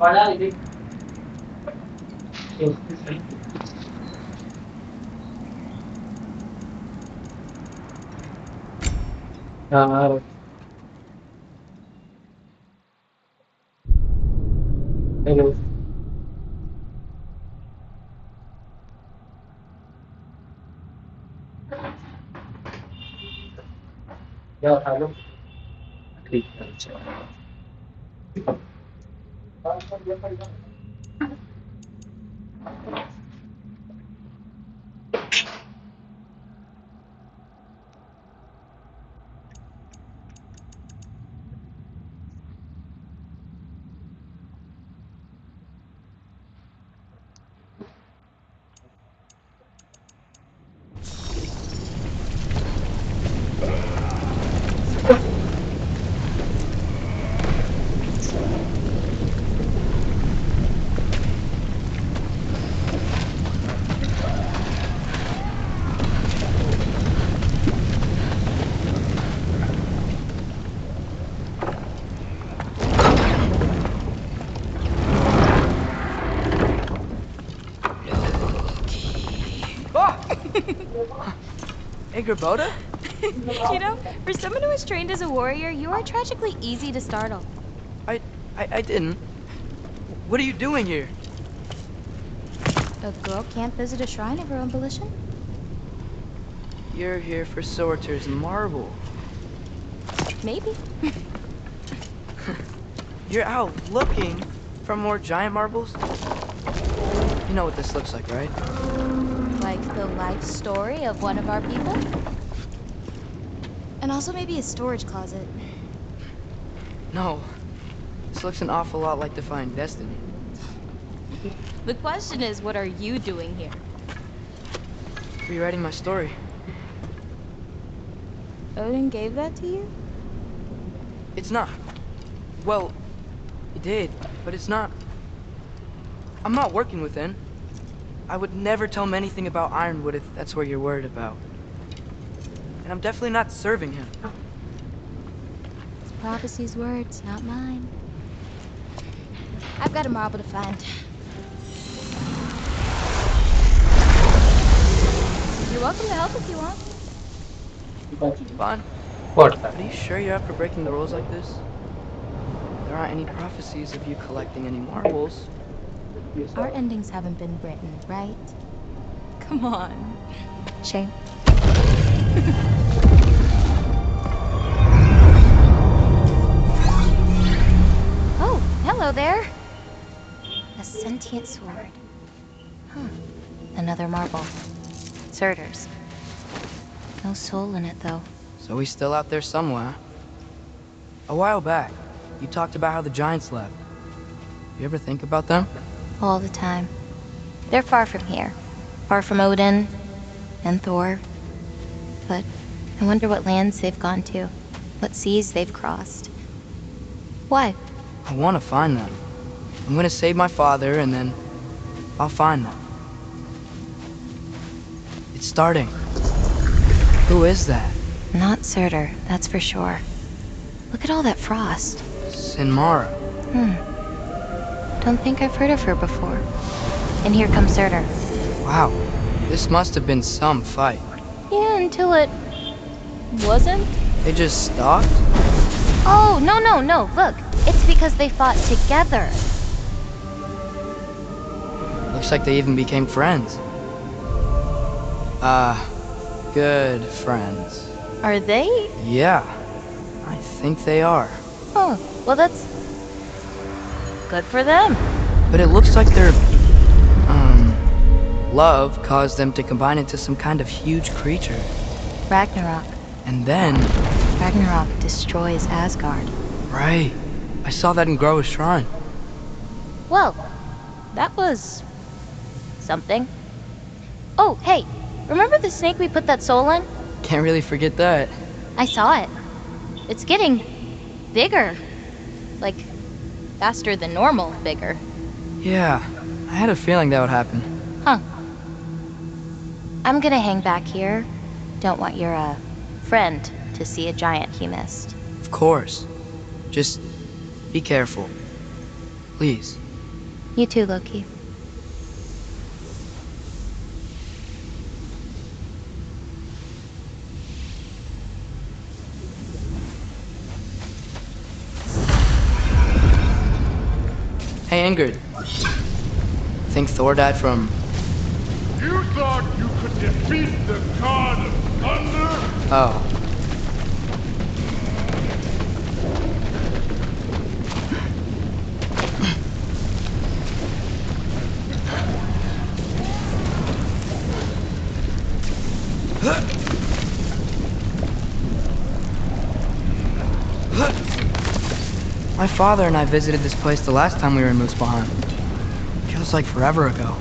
हाँ हेलो क्या उठा लो ठीक है अच्छा Hey, Gerboda? You know, for someone who is trained as a warrior, you are tragically easy to startle. I didn't. What are you doing here? A girl can't visit a shrine of her own volition? You're here for Sorter's marble. Maybe. You're out looking for more giant marbles? You know what this looks like, right? Like the life story of one of our people? And also maybe a storage closet. No. This looks an awful lot like Defying Destiny. The question is, what are you doing here? Rewriting my story. Odin gave that to you? It's not. Well, he did, but it's not. I'm not working with him. I would never tell him anything about Ironwood if that's what you're worried about. And I'm definitely not serving him. It's prophecy's words, not mine. I've got a marble to find. You're welcome to help if you want. Fine. what But are you sure you're up for breaking the rules like this? There aren't any prophecies of you collecting any marbles. Our endings haven't been written, right? Come on. Shame. Oh, hello there. A sentient sword. Huh. Another marble. Surtur's. No soul in it, though. So he's still out there somewhere. A while back, you talked about how the giants left. You ever think about them? All the time. They're far from here. Far from Odin and Thor. But I wonder what lands they've gone to. What seas they've crossed. Why? I want to find them. I'm gonna save my father, and then I'll find them. It's starting. Who is that? Not Surtur, that's for sure. Look at all that frost. Sinmara. Don't think I've heard of her before. And here comes Surtur. Wow. This must have been some fight. Yeah, until it wasn't. They just stopped? Oh, no. Look, it's because they fought together. Looks like they even became friends. Good friends. Are they? Yeah, I think they are. Oh, well, that's good for them. But it looks like their, love caused them to combine into some kind of huge creature. Ragnarok. And then... Ragnarok destroys Asgard. Right. I saw that in Groa's shrine. Well, that was something. Oh, hey, remember the snake we put that soul in? Can't really forget that. I saw it. It's getting bigger. Like, faster than normal bigger. Yeah, I had a feeling that would happen. Huh. I'm gonna hang back here. Don't want your, friend to see a giant he missed. Of course. Just be careful. Please. You too, Loki. Hey, Ingrid. Think Thor died from... You thought you could defeat the god of thunder? Oh. My father and I visited this place the last time we were in Muspelheim. Feels like forever ago.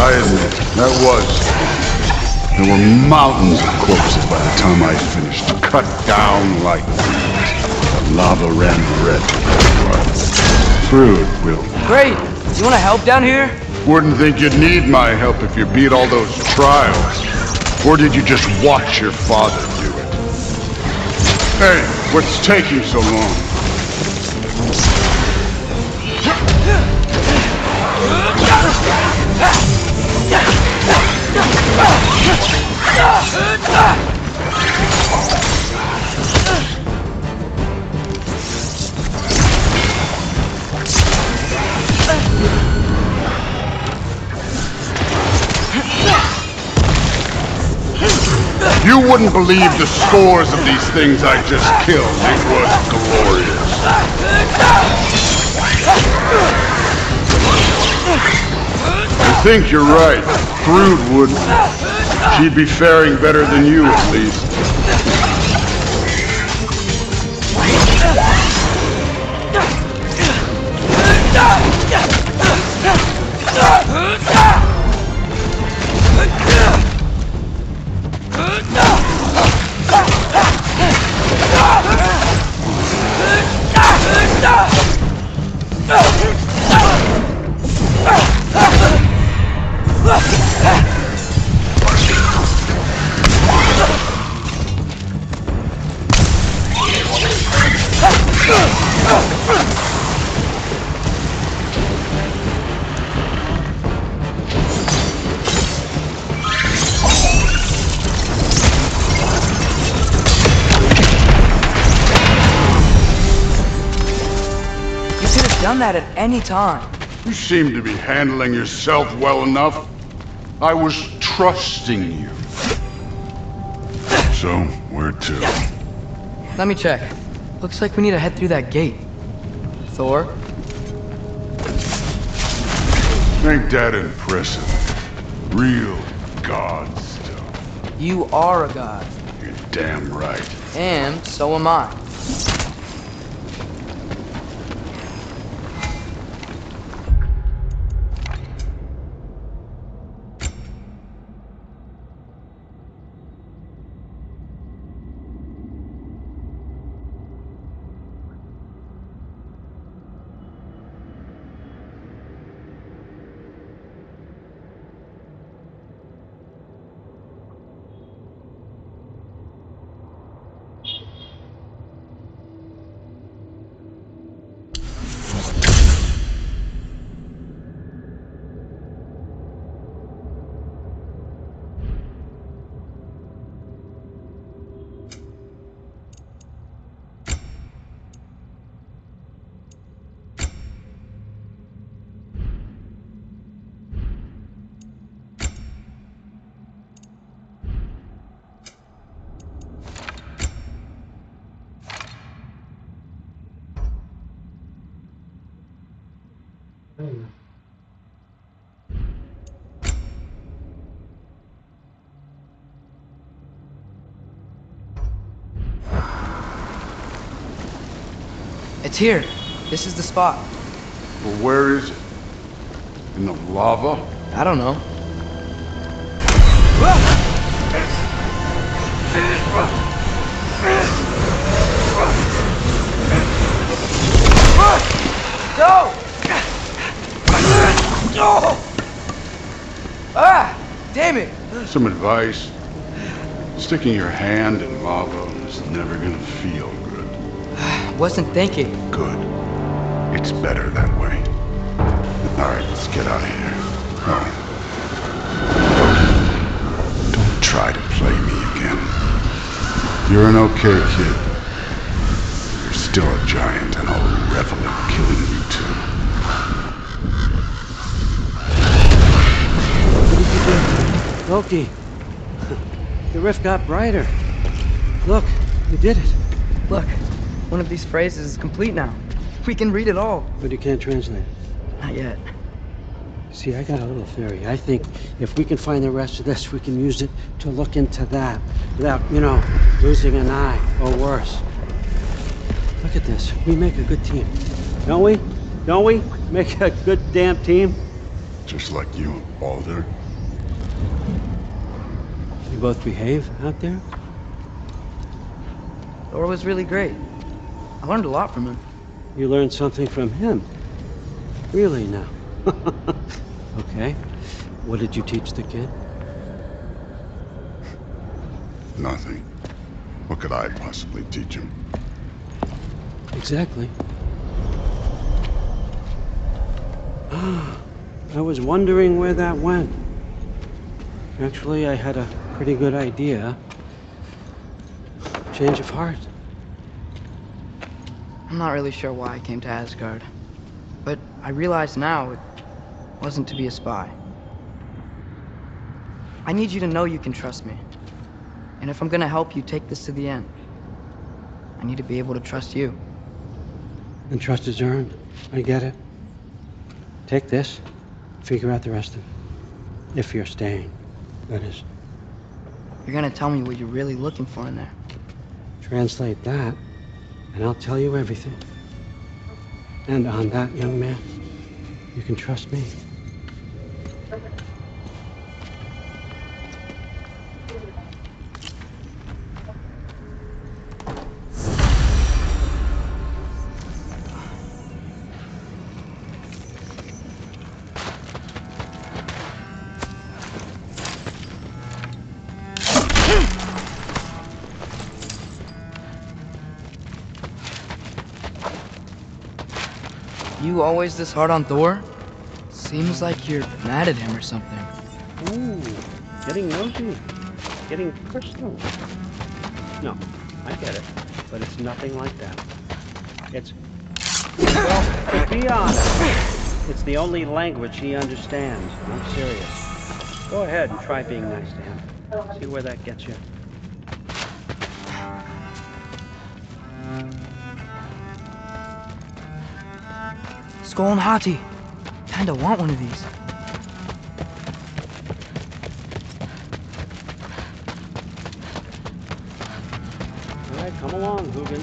I admit, that was. There were mountains of corpses by the time I finished. Cut down like the lava ran red. Brood will. Great! You wanna help down here? Wouldn't think you'd need my help if you beat all those trials. Or did you just watch your father do it? Hey, what's taking so long? You wouldn't believe the scores of these things I just killed. It was glorious. I think you're right. Brood would. She'd be faring better than you, at least. Done that at any time. You seem to be handling yourself well enough. I was trusting you. So, where to? Let me check. Looks like we need to head through that gate. Thor? Ain't that impressive? Real god stuff. You are a god. You're damn right. And so am I. It's here. This is the spot. But where is it? In the lava? I don't know. No! Ah! Damn it! Some advice. Sticking your hand in lava is never gonna feel good. Wasn't thinking. Good. It's better that way. Alright, let's get out of here. Oh. Don't try to play me again. You're an okay kid. You're still a giant, and I'll revel in killing you too. What did you do? Loki, the rift got brighter. Look, you did it. Look, one of these phrases is complete now. We can read it all. But you can't translate it. Not yet. See, I got a little theory. I think if we can find the rest of this, we can use it to look into that without, losing an eye or worse. Look at this. We make a good team. Don't we? Don't we? Make a good damn team. Just like you and Baldur. You both behave out there? Thor was really great. I learned a lot from him. You learned something from him. Really now? Okay. What did you teach the kid? Nothing. What could I possibly teach him? Exactly. I was wondering where that went. Actually, I had a pretty good idea. Change of heart. I'm not really sure why I came to Asgard. But I realize now it wasn't to be a spy. I need you to know you can trust me. And if I'm gonna help you take this to the end, I need to be able to trust you. And trust is earned. I get it. Take this. Figure out the rest of it. If you're staying, that is. You're gonna tell me what you're really looking for in there. Translate that, and I'll tell you everything. And on that, young man, you can trust me. You always this hard on Thor? Seems like you're mad at him or something. Ooh, getting nosy. Getting personal. No, I get it. But it's nothing like that. It's... Well, to be honest, it's the only language he understands. I'm serious. Go ahead and try being nice to him. See where that gets you. Skull and Hati. Kinda want one of these. All right, come along, Hugin.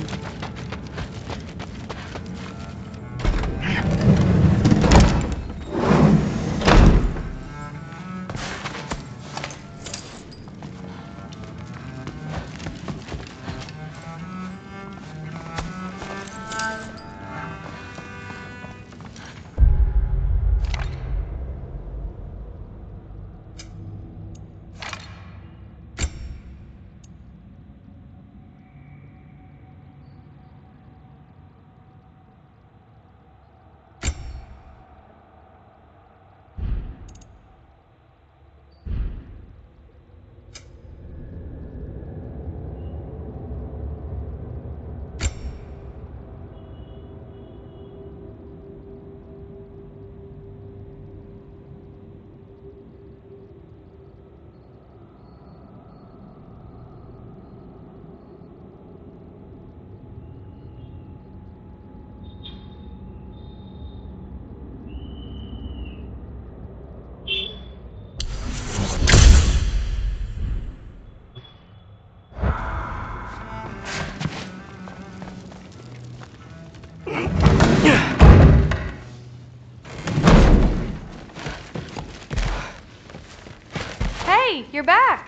Hey, you're back!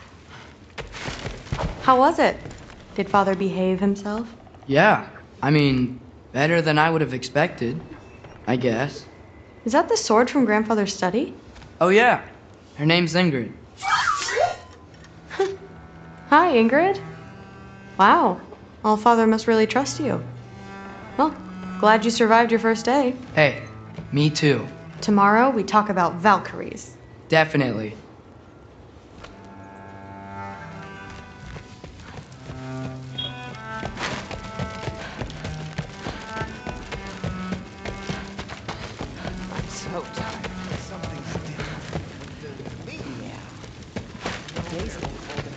How was it? Did Father behave himself? Yeah, I mean, better than I would have expected, I guess. Is that the sword from Grandfather's study? Oh yeah, her name's Ingrid. Hi, Ingrid. Wow, All-Father must really trust you. Well, glad you survived your first day. Hey, me too. Tomorrow, we talk about Valkyries. Definitely. So tired. Something's different. Me? Yeah. Days don't hold it.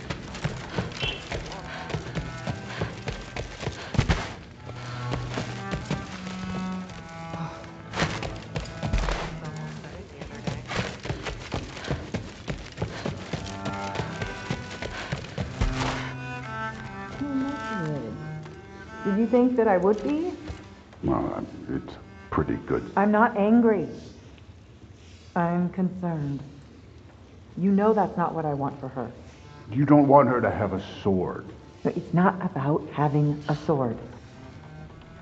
Did you think that I would be? Well, it's pretty good. I'm not angry. I'm concerned. You know that's not what I want for her. You don't want her to have a sword. But it's not about having a sword.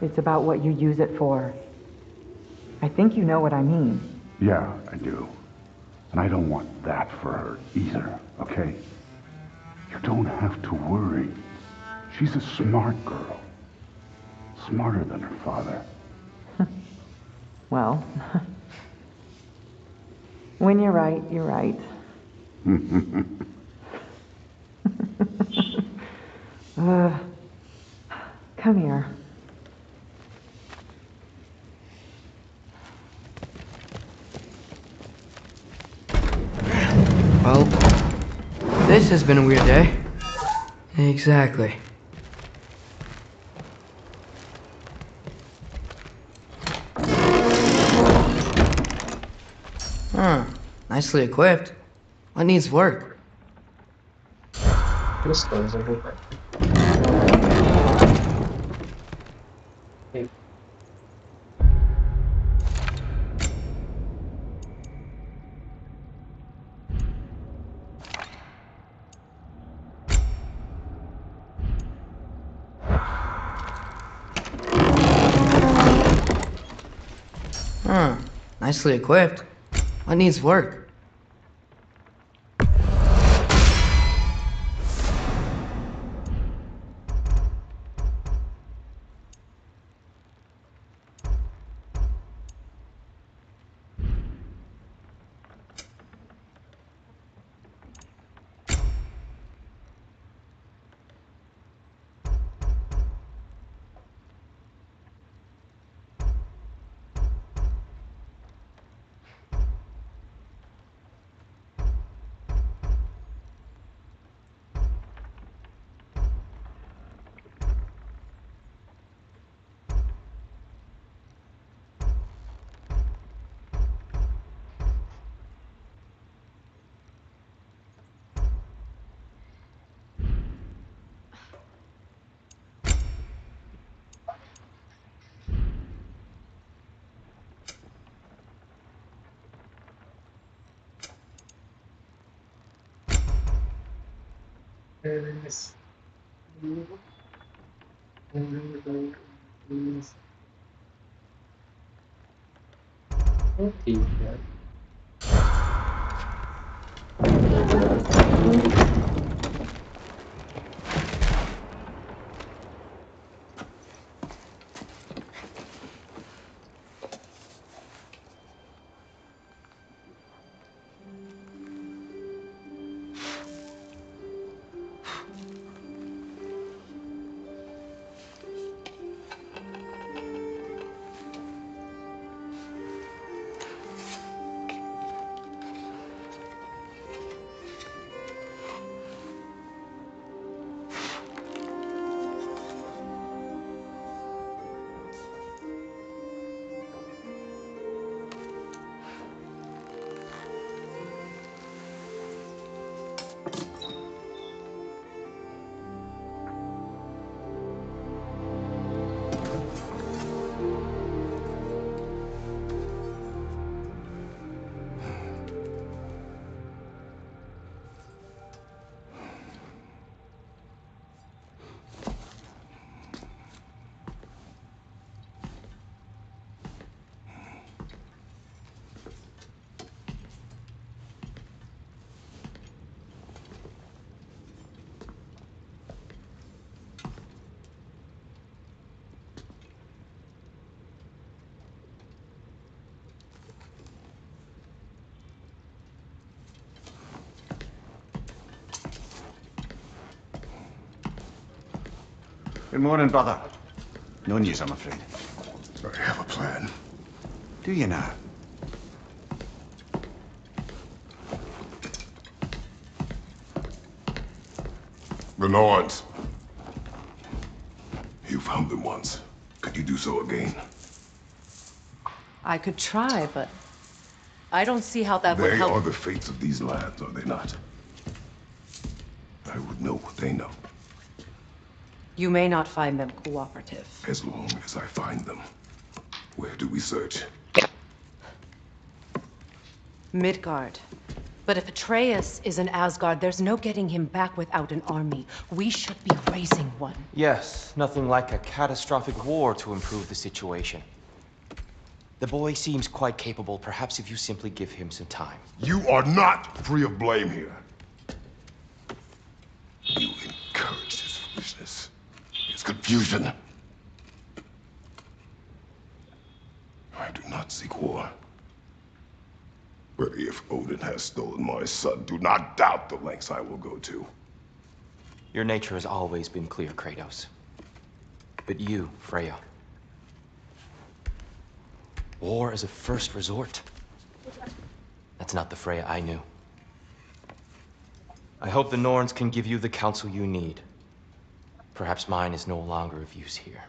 It's about what you use it for. I think you know what I mean. Yeah, I do. And I don't want that for her either, okay? You don't have to worry. She's a smart girl. Smarter than her father. Well, when you're right, you're right. Come here. Well, this has been a weird day. Exactly. Huh. Nicely equipped. What needs work? Crystals everywhere. Hey, Huh. Nicely equipped. What needs work? there is. Okay, yeah. Good morning, brother. No news, I'm afraid. I have a plan. Do you now? The Norns. You found them once. Could you do so again? I could try, but I don't see how that would They help. are the fates of these lands, are they not? I would know what they know, You may not find them cooperative. as long as I find them. Where do we search? Midgard. But if Atreus is in Asgard, there's no getting him back without an army. We should be raising one. Yes, nothing like a catastrophic war to improve the situation. The boy seems quite capable. Perhaps if you simply give him some time. You are not free of blame here. You encourage his foolishness, his confusion. I do not seek war. But if Odin has stolen my son, do not doubt the lengths I will go to. Your nature has always been clear, Kratos. But you, Freya. War as a first resort. That's not the Freya I knew. I hope the Norns can give you the counsel you need. Perhaps mine is no longer of use here.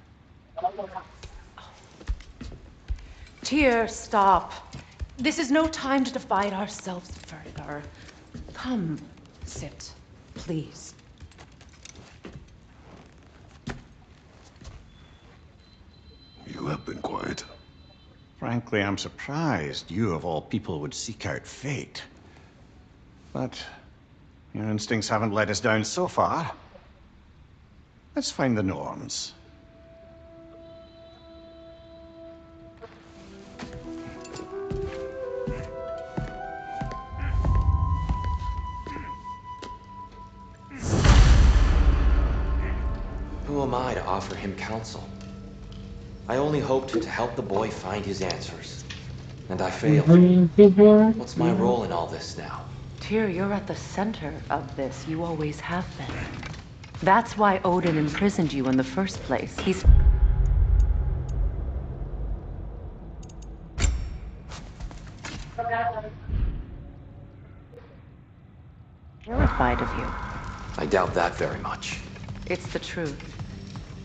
Tyr, stop. This is no time to divide ourselves further. Come, sit, please. You have been quiet. Frankly, I'm surprised you, of all people, would seek out fate. But your instincts haven't let us down so far. Let's find the Norns. Who am I to offer him counsel? I only hoped to help the boy find his answers. And I failed. What's my role in all this now? Tyr, you're at the center of this. You always have been. That's why Odin imprisoned you in the first place. He's terrified of you. I doubt that very much. It's the truth.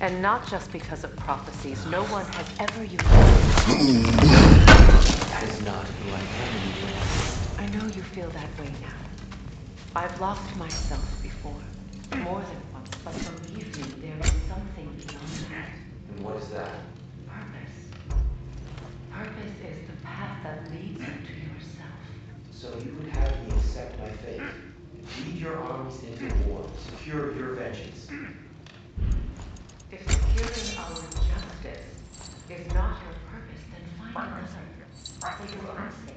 And not just because of prophecies. No one has ever used That is not who I am anymore. I know you feel that way now. I've lost myself before. More than once. But believe me, there is something beyond that. And what is that? Purpose. Purpose is the path that leads you to yourself. So you would have me accept my fate, lead your armies into war, secure your vengeance. If securing our justice is not your purpose, then find another. For your own sake.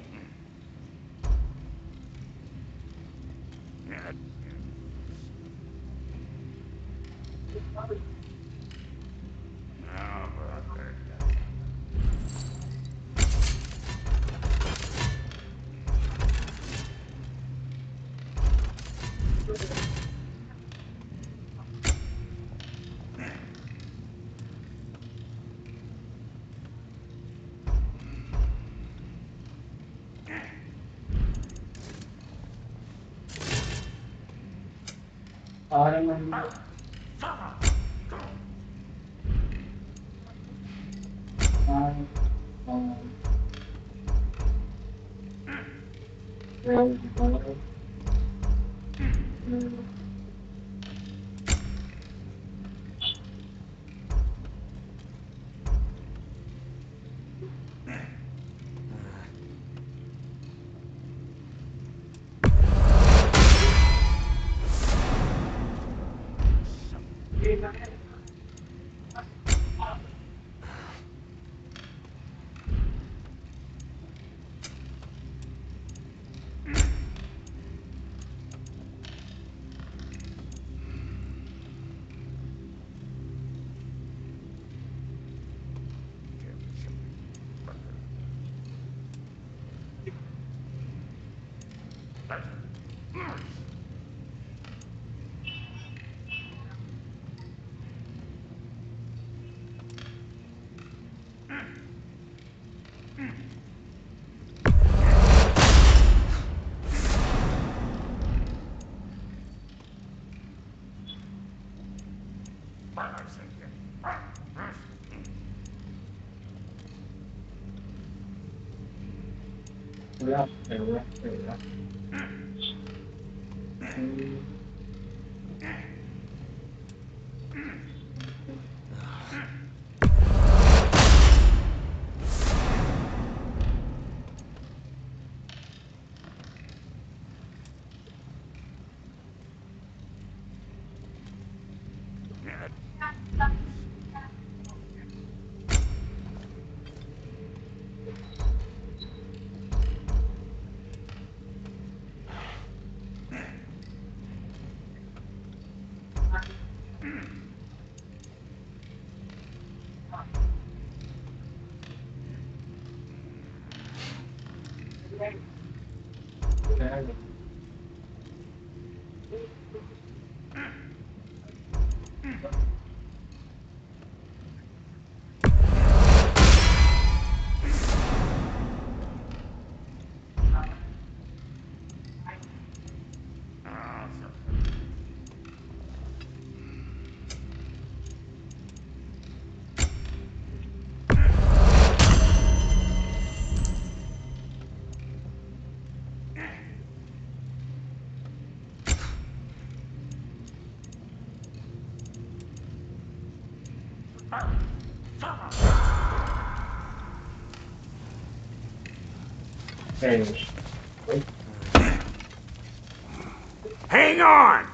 Hang on!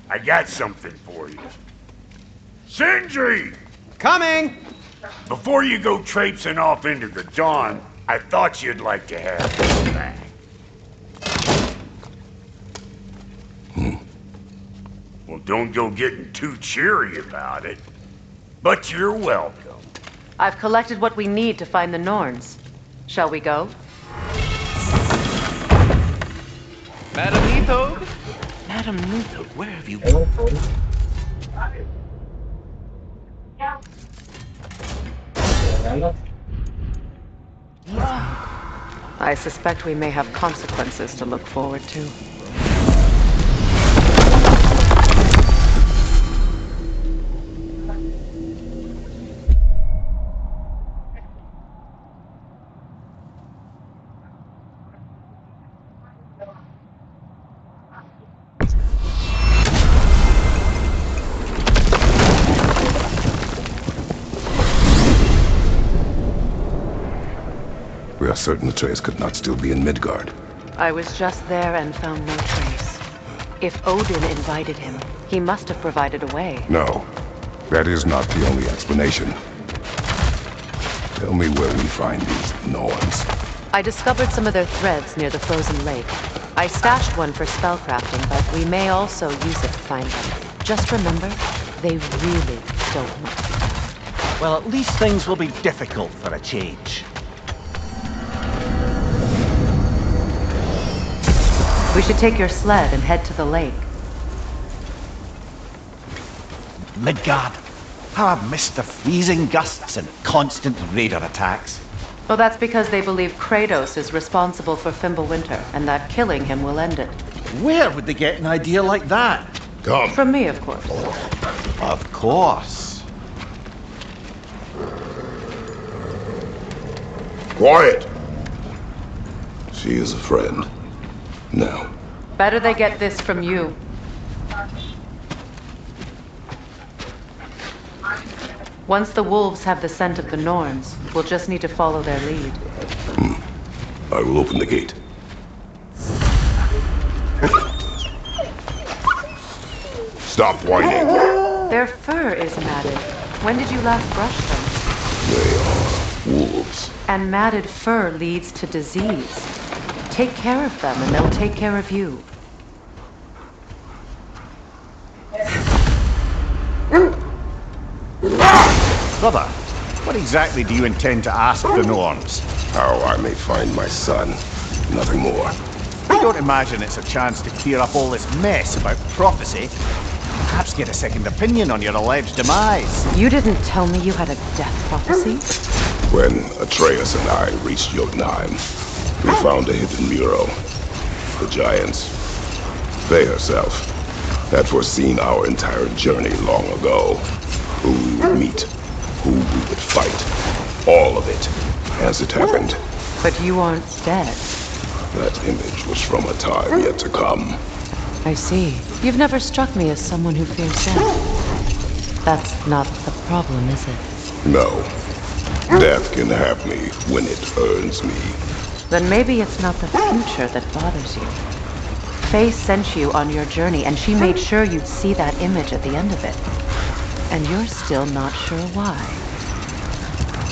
I got something for you. Sindri! Coming! Before you go traipsing off into the dawn, I thought you'd like to have this back. Well, don't go getting too cheery about it. But you're welcome. I've collected what we need to find the Norns. Shall we go? Madam Nito? Madam Nito, where have you been? I suspect we may have consequences to look forward to. We are certain Atreus could not still be in Midgard. I was just there and found no trace. If Odin invited him, he must have provided a way. No, that is not the only explanation. Tell me where we find these Norns. I discovered some of their threads near the frozen lake. I stashed one for spellcrafting, but we may also use it to find them. Just remember, they really don't know. Well, at least things will be difficult for a change. We should take your sled and head to the lake. Midgard. How I've missed the freezing gusts and constant raider attacks. Well, that's because they believe Kratos is responsible for Fimbulwinter, and that killing him will end it. Where would they get an idea like that? Come. From me, of course. Of course. Quiet! She is a friend. Now. Better they get this from you. Once the wolves have the scent of the Norns, we'll just need to follow their lead. I will open the gate. Stop whining. Their fur is matted. When did you last brush them? They are wolves. And matted fur leads to disease. Take care of them, and they'll take care of you. Brother, what exactly do you intend to ask the Norns? How I may find my son. Nothing more. I don't imagine it's a chance to clear up all this mess about prophecy. Perhaps get a second opinion on your alleged demise. You didn't tell me you had a death prophecy? When Atreus and I reached Jotunheim, we found a hidden mural. The giants, they herself, had foreseen our entire journey long ago. Who we would meet, who we would fight. All of it, as it happened. But you aren't dead. That image was from a time yet to come. I see. You've never struck me as someone who fears death. That's not the problem, is it? No. Death can have me when it earns me. Then maybe it's not the future that bothers you. Faye sent you on your journey, and she made sure you'd see that image at the end of it. And you're still not sure why.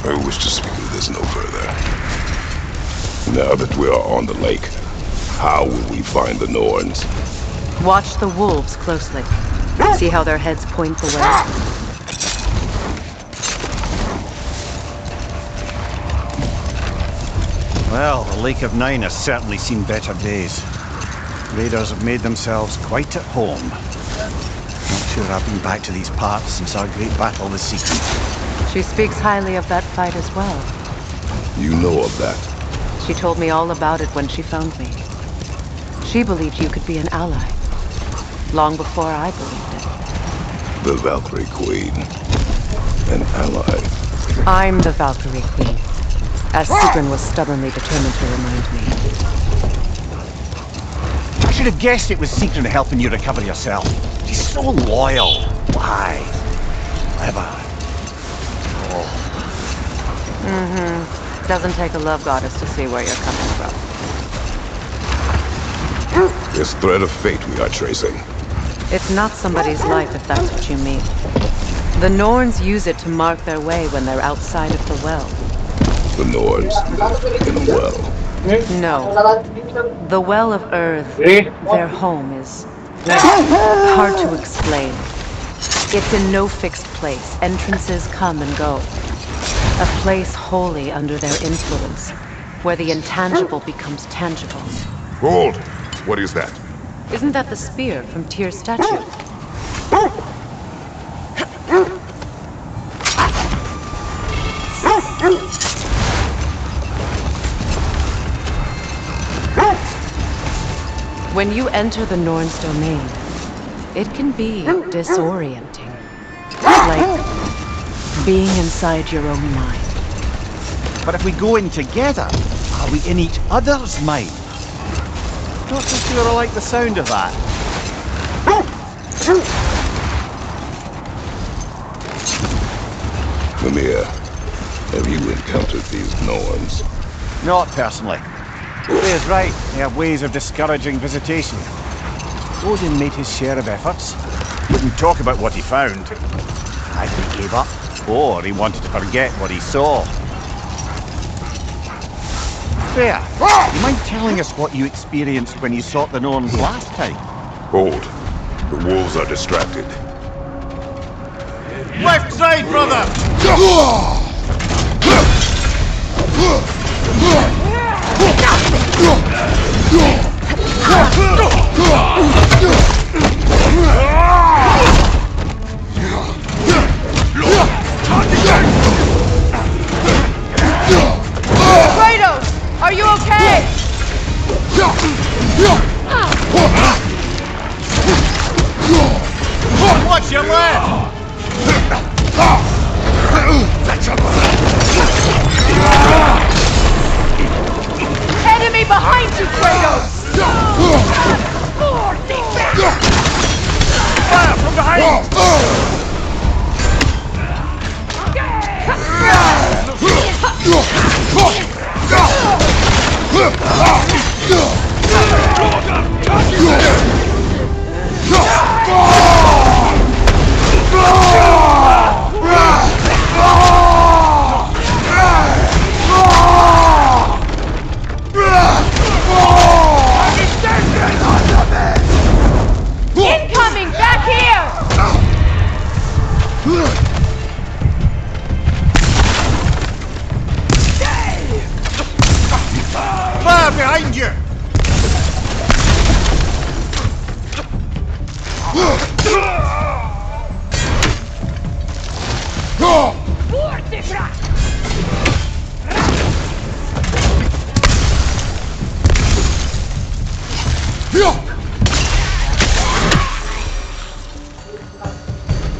I wish to speak of this no further. Now that we are on the lake, how will we find the Norns? Watch the wolves closely. See how their heads point the way? Well, the Lake of Nine has certainly seen better days. Raiders have made themselves quite at home. Not sure I've been back to these parts since our great battle with Secret. She speaks highly of that fight as well. You know of that? She told me all about it when she found me. She believed you could be an ally. Long before I believed it. The Valkyrie Queen. An ally. I'm the Valkyrie Queen, as Sigrun was stubbornly determined to remind me. I should have guessed it was Sigrun helping you recover yourself. She's so loyal. Why? Clever. Oh. Mm-hmm. Doesn't take a love goddess to see where you're coming from. This thread of fate we are tracing. It's not somebody's life, if that's what you mean. The Norns use it to mark their way when they're outside of the well. The Norns live in a well. No. The Well of Earth, their home, is hard to explain. It's in no fixed place. Entrances come and go. A place wholly under their influence, where the intangible becomes tangible. Hold! What is that? Isn't that the spear from Tyr's statue? When you enter the Norn's domain, it can be disorienting. Like being inside your own mind. But if we go in together, are we in each other's mind? Not so sure I like the sound of that. Mimir, have you encountered these Norns? Not personally. Faye's right, they have ways of discouraging visitation. Odin made his share of efforts. Wouldn't talk about what he found. Either he gave up, or he wanted to forget what he saw. Faye, you mind telling us what you experienced when you sought the Norns last time? Hold. The wolves are distracted. Left side, brother! Kratos! Are you okay? Watch your left! Enemy behind you, Kratos! Fire from behind! Incoming! Back here! Fire behind you!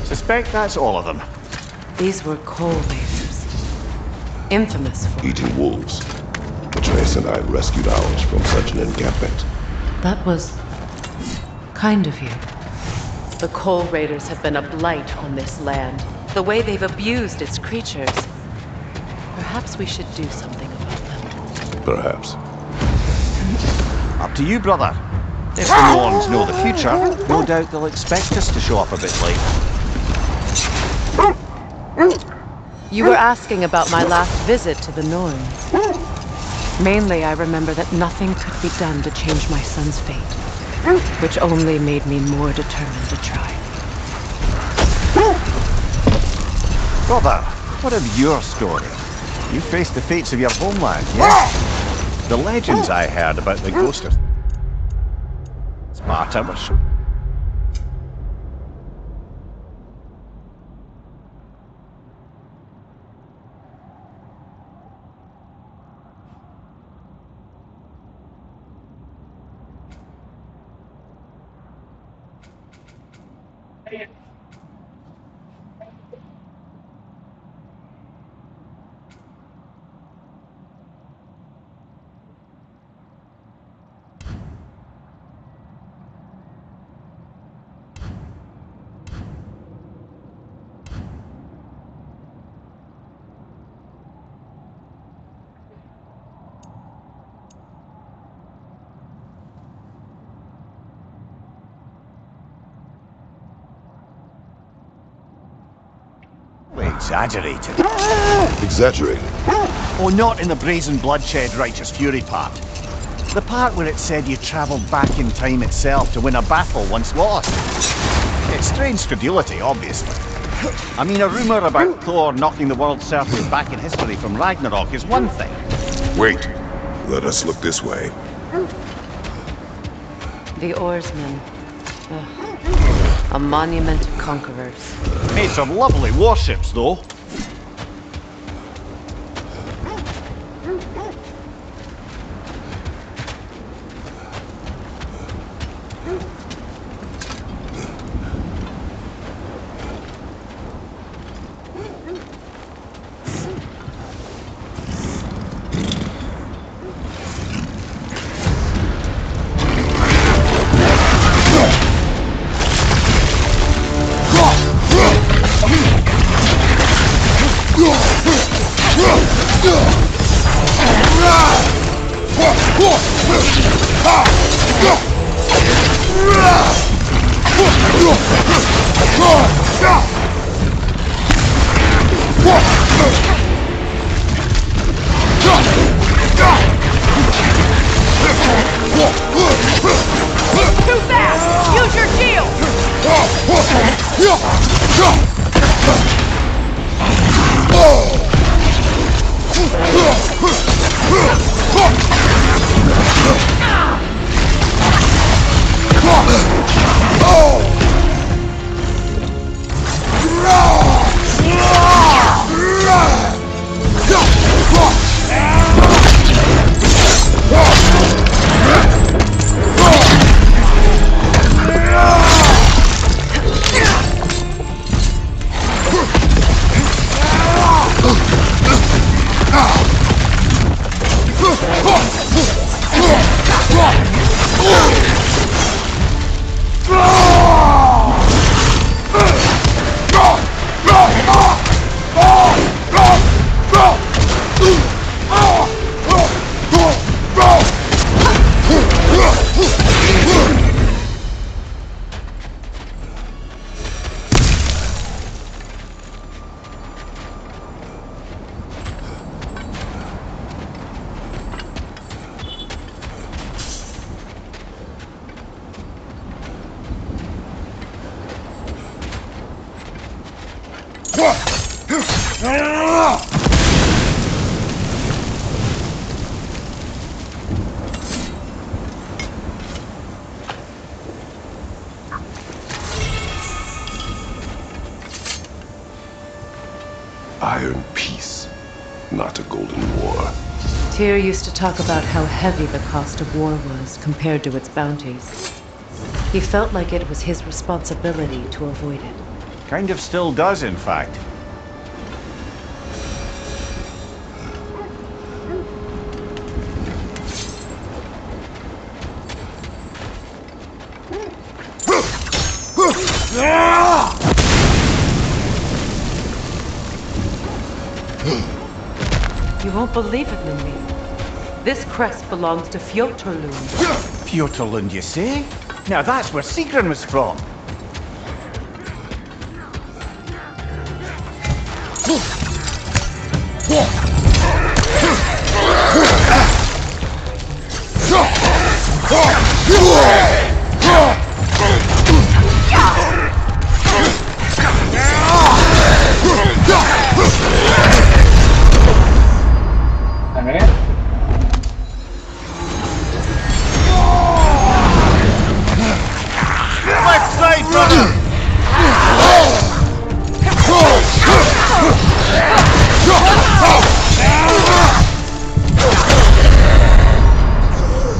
Suspect that's all of them. These were coal raiders. Infamous for Eating wolves. But Atreus and I rescued ours from such an encampment. That was kind of you. The Coal Raiders have been a blight on this land. The way they've abused its creatures. Perhaps we should do something about them. Perhaps. Up to you, brother. If the Norns know the future, no doubt they'll expect us to show up a bit late. You were asking about my last visit to the Norns. Mainly, I remember that nothing could be done to change my son's fate, which only made me more determined to try. Brother, what of your story? You faced the fates of your homeland, yes? The legends I heard about the ghost of Sparta were exaggerated. Exaggerated? Oh, not in the brazen bloodshed righteous fury part. The part where it said you travelled back in time itself to win a battle once lost. It's strange credulity, obviously. I mean, a rumour about Thor knocking the world circles back in history from Ragnarok is one thing. Wait. Let us look this way. The oarsmen. A monument of conquerors. Made some lovely warships, though. Too fast! Use your shield! Iron peace, not a golden war. Tyr used to talk about how heavy the cost of war was compared to its bounties. He felt like it was his responsibility to avoid it. Kind of still does, in fact. You won't believe it, Mindy. This crest belongs to Fjotorlund. Fjotorlund, you say? Now that's where Sigrun was from. Left side, brother!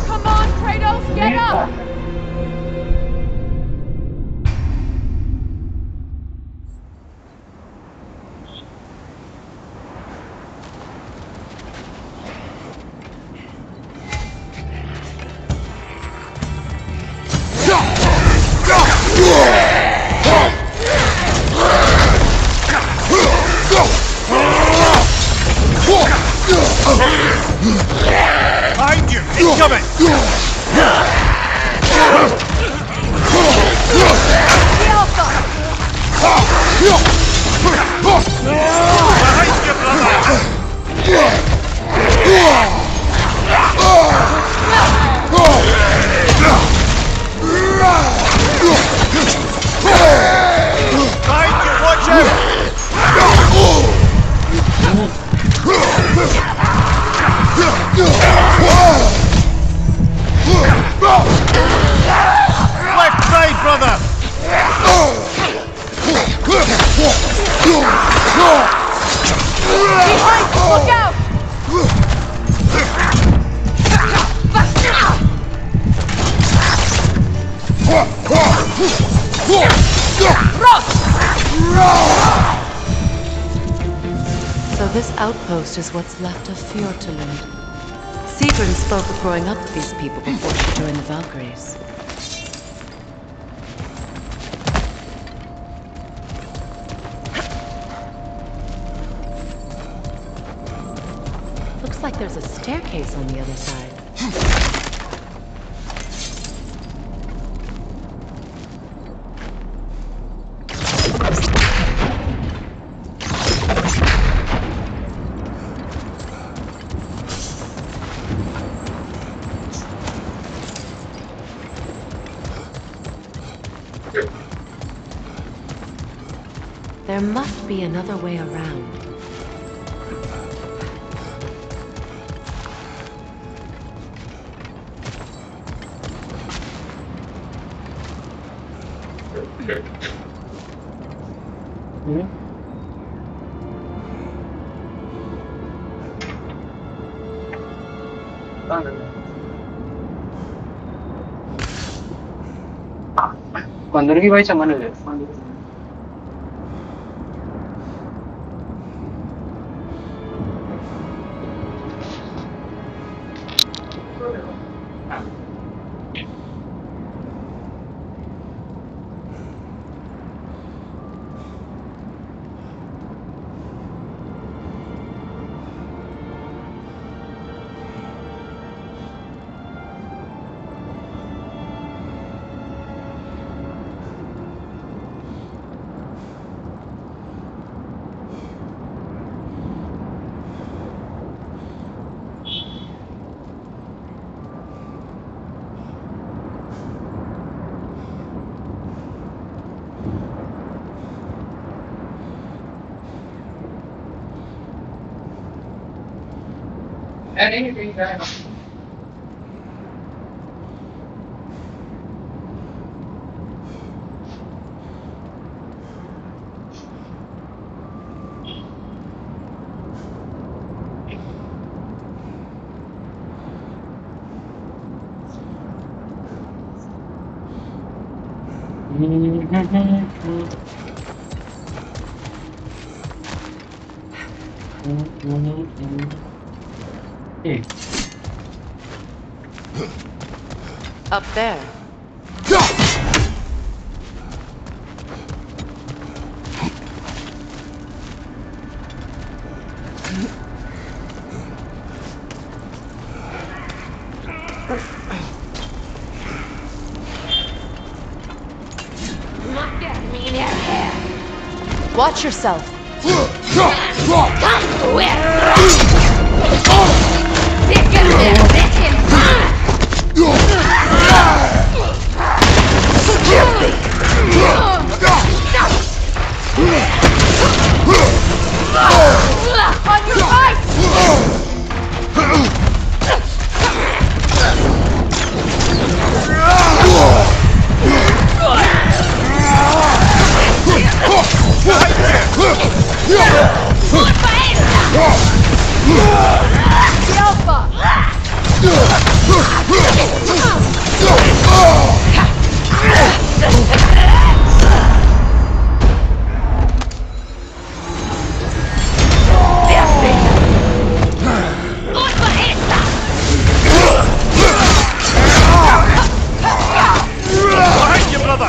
Come on, Kratos, get up! Behind you! Incoming! Behind you, brother! Behind you, watch out! Left side, brother! Behind, look out! So this outpost is what's left of Fjotorlund. Sigrun spoke of growing up with these people before she joined the Valkyries. Looks like there's a staircase on the other side. There must be another way around. Cuando lagi baca mana dia? Anything that. Up there. Watch yourself. On your right! Behind you, brother!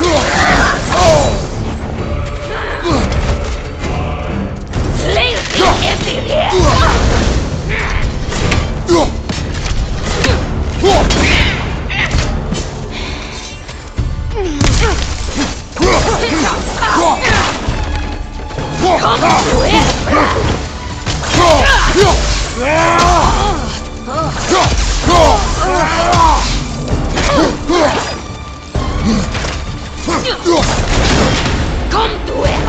Come to it!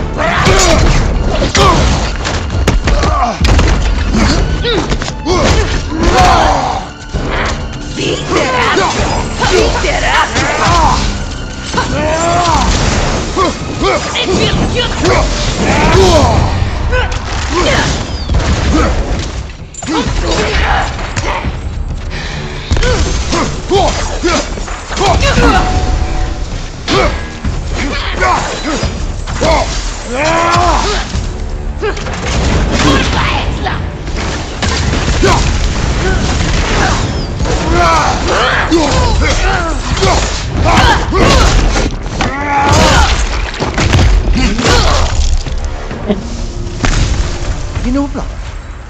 You know, brother,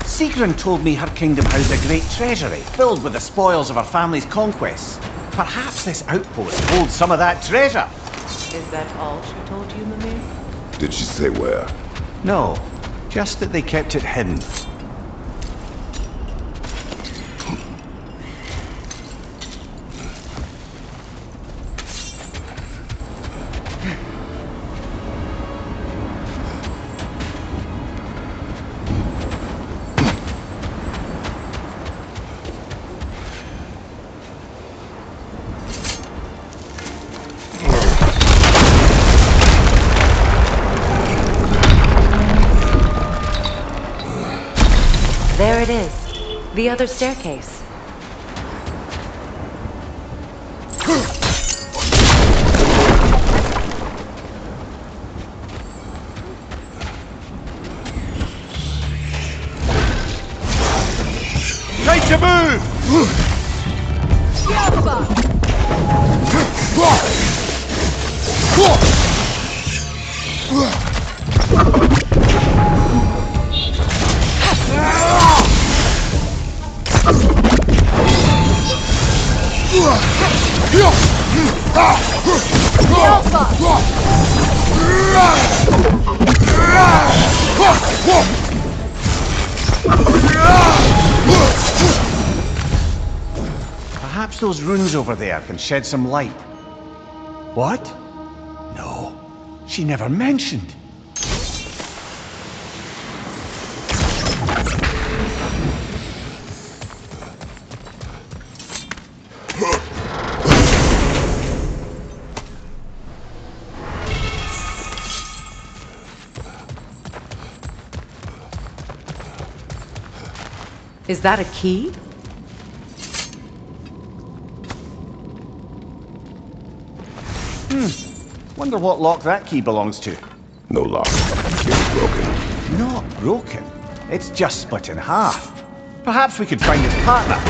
Sigrun told me her kingdom housed a great treasury filled with the spoils of her family's conquests. Perhaps this outpost holds some of that treasure. Is that all she told you, Mimir? Did she say where? No, just that they kept it hidden. There it is. The other staircase. Try to move! Perhaps those runes over there can shed some light. What? No, she never mentioned. Is that a key? Wonder what lock that key belongs to. No lock. It's broken. Not broken. It's just split in half. Perhaps we could find its partner.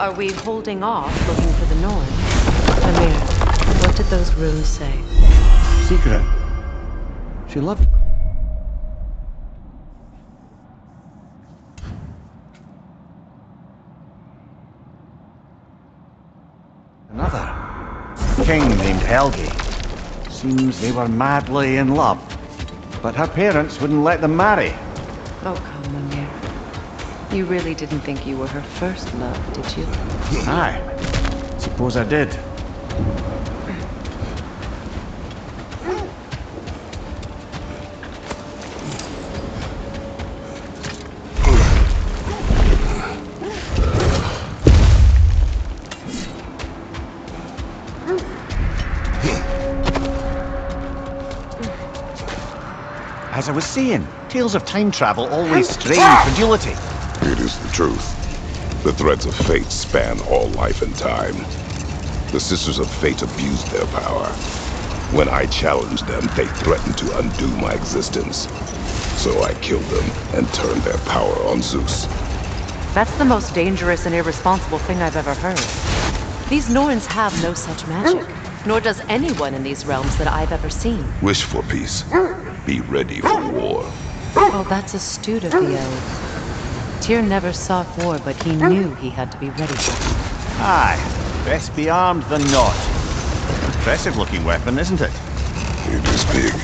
Are we holding off looking for the Norse? Amir, what did those runes say? Secret. She loved. Another king named Helgi. seems they were madly in love. But her parents wouldn't let them marry. Oh, come, Mimir. You really didn't think you were her first love, did you? Aye. Suppose I did. As I was saying, tales of time travel always strain credulity. It is the truth. The threads of fate span all life and time. The Sisters of Fate abused their power. When I challenged them, they threatened to undo my existence. So I killed them and turned their power on Zeus. That's the most dangerous and irresponsible thing I've ever heard. These Norns have no such magic, nor does anyone in these realms that I've ever seen. Wish for peace. Be ready for war. Oh, that's astute of the elves. Tyr never sought war, but he knew he had to be ready for it. Aye, best be armed than not. Impressive looking weapon, isn't it? It is big.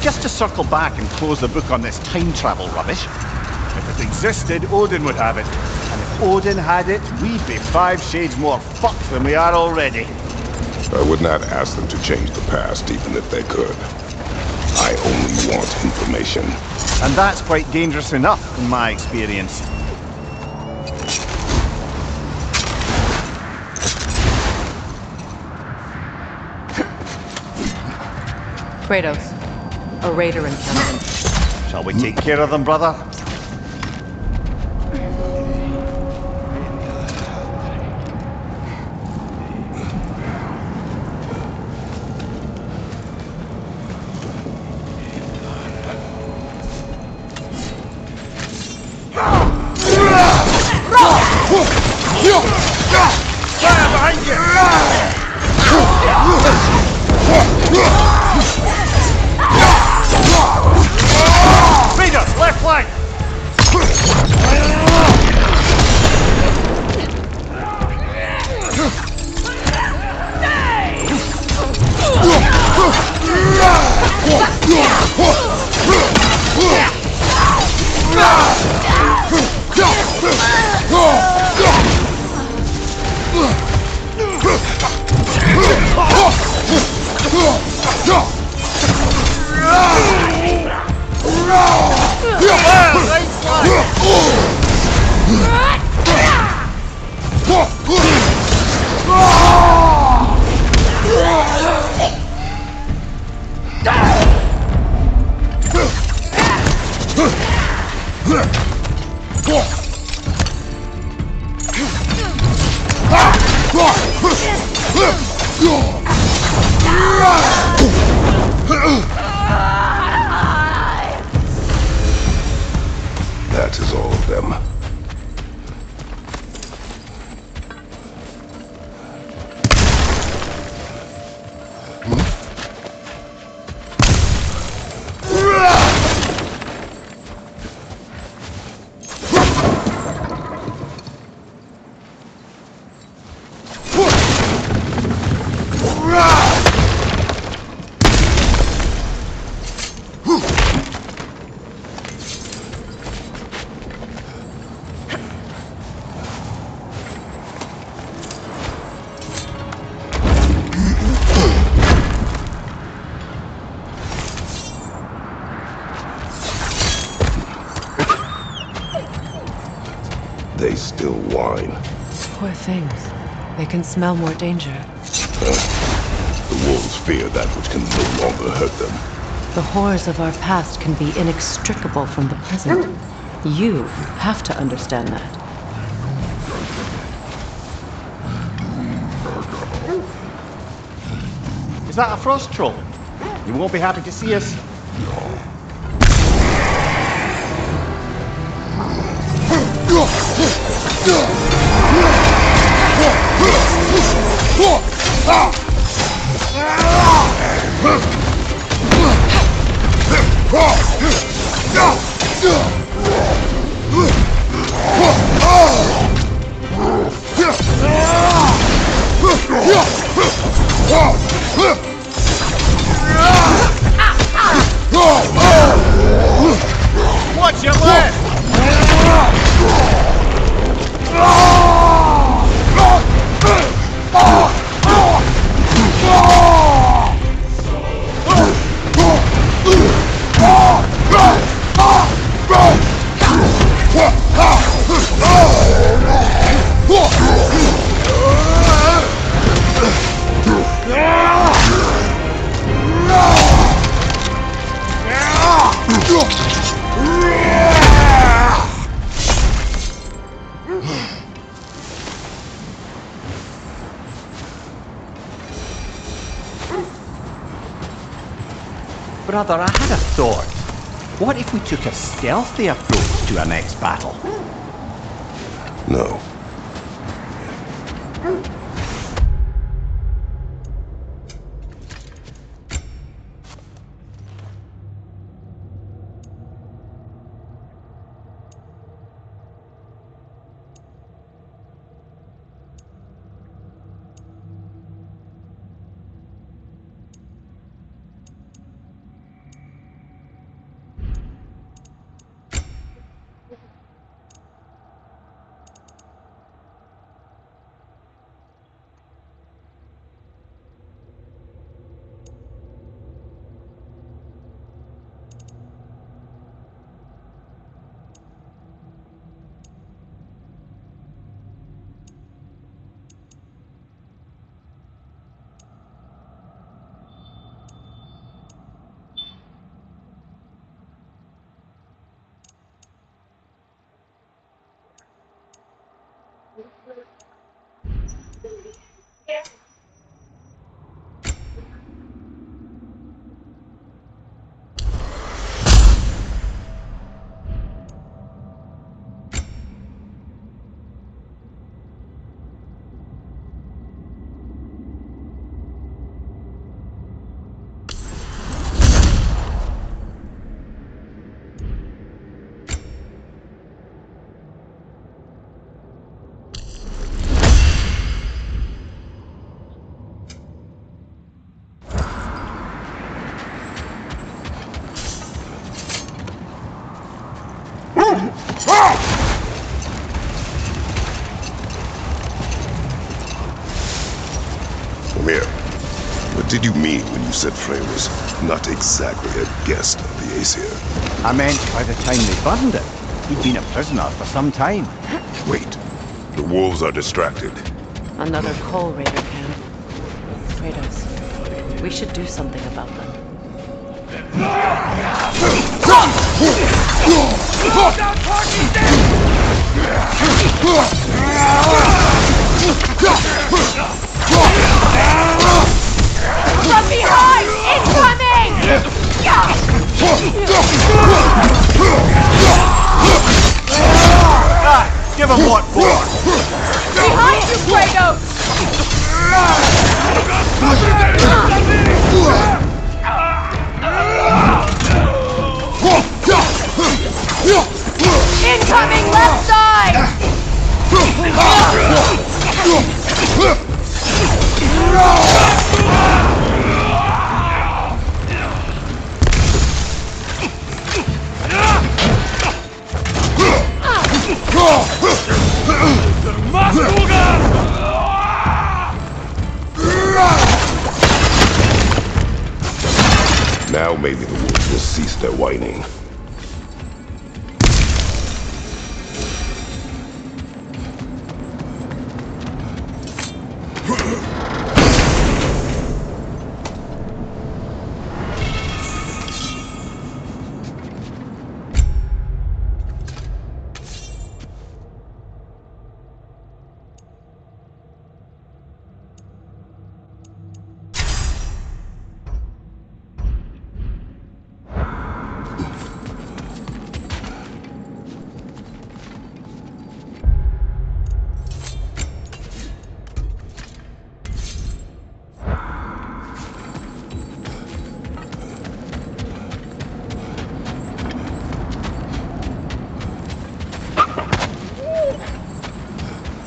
Just to circle back and close the book on this time travel rubbish. If it existed, Odin would have it. And if Odin had it, we'd be 5 shades more fucked than we are already. I would not ask them to change the past, even if they could. I only want information. And that's quite dangerous enough, in my experience. Kratos, a raider encampment. Shall we take care of them, brother? Fire behind you! Raiders, left flank! That is all of them. They still whine. Poor things. They can smell more danger. The wolves fear that which can no longer hurt them. The horrors of our past can be inextricable from the present. You have to understand that. Is that a frost troll? You won't be happy to see us. Watch your left! Brother, I had a thought. What if we took a stealthy approach to our next battle? No. Mimir, what did you mean when you said Frey was not exactly a guest of the Aesir? I meant by the time they burned it, he'd been a prisoner for some time. Wait, the wolves are distracted. Another coal raider camp. Kratos, we should do something about them. From behind! Incoming! Give him what for! Behind you, Kratos! Incoming left side! Now maybe the wolves will cease their whining.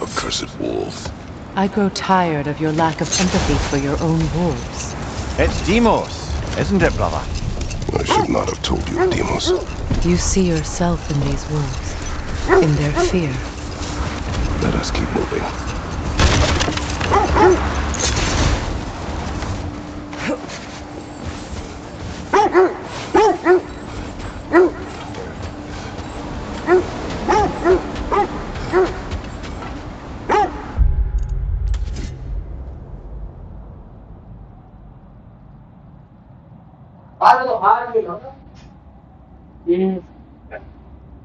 Accursed wolf. I grow tired of your lack of empathy for your own wolves. It's Demos, isn't it, brother? I should not have told you, Demos. You see yourself in these wolves, in their fear. Let us keep moving.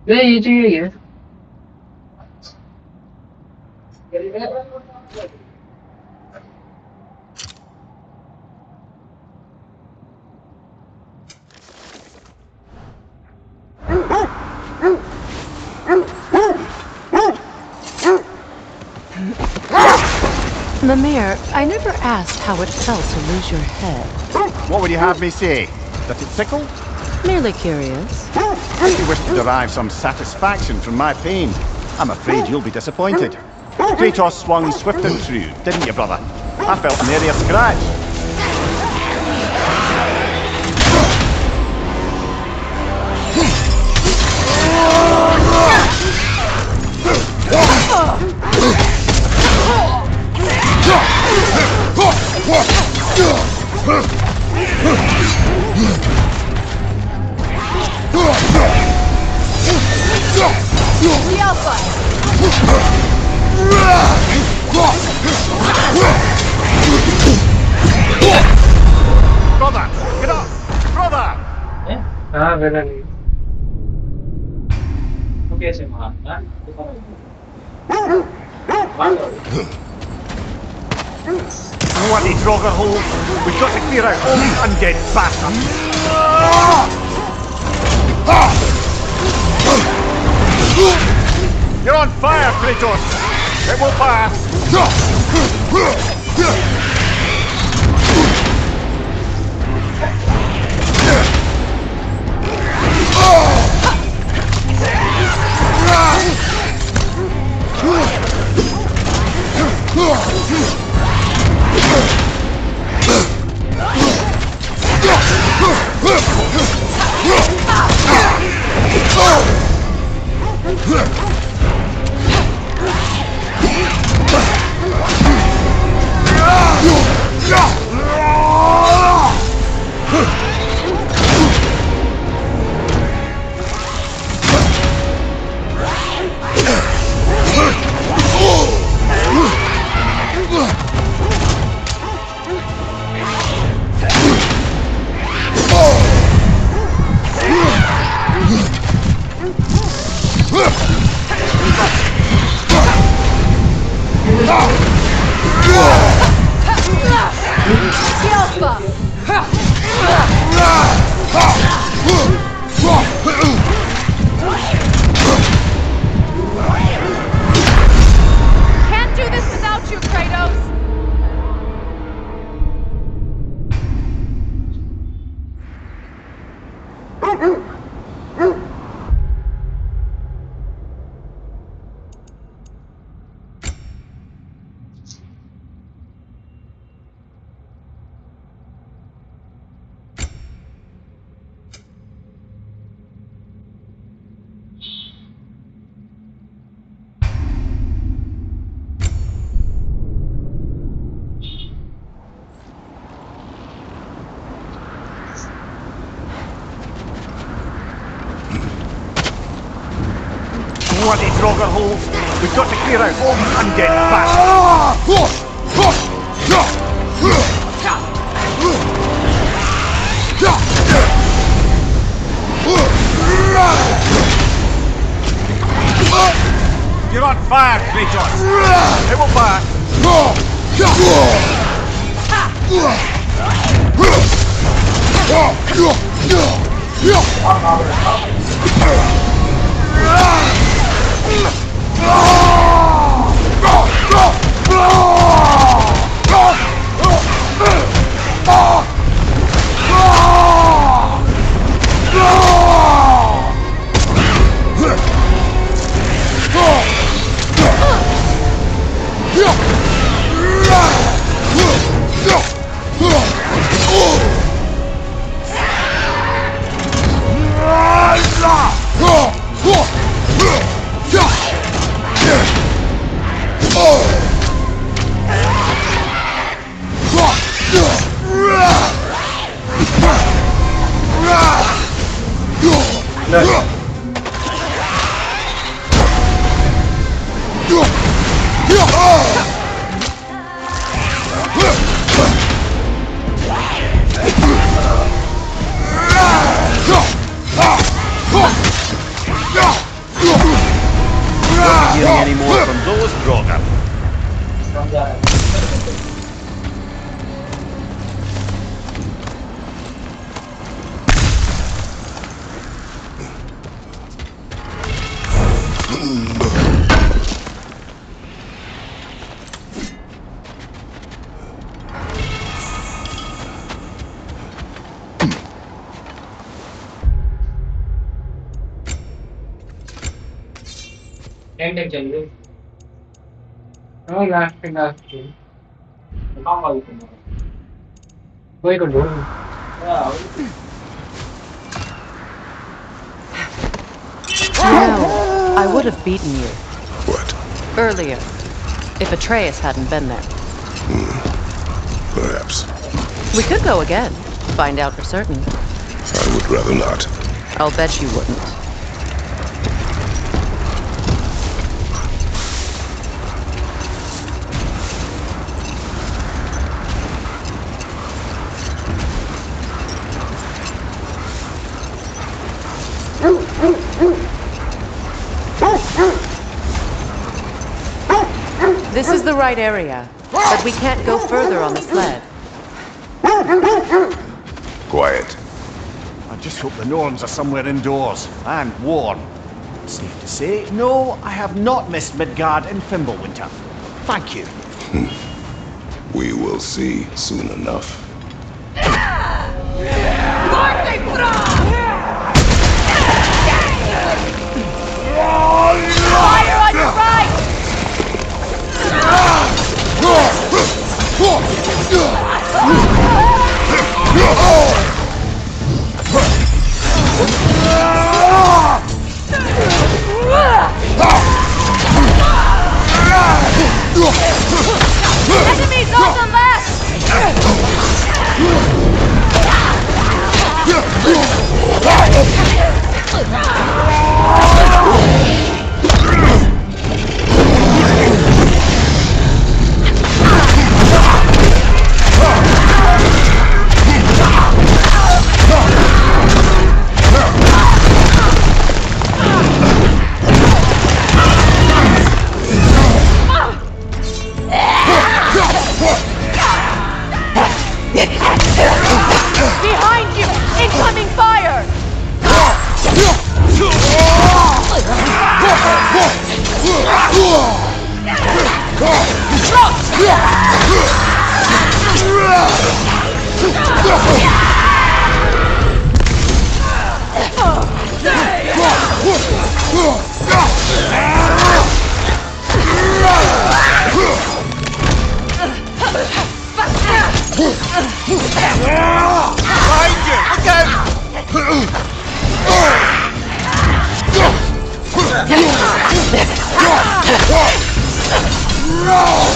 네, 이제 Mimir, I never asked how it felt to lose your head. What would you have me say? That it tickled? Merely curious. If you wish to derive some satisfaction from my pain, I'm afraid you'll be disappointed. Kratos swung swift and true, didn't you, brother? I felt nary a scratch. Brother! Get up! Brother! हाँ बेटा नहीं तो कैसे मारना Bloody Droggerhole! We've got to clear out all these undead bastards! You're on fire, Kratos! It will pass! Can't do this without you, Kratos! Bloody Droggerhole! We've got to clear out all these undead bastards! You're on fire, Kratos! It will pass! 10 10 चलिए हाँ last हाँ वही कर लो You know, I would have beaten you. What? Earlier, if Atreus hadn't been there. Perhaps. We could go again, find out for certain. I would rather not. I'll bet you wouldn't. This is the right area, but we can't go further on the sled. Quiet. I just hope the Norns are somewhere indoors, and warm. Safe to say, no, I have not missed Midgard in Fimbulwinter. Thank you. We will see soon enough. Fire on your right! Enemies on the left! Behind you! Incoming fire!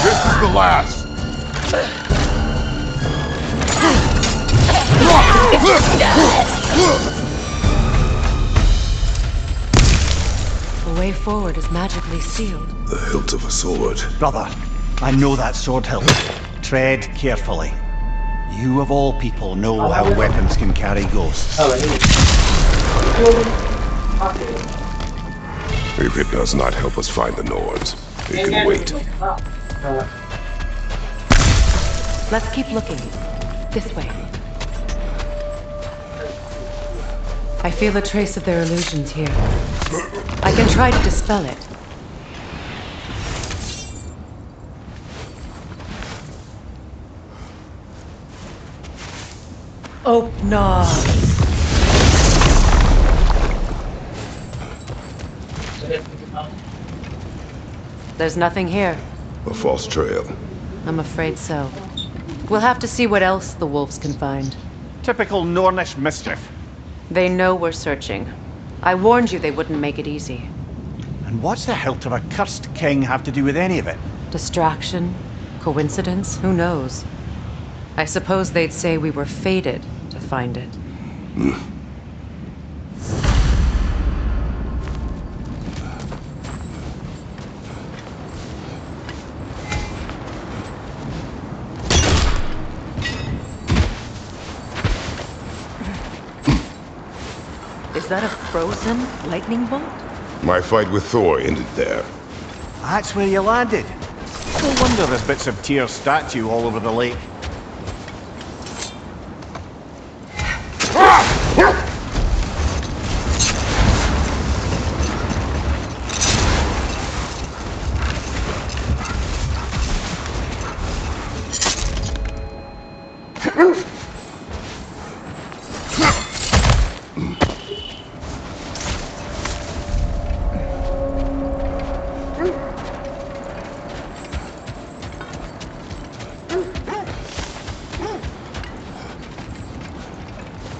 This is the last. The way forward is magically sealed. The hilt of a sword. Brother, I know that sword hilt. Tread carefully. You of all people know how weapons can carry ghosts. If it does not help us find the Norns, it can wait. Let's keep looking. This way. I feel a trace of their illusions here. I can try to dispel it. Oh, no. There's nothing here. A false trail. I'm afraid so. We'll have to see what else the wolves can find. Typical Nornish mischief. They know we're searching. I warned you they wouldn't make it easy. And what's the hilt of a cursed king have to do with any of it? Distraction? Coincidence? Who knows? I suppose they'd say we were fated to find it. Is that a frozen lightning bolt? My fight with Thor ended there. That's where you landed. No wonder there's bits of Tyr's statue all over the lake.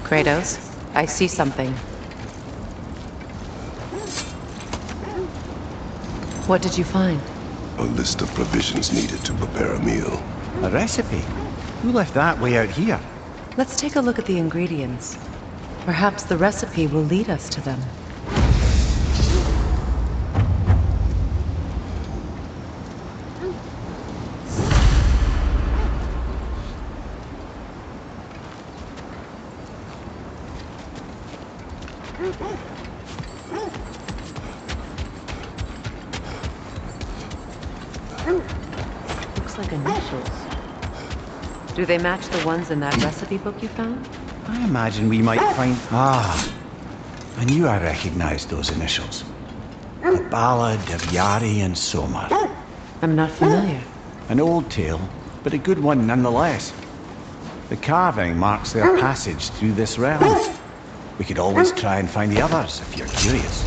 Kratos, I see something. What did you find? A list of provisions needed to prepare a meal. A recipe? Who left that way out here? Let's take a look at the ingredients. Perhaps the recipe will lead us to them. Looks like initials. Do they match the ones in that recipe book you found? I imagine we might find... Ah, I knew I recognized those initials. The Ballad of Yari and Somar. I'm not familiar. An old tale, but a good one nonetheless. The carving marks their passage through this realm. We could always try and find the others if you're curious.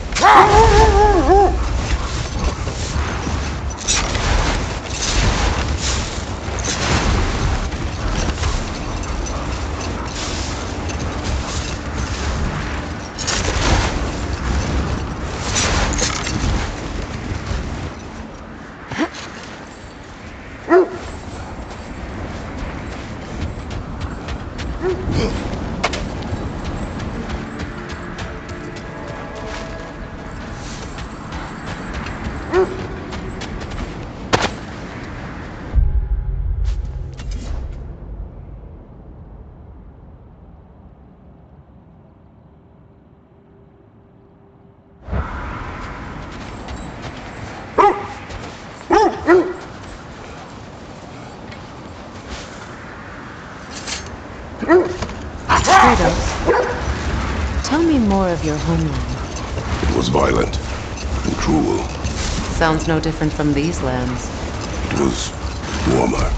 Kratos, tell me more of your homeland. It was violent and cruel. Sounds no different from these lands. It was warmer.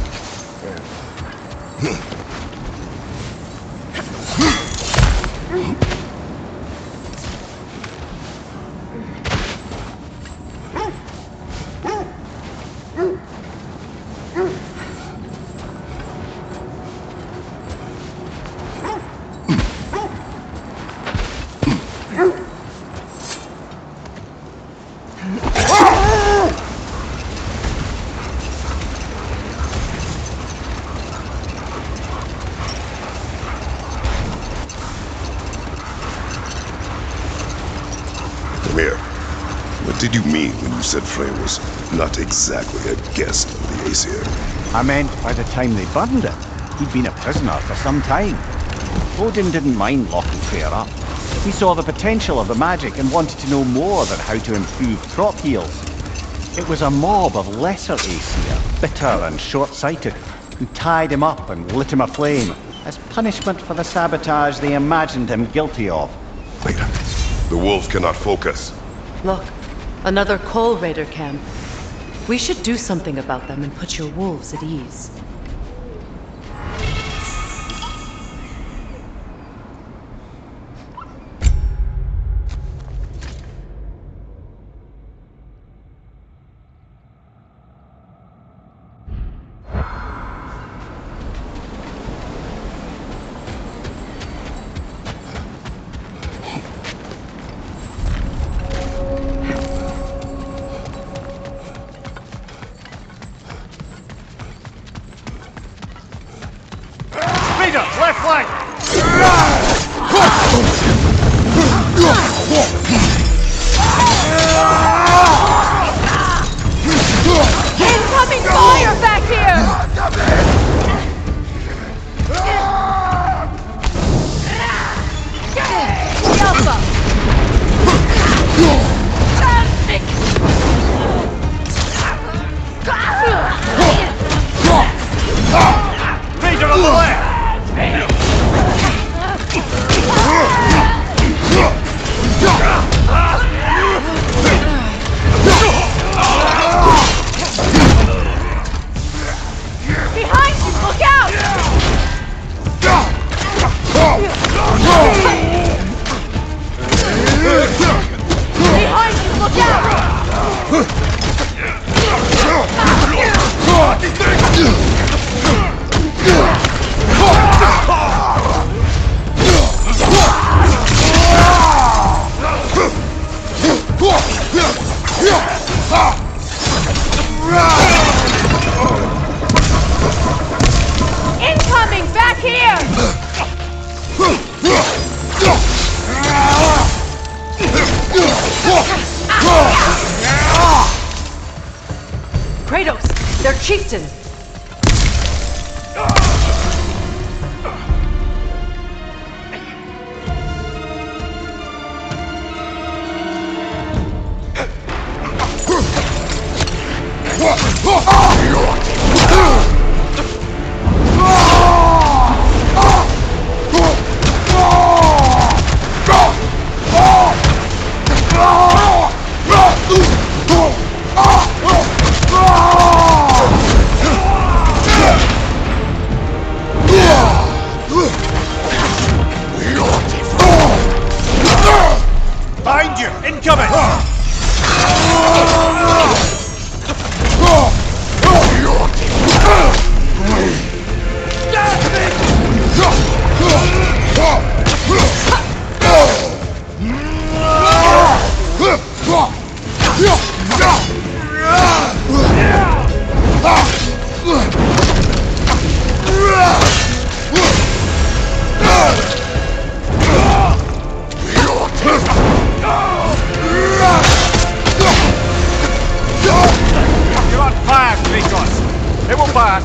What did you mean when you said Frey was not exactly a guest of the Aesir? I meant by the time they burned it, he'd been a prisoner for some time. Odin didn't mind locking Freyr up. He saw the potential of the magic and wanted to know more about how to improve crop yields. It was a mob of lesser Aesir, bitter and short-sighted, who tied him up and lit him aflame as punishment for the sabotage they imagined him guilty of. Wait, the wolves cannot focus. Look, another Coal Raider camp. We should do something about them and put your wolves at ease. Left flank! Incoming fire back here! Alpha! Major on the left! Chieftain! Behind you! Incoming! You're on fire, Kratos! It will pass!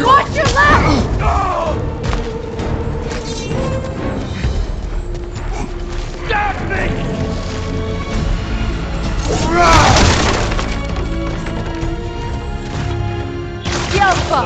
Watch your left! Stop me! Yelpa!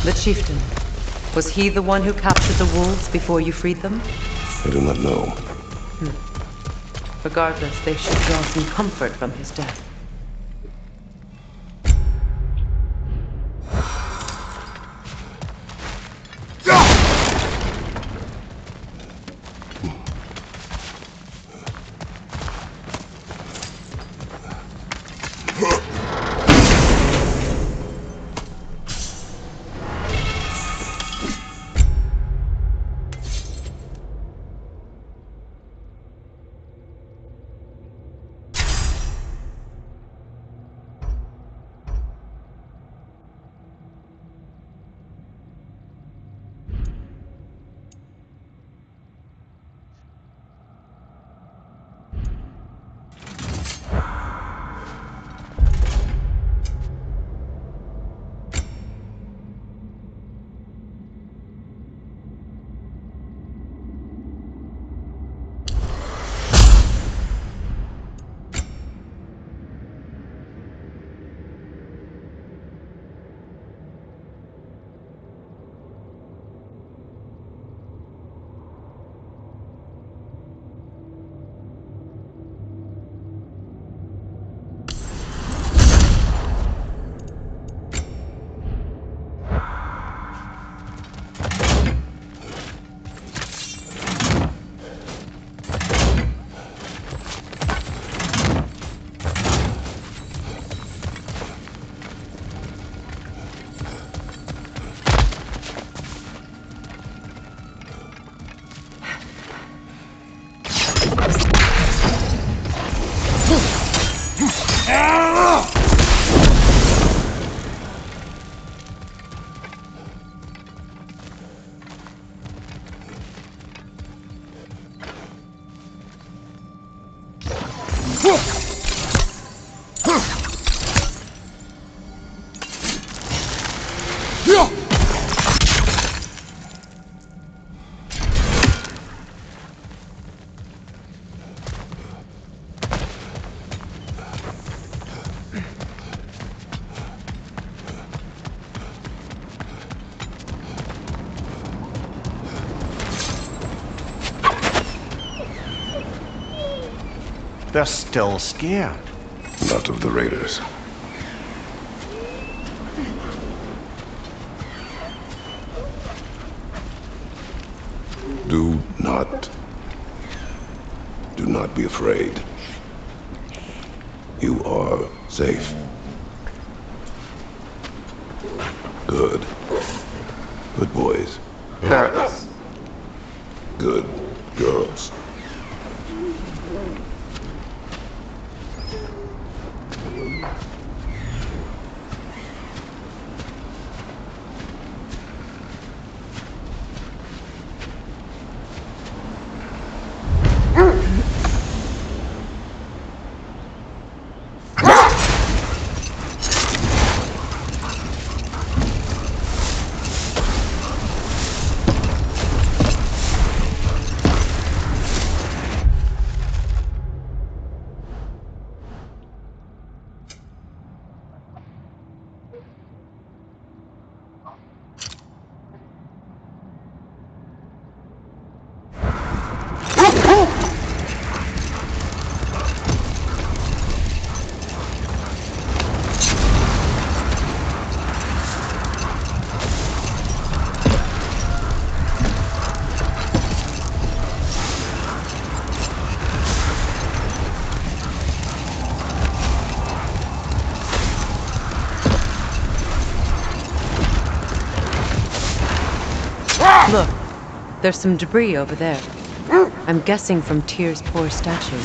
The chieftain. Was he the one who captured the wolves before you freed them? I do not know. Regardless, they should draw some comfort from his death. They're still scared. Not of the raiders. Do not be afraid. You are safe. Good. Good boys. Perilous. Good girls. Look, there's some debris over there. I'm guessing from Tyr's poor statue.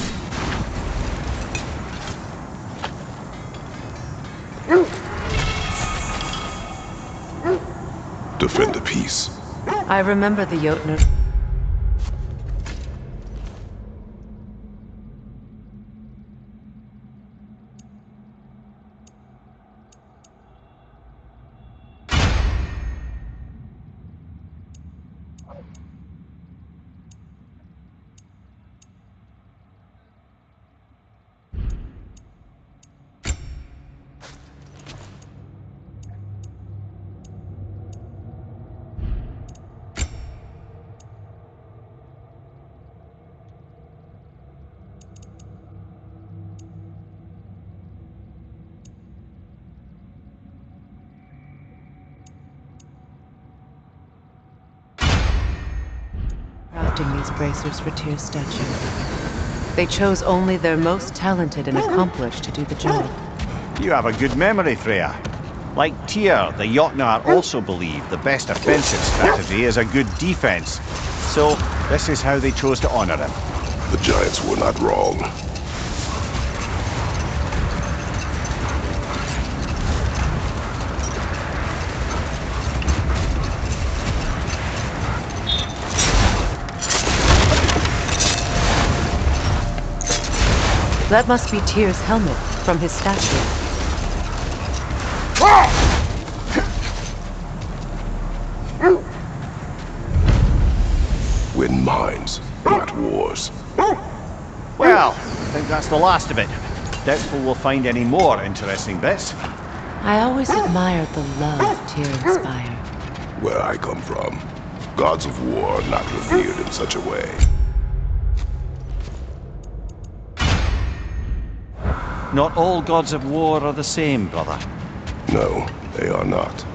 Defend the peace. I remember the Jotner. Crafting these bracers for Tyr's statue. They chose only their most talented and accomplished to do the job. You have a good memory, Freya. Like Tyr, the Jotnar also believe the best offensive strategy is a good defense. So, this is how they chose to honor him. The giants were not wrong. That must be Tyr's helmet from his statue. Win minds, not wars. Well, I think that's the last of it. Doubtful we'll find any more interesting bits. I always admired the love Tyr inspired. Where I come from, gods of war are not revered in such a way. Not all gods of war are the same, brother. No, they are not.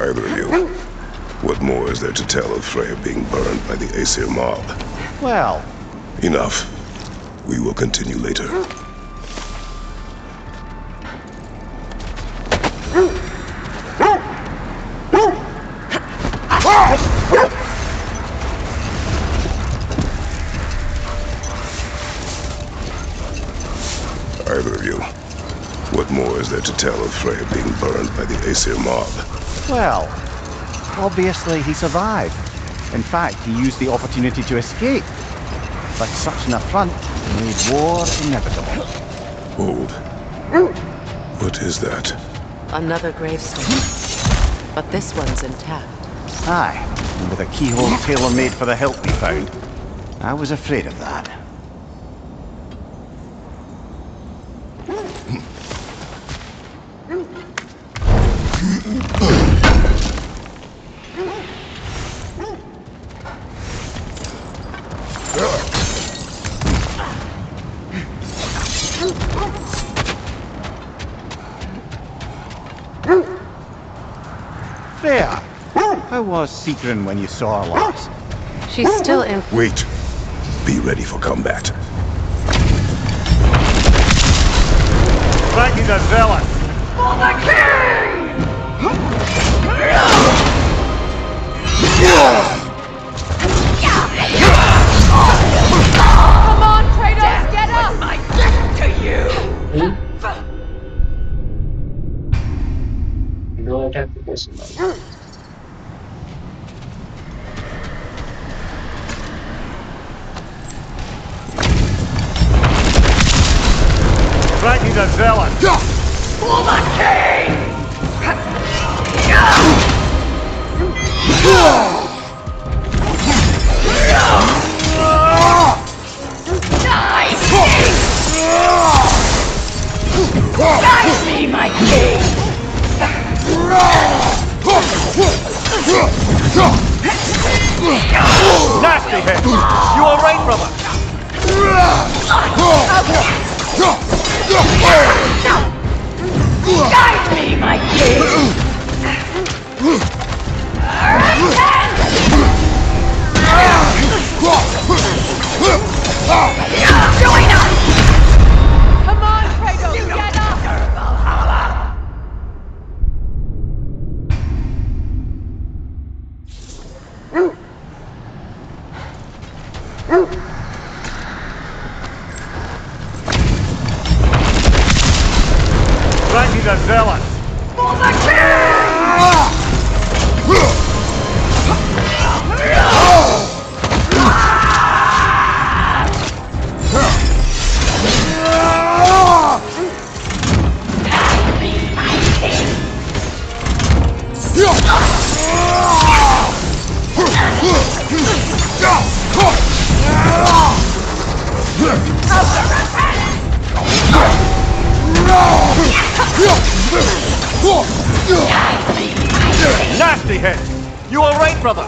Either of you. What more is there to tell of Freya being burned by the Aesir mob? Well... Enough. We will continue later. Either of you. What more is there to tell of Freya being burned by the Aesir mob? Well, obviously he survived. In fact, he used the opportunity to escape. But such an affront made war inevitable. Hold. What is that? Another gravestone. But this one's intact. Aye, and with a keyhole tailor-made for the hilt we found. I was afraid of that. Freya, how was Sigrun when you saw her last? She's still in... Wait. Be ready for combat. Striking the zealot! For the king! Come on, Kratos, get up! My gift to you! No attack the person. Striking the zealot! For the king! Guide me, my king! Nasty hit! You alright, brother? Guide me, my king! Join us! Come on, Kratos, get up! Striking the zealot! For the king! Nasty hit! You alright, brother?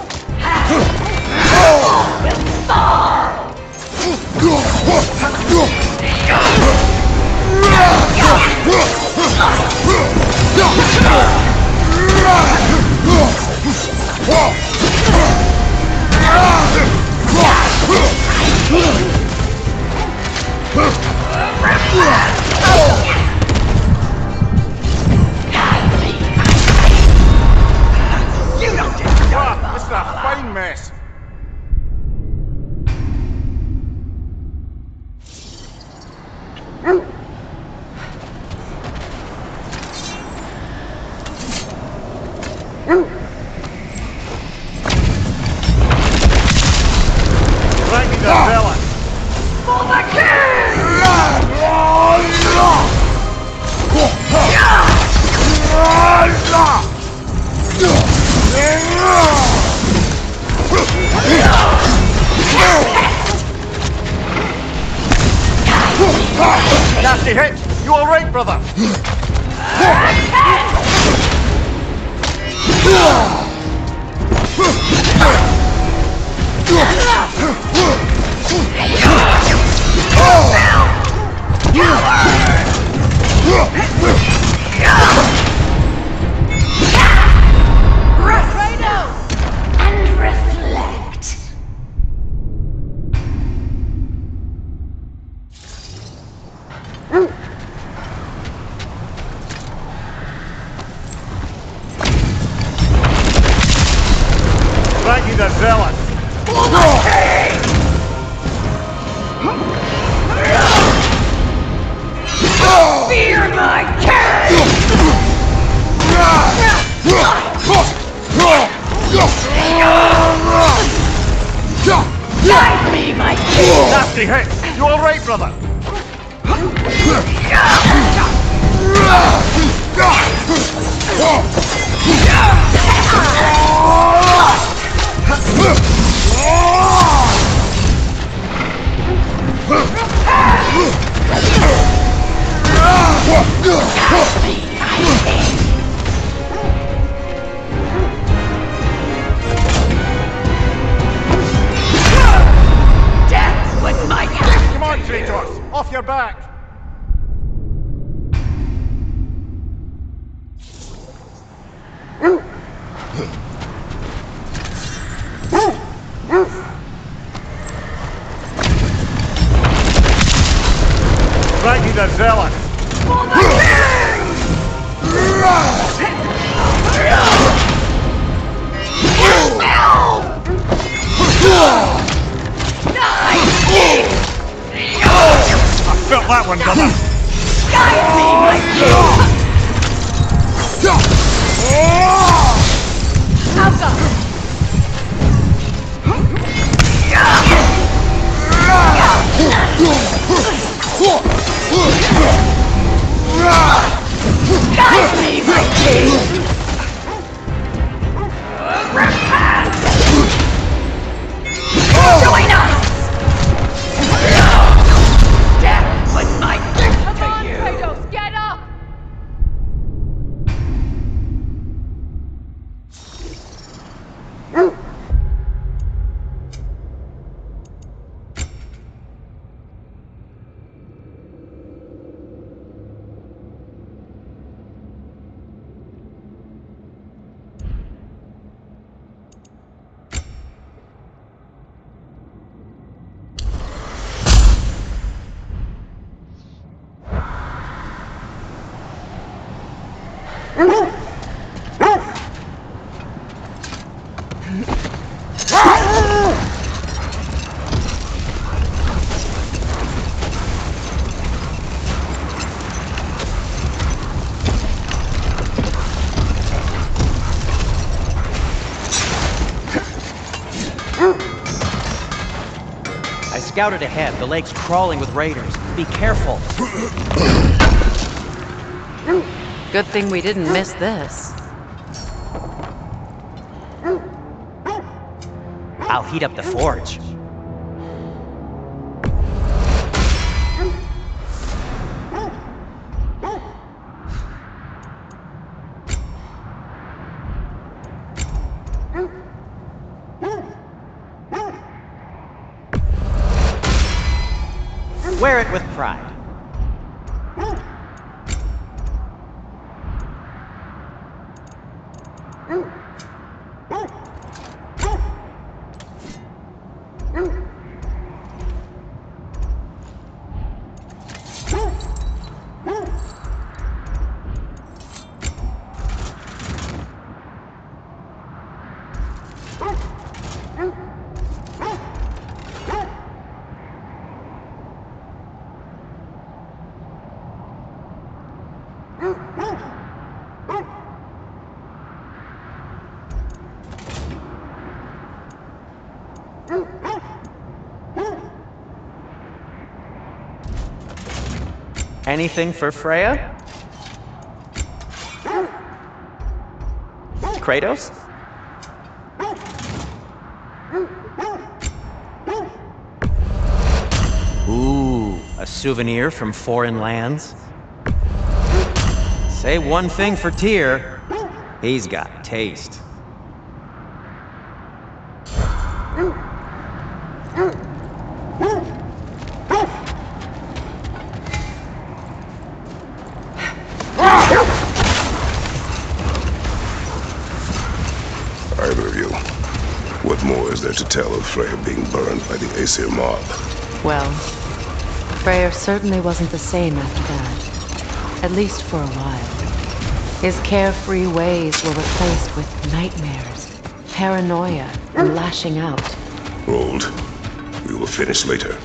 This is a fine mess. Striking the zealot! For the king! Nasty hit! You alright, brother? the zealous! Fear my king! Guide me, my king! Nasty hit! You alright, brother? Death was my Come on, Kratos! Off your back! Ragnar the zealous! For the king! I felt that one, brother! Guide me, my king! Guide me, my king! Join us! Death was my gift to you! Kratos, get up! I scouted ahead. The lake's crawling with raiders. Be careful. Good thing we didn't miss this. I'll heat up the forge. Wear it with pride. Anything for Freya? Kratos? Ooh, a souvenir from foreign lands? Say one thing for Tyr, he's got taste. Either of you, what more is there to tell of Freya being burned by the Aesir mob? Well, Freyr certainly wasn't the same after that. At least for a while. His carefree ways were replaced with nightmares paranoia and lashing out. Hold. We will finish later.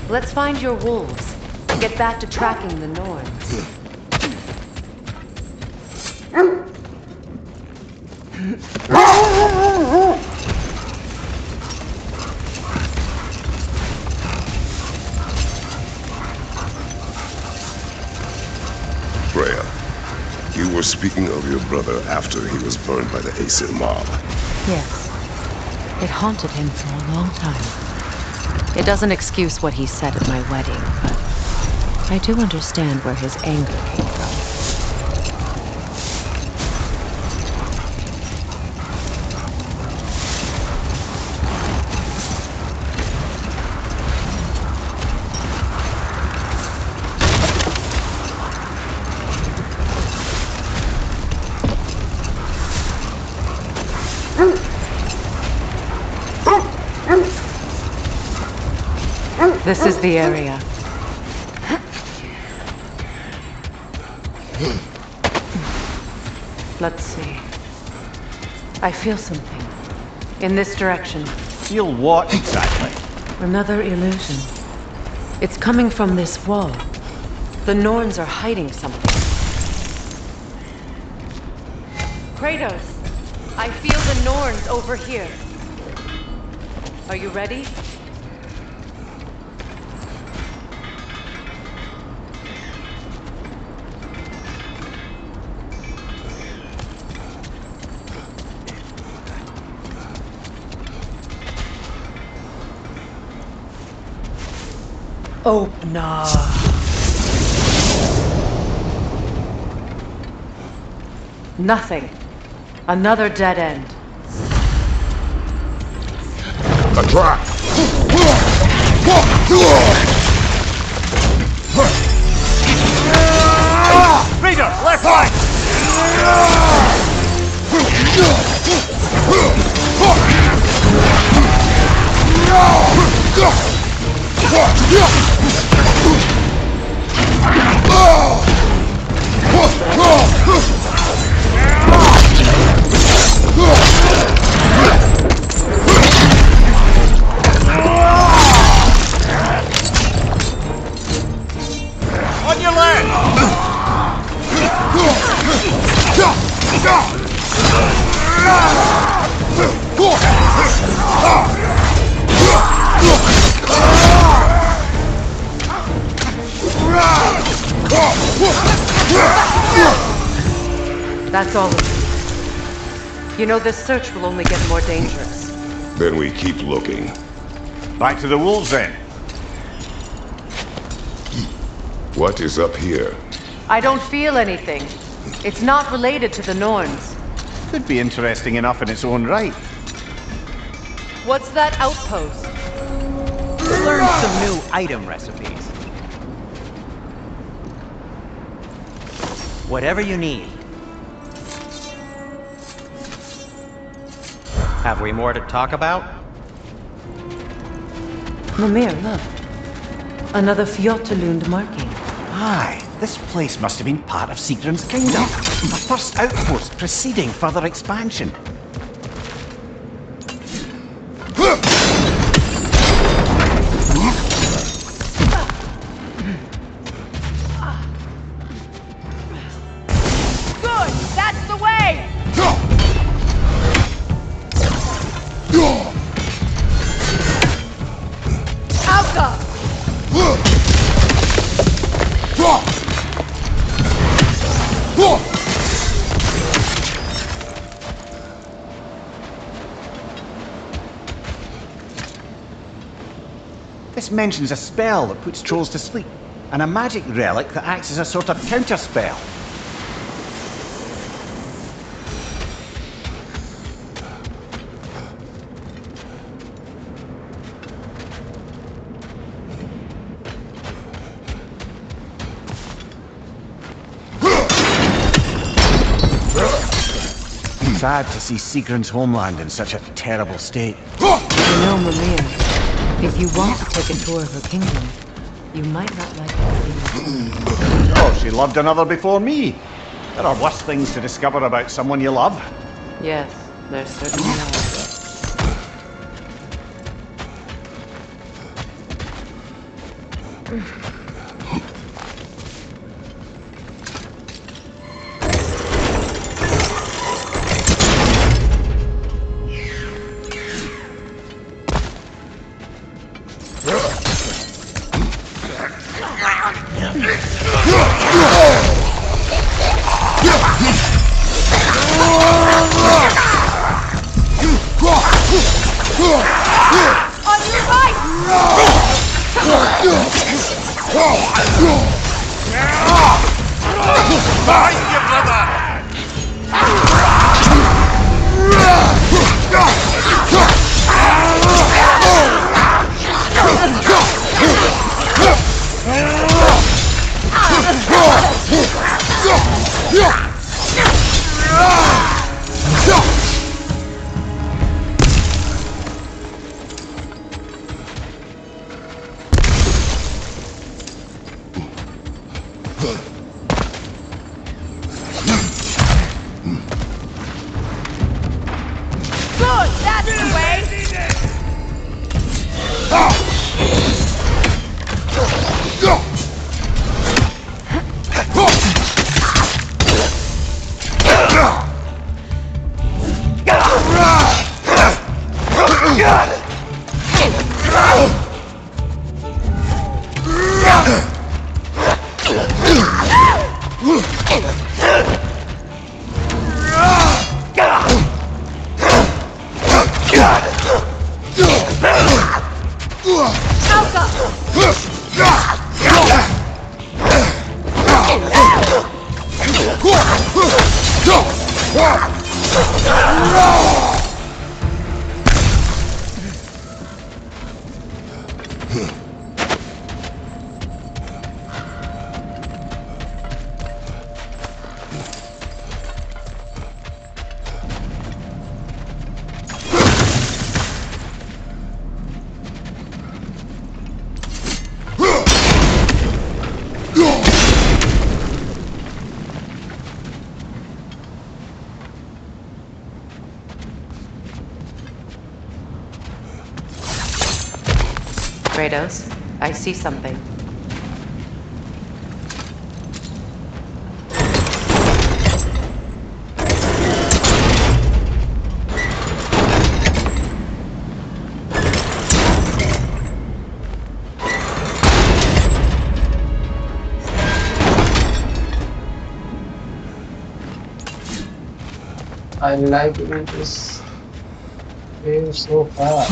Let's find your wolves and get back to tracking the Norns. Freya, you were speaking of your brother after he was burned by the Aesir mob. Yes. It haunted him for a long time. It doesn't excuse what he said at my wedding, but I do understand where his anger came from. This is the area. Let's see. I feel something. In this direction. Feel what exactly? Another illusion. It's coming from this wall. The Norns are hiding something. Kratos! I feel the Norns over here. Are you ready? Oh, nah. Nothing. Another dead end. A trap! Raider, left flank! On your left! That's all of it. You know, this search will only get more dangerous. Then we keep looking. Back to the wolves then. What is up here? I don't feel anything. It's not related to the Norns. Could be interesting enough in its own right. What's that outpost? Learn some new item recipes. Whatever you need. Have we more to talk about? Mimir, look. Another Fjotalund marking. Aye, this place must have been part of Sigrun's kingdom. The first outpost preceding further expansion. Good! That's the way! Alka! This mentions a spell that puts trolls to sleep, and a magic relic that acts as a sort of counterspell. Sad to see Sigrun's homeland in such a terrible state. You know, Mimir, if you want to take a tour of her kingdom, you might not like it. Oh, she loved another before me. There are worse things to discover about someone you love. Yes, there certainly are. On your Behind you, brother! Good! That's the way! Kratos, I see something. I like this game so far.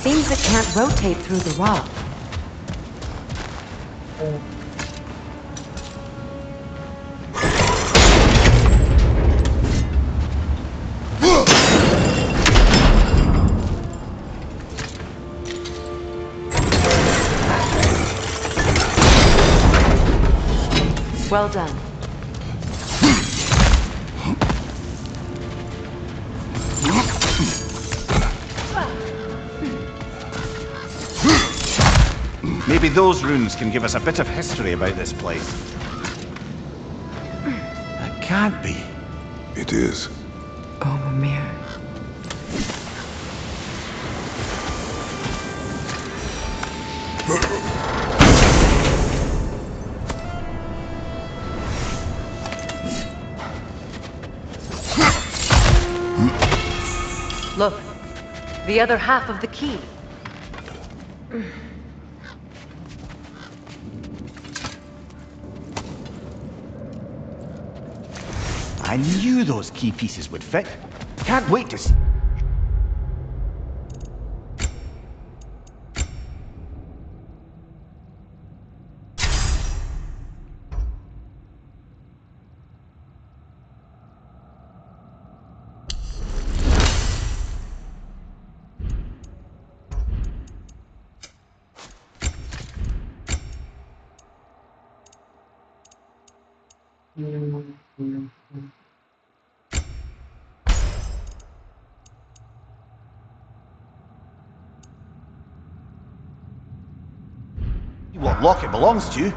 Seems it can't rotate through the rock. Well done. Maybe those runes can give us a bit of history about this place. That can't be. It is. Oh, Mimir. Look, the other half of the key. I knew those key pieces would fit. Can't wait to see. What lock it belongs to?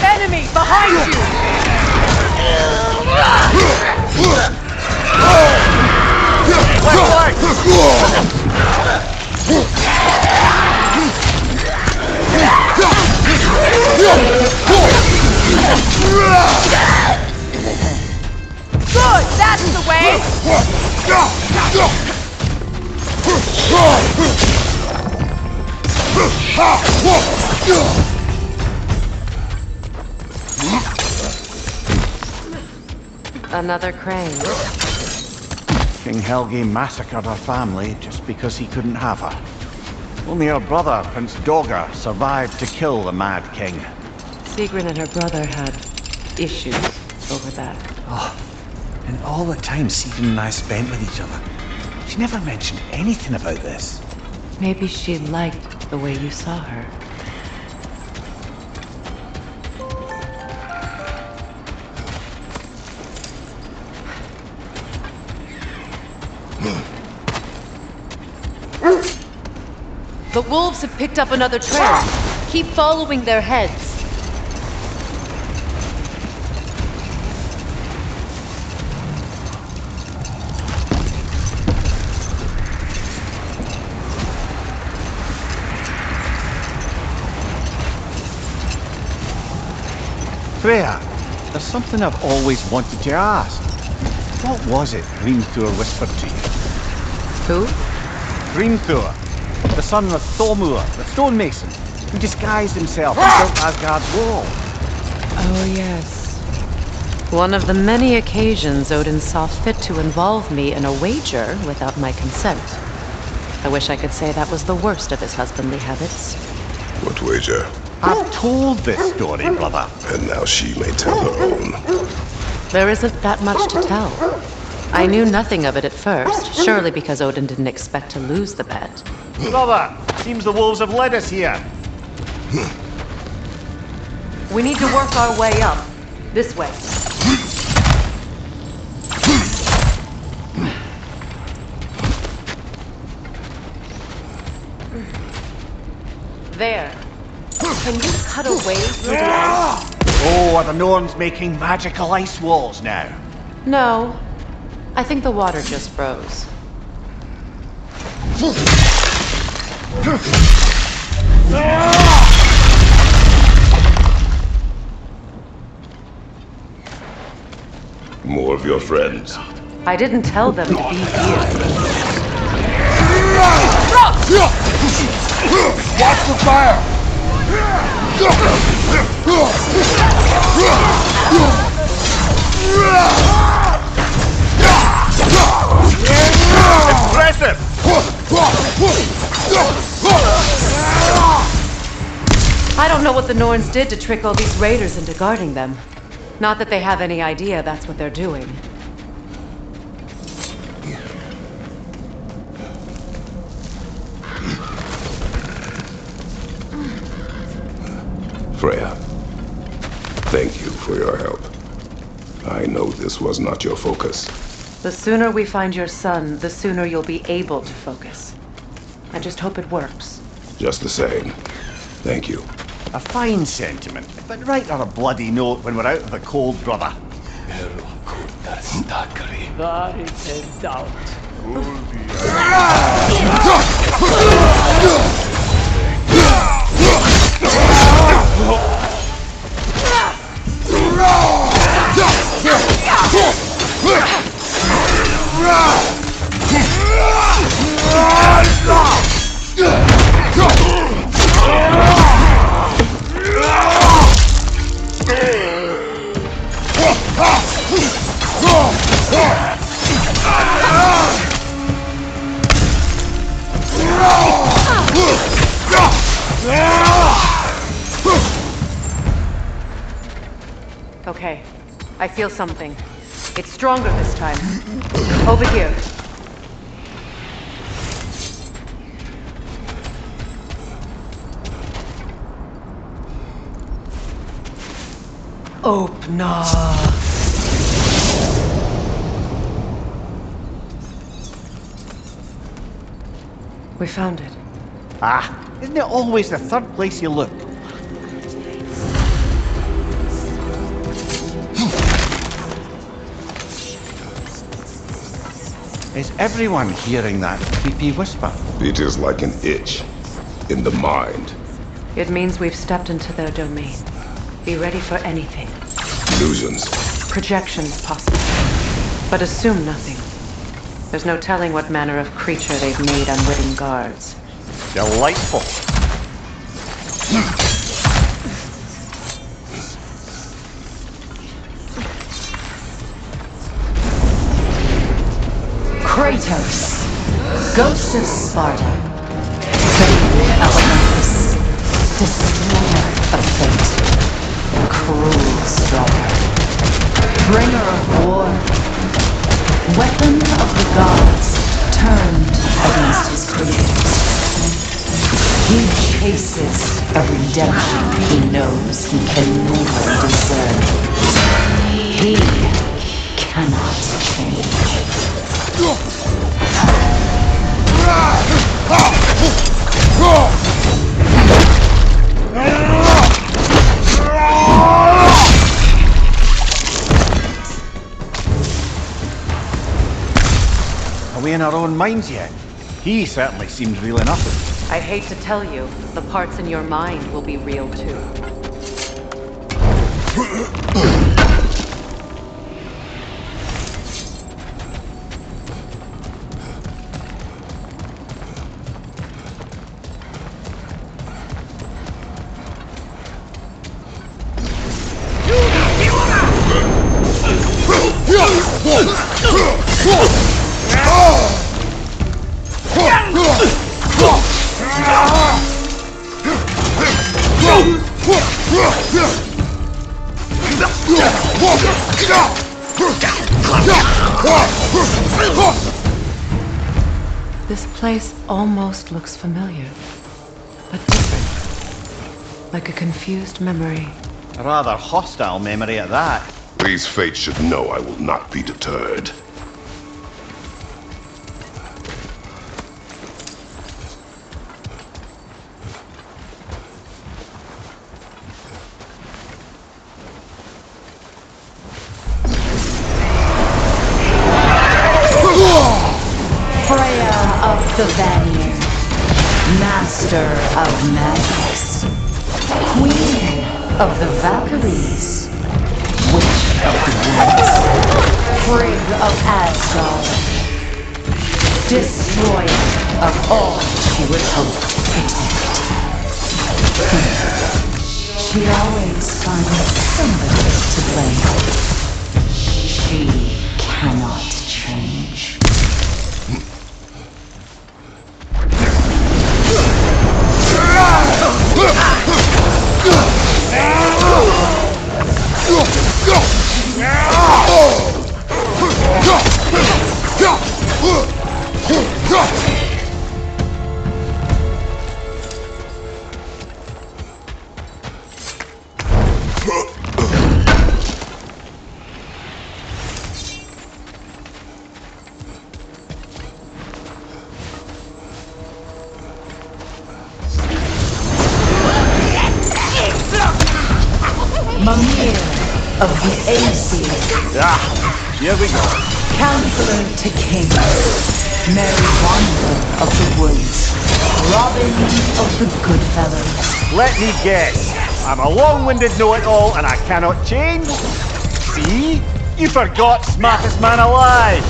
Enemy behind you! Good, that's the way! Another crane. King Helge massacred her family just because he couldn't have her. Only her brother, Prince Dogger, survived to kill the Mad King. Sigrun and her brother had issues over that. Oh, and all the time Sigrun and I spent with each other, she never mentioned anything about this. Maybe she liked the way you saw her. The wolves have picked up another trail. Keep following their heads. Freya, there's something I've always wanted to ask. What was it Grímthur whispered to you? Who? Grímthur, the son of Thormur, the stonemason, who disguised himself and built Asgard's wall. Oh, yes. One of the many occasions Odin saw fit to involve me in a wager without my consent. I wish I could say that was the worst of his husbandly habits. What wager? I've told this story, brother. And now she may tell her own. There isn't that much to tell. I knew nothing of it at first, surely because Odin didn't expect to lose the bet. Brother, seems the wolves have led us here. We need to work our way up. This way. There. Can you cut away through the ice? Oh, are the Norns making magical ice walls now? No. I think the water just froze. More of your friends. I didn't tell them to be here. Watch the fire! Impressive! I don't know what the Norns did to trick all these raiders into guarding them. Not that they have any idea that's what they're doing. Freya, thank you for your help. I know this was not your focus. The sooner we find your son, the sooner you'll be able to focus. I just hope it works. Just the same, thank you. A fine sentiment, but write her a bloody note when we're out of the cold, brother. Okay, I feel something. It's stronger this time. Over here. Opener. We found it. Ah, isn't it always the third place you look? Is everyone hearing that creepy whisper? It is like an itch in the mind. It means we've stepped into their domain. Be ready for anything. Illusions. Projections possible. But assume nothing. There's no telling what manner of creature they've made unwitting guards. Delightful. Kratos, ghost of Sparta, fabled Elementus, destroyer of fate, cruel striker, bringer of war, weapon of the gods turned against his creators. He chases a redemption he knows he can never deserve. He cannot change. Are we in our own minds yet? He certainly seems real enough. I'd hate to tell you, the parts in your mind will be real too. This place almost looks familiar, but different. Like a confused memory. A rather hostile memory at that. These fates should know I will not be deterred. Freya of the Vanir, master of magics, queen of the Valkyries, witch of the woods. spring of Asgard, destroyer of all she would hope protect. She always finds somebody to blame. She cannot change. Mimir of the Aesir. Ah, here we go. Counselor to kings. Merry Wanderer of the woods. Robin of the Goodfellows. Let me guess. I'm a long-winded know-it-all and I cannot change? See? You forgot smartest man alive!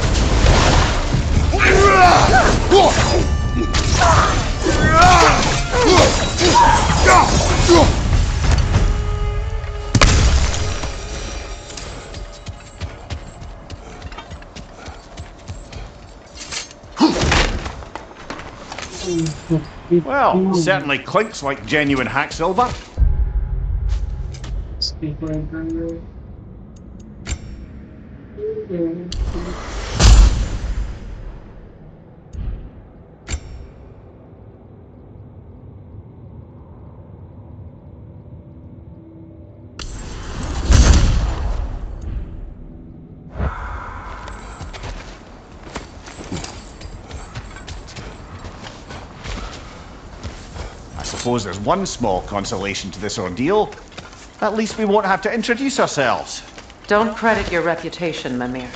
Well, certainly clinks like genuine hack silver. I suppose there's one small consolation to this ordeal. At least we won't have to introduce ourselves. Don't credit your reputation, Mimir.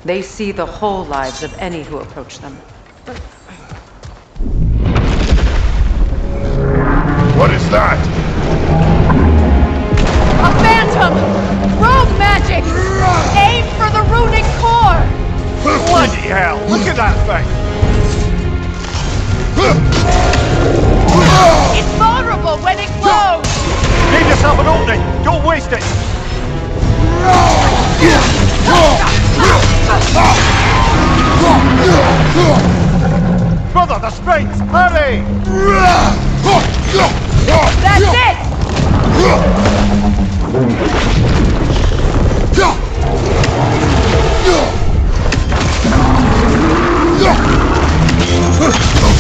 They see the whole lives of any who approach them. What is that? A phantom! Rogue magic! Aim for the runic core! Bloody hell! Look at that thing! It's vulnerable when it glows! Give yourself an opening! Don't waste it! Brother, the springs! Hurry! That's it!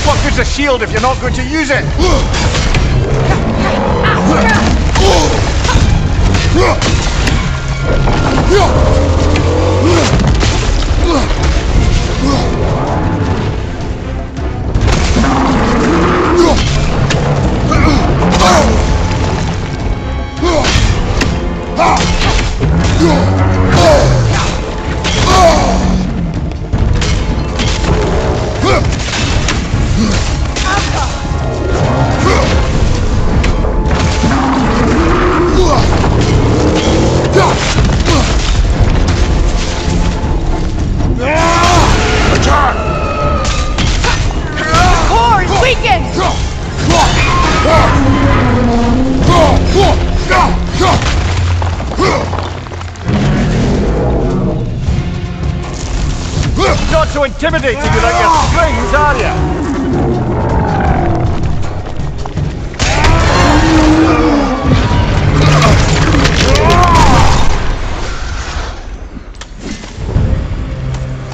What good's a shield if you're not going to use it? Not so intimidating without your strings, are you?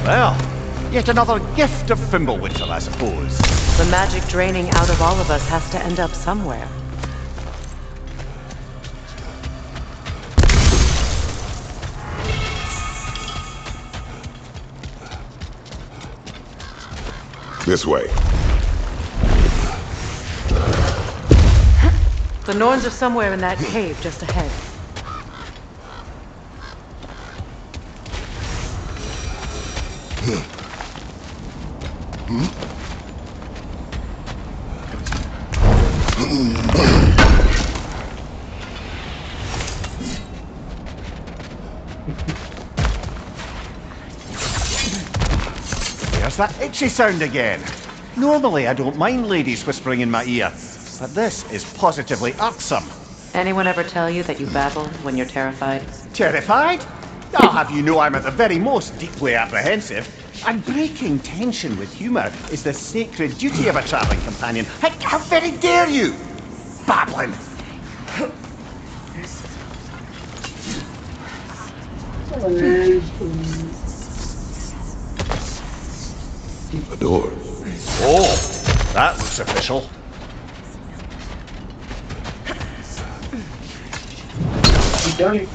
Well, yet another gift of Fimbulwinter, I suppose. The magic draining out of all of us has to end up somewhere. This way. The Norns are somewhere in that cave just ahead. What's that itchy sound again? Normally I don't mind ladies whispering in my ear, but this is positively irksome. Anyone ever tell you that you babble when you're terrified? Terrified? I'll have you know I'm at the very most deeply apprehensive. And breaking tension with humour is the sacred duty of a travelling companion. How very dare you! Babbling! A door. Oh, that looks official. You done it.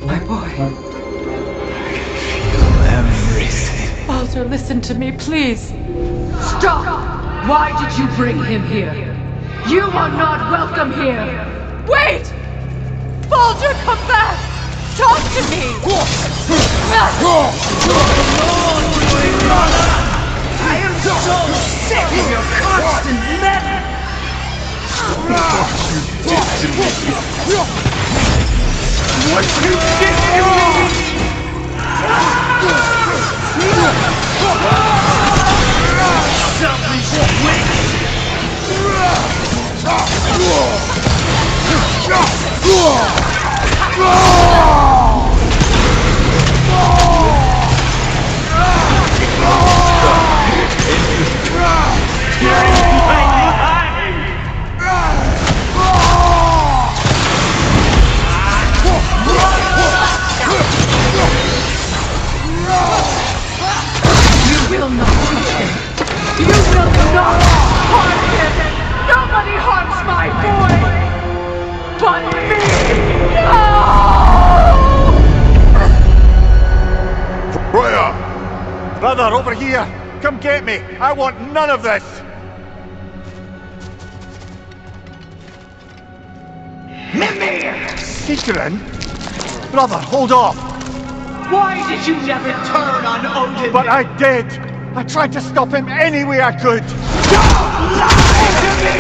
My boy. Everything. Baldur, listen to me, please. Stop! Why did you bring him here? You are not welcome here. Wait! Baldur, come back! Talk to me! I am so sick of your constant meddling! What you did to me! Selfish witch! You will not touch him! You will not harm him! Nobody harms my boy! But me! No! Freya! Brother, over here! Come get me! I want none of this! Mimir! Sigrun? Brother, hold off! Why did you never turn on Odin? But I did! I tried to stop him any way I could! Don't lie to me!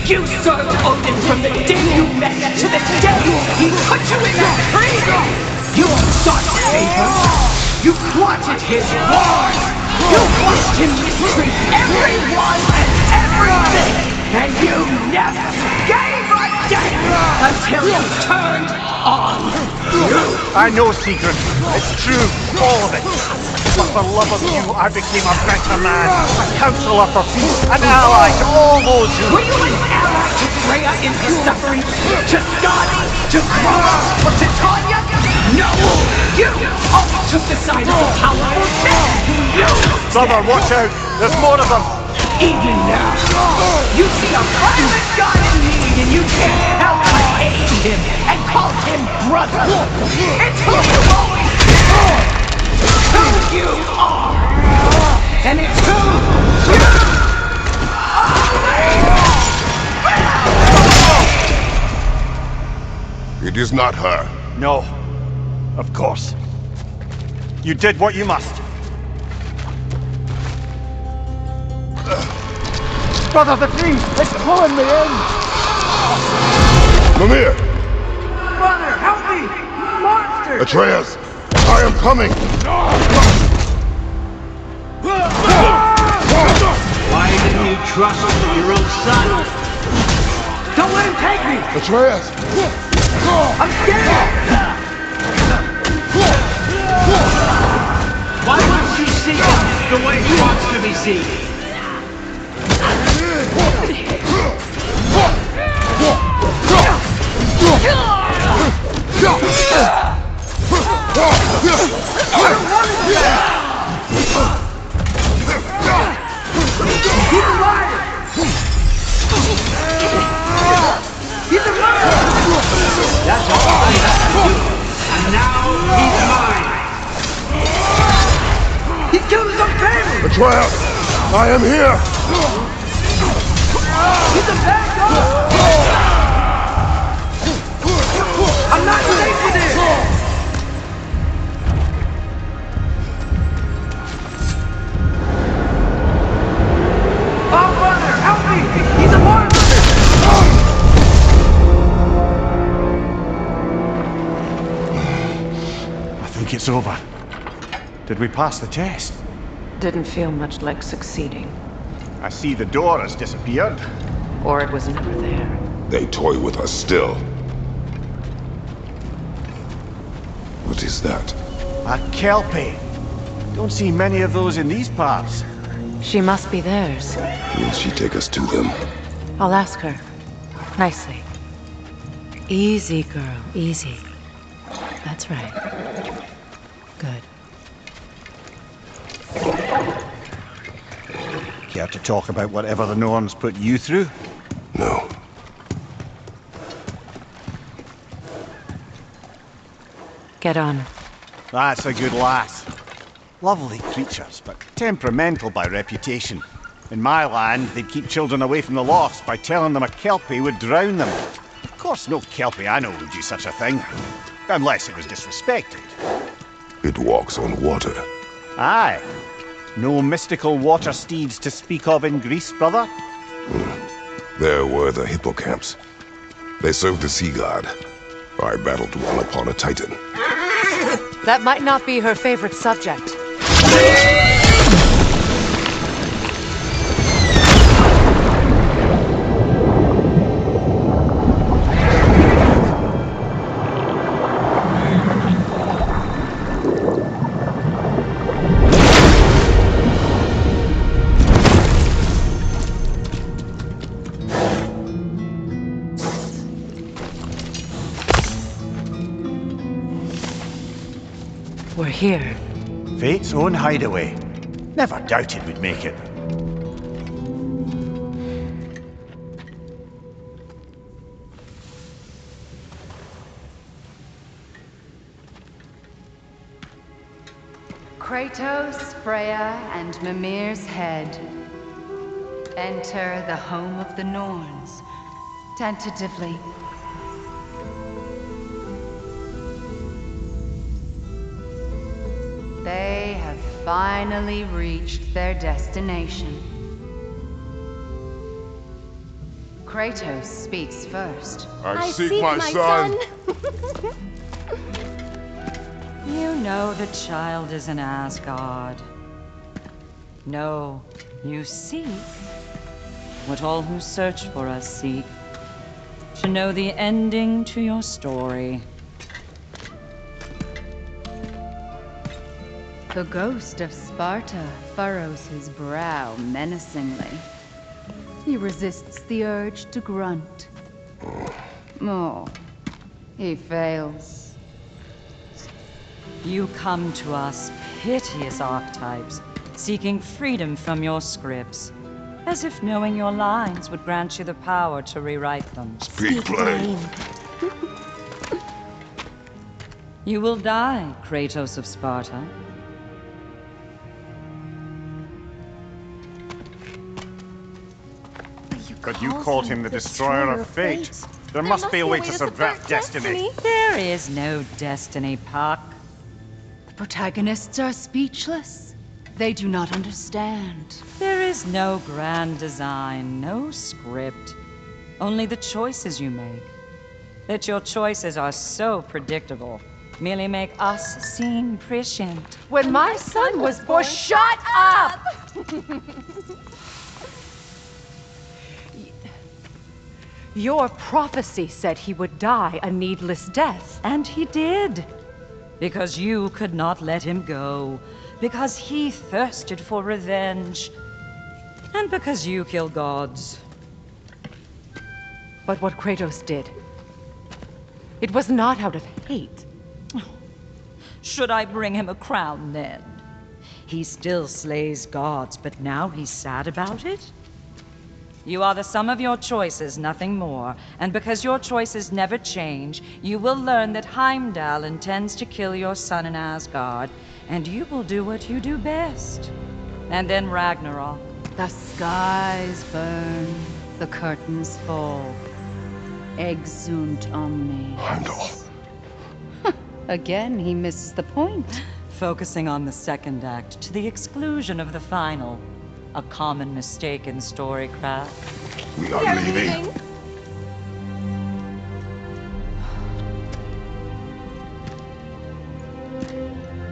You served Odin from the day you met to the day he put you in that tree! You sought favor! You wanted his wars! You watched him mistreat everyone and everything! And you never gave a damn until you turned on you! I know, Sigrun. It's true, all of it. But for love of you, I became a better man, a counselor for peace, an ally to all those who... Were you an ally to Freya in her suffering? To Skadi? To Kratos? Or to Tanya? No! You always took the side of the powerful man who used Brother, watch out! There's more of them! Even now, you see a violent god in need and you can't help but aid him and call him brother. It's who you always been. Who you are. And it's who you It is not her. No. Of course. You did what you must. Brother, the tree! It's pulling me in! Mimir! Brother, help me! Monster! Atreus! I am coming! Why didn't you trust your own son? Don't let him take me! Atreus! I'm scared! Why wouldn't you see him the way he wants to be seen? He's alive! He's alive! That's all I have to do. And now he's mine. He killed his own family! Atreus! I am here! He's a bad guy! I'm not safe with him! Oh, brother, help me! He's a monster! It's over. Did we pass the test? Didn't feel much like succeeding. I see the door has disappeared. Or it was never there. They toy with us still. What is that? A Kelpie. Don't see many of those in these parts. She must be theirs. Will she take us to them? I'll ask her. Nicely. Easy, girl. Easy. That's right. Good. Care to talk about whatever the Norns put you through? No. Get on. That's a good lass. Lovely creatures, but temperamental by reputation. In my land, they'd keep children away from the lofts by telling them a Kelpie would drown them. Of course, no Kelpie I know would do such a thing. Unless it was disrespected. It walks on water. Aye. No mystical water steeds to speak of in Greece, brother? There were the hippocamps. They served the sea god. I battled one upon a titan. That might not be her favorite subject. We're here. Fate's own hideaway. Never doubted we'd make it. Kratos, Freya, and Mimir's head. Enter the home of the Norns. Tentatively. They have finally reached their destination. Kratos speaks first. I seek my son. You know the child is in Asgard. No, you seek what all who search for us seek. To know the ending to your story. The ghost of Sparta furrows his brow menacingly. He resists the urge to grunt. Oh, he fails. You come to us, piteous archetypes, seeking freedom from your scripts, as if knowing your lines would grant you the power to rewrite them. Speak plain. You will die, Kratos of Sparta. But you called him the destroyer of fate. There must be a way to subvert destiny. There is no destiny, Puck. The protagonists are speechless. They do not understand. There is no grand design, no script. Only the choices you make. That your choices are so predictable, merely make us seem prescient. When my son was born, shut up! Your prophecy said he would die a needless death. And he did. Because you could not let him go. Because he thirsted for revenge. And because you kill gods. But what Kratos did, it was not out of hate. Should I bring him a crown then? He still slays gods, but now he's sad about it? You are the sum of your choices, nothing more. And because your choices never change, you will learn that Heimdall intends to kill your son in Asgard, and you will do what you do best. And then Ragnarok. The skies burn, the curtains fall. Exunt omnes. Heimdall. Again, he misses the point. Focusing on the second act to the exclusion of the final. A common mistake in storycraft. We are leaving.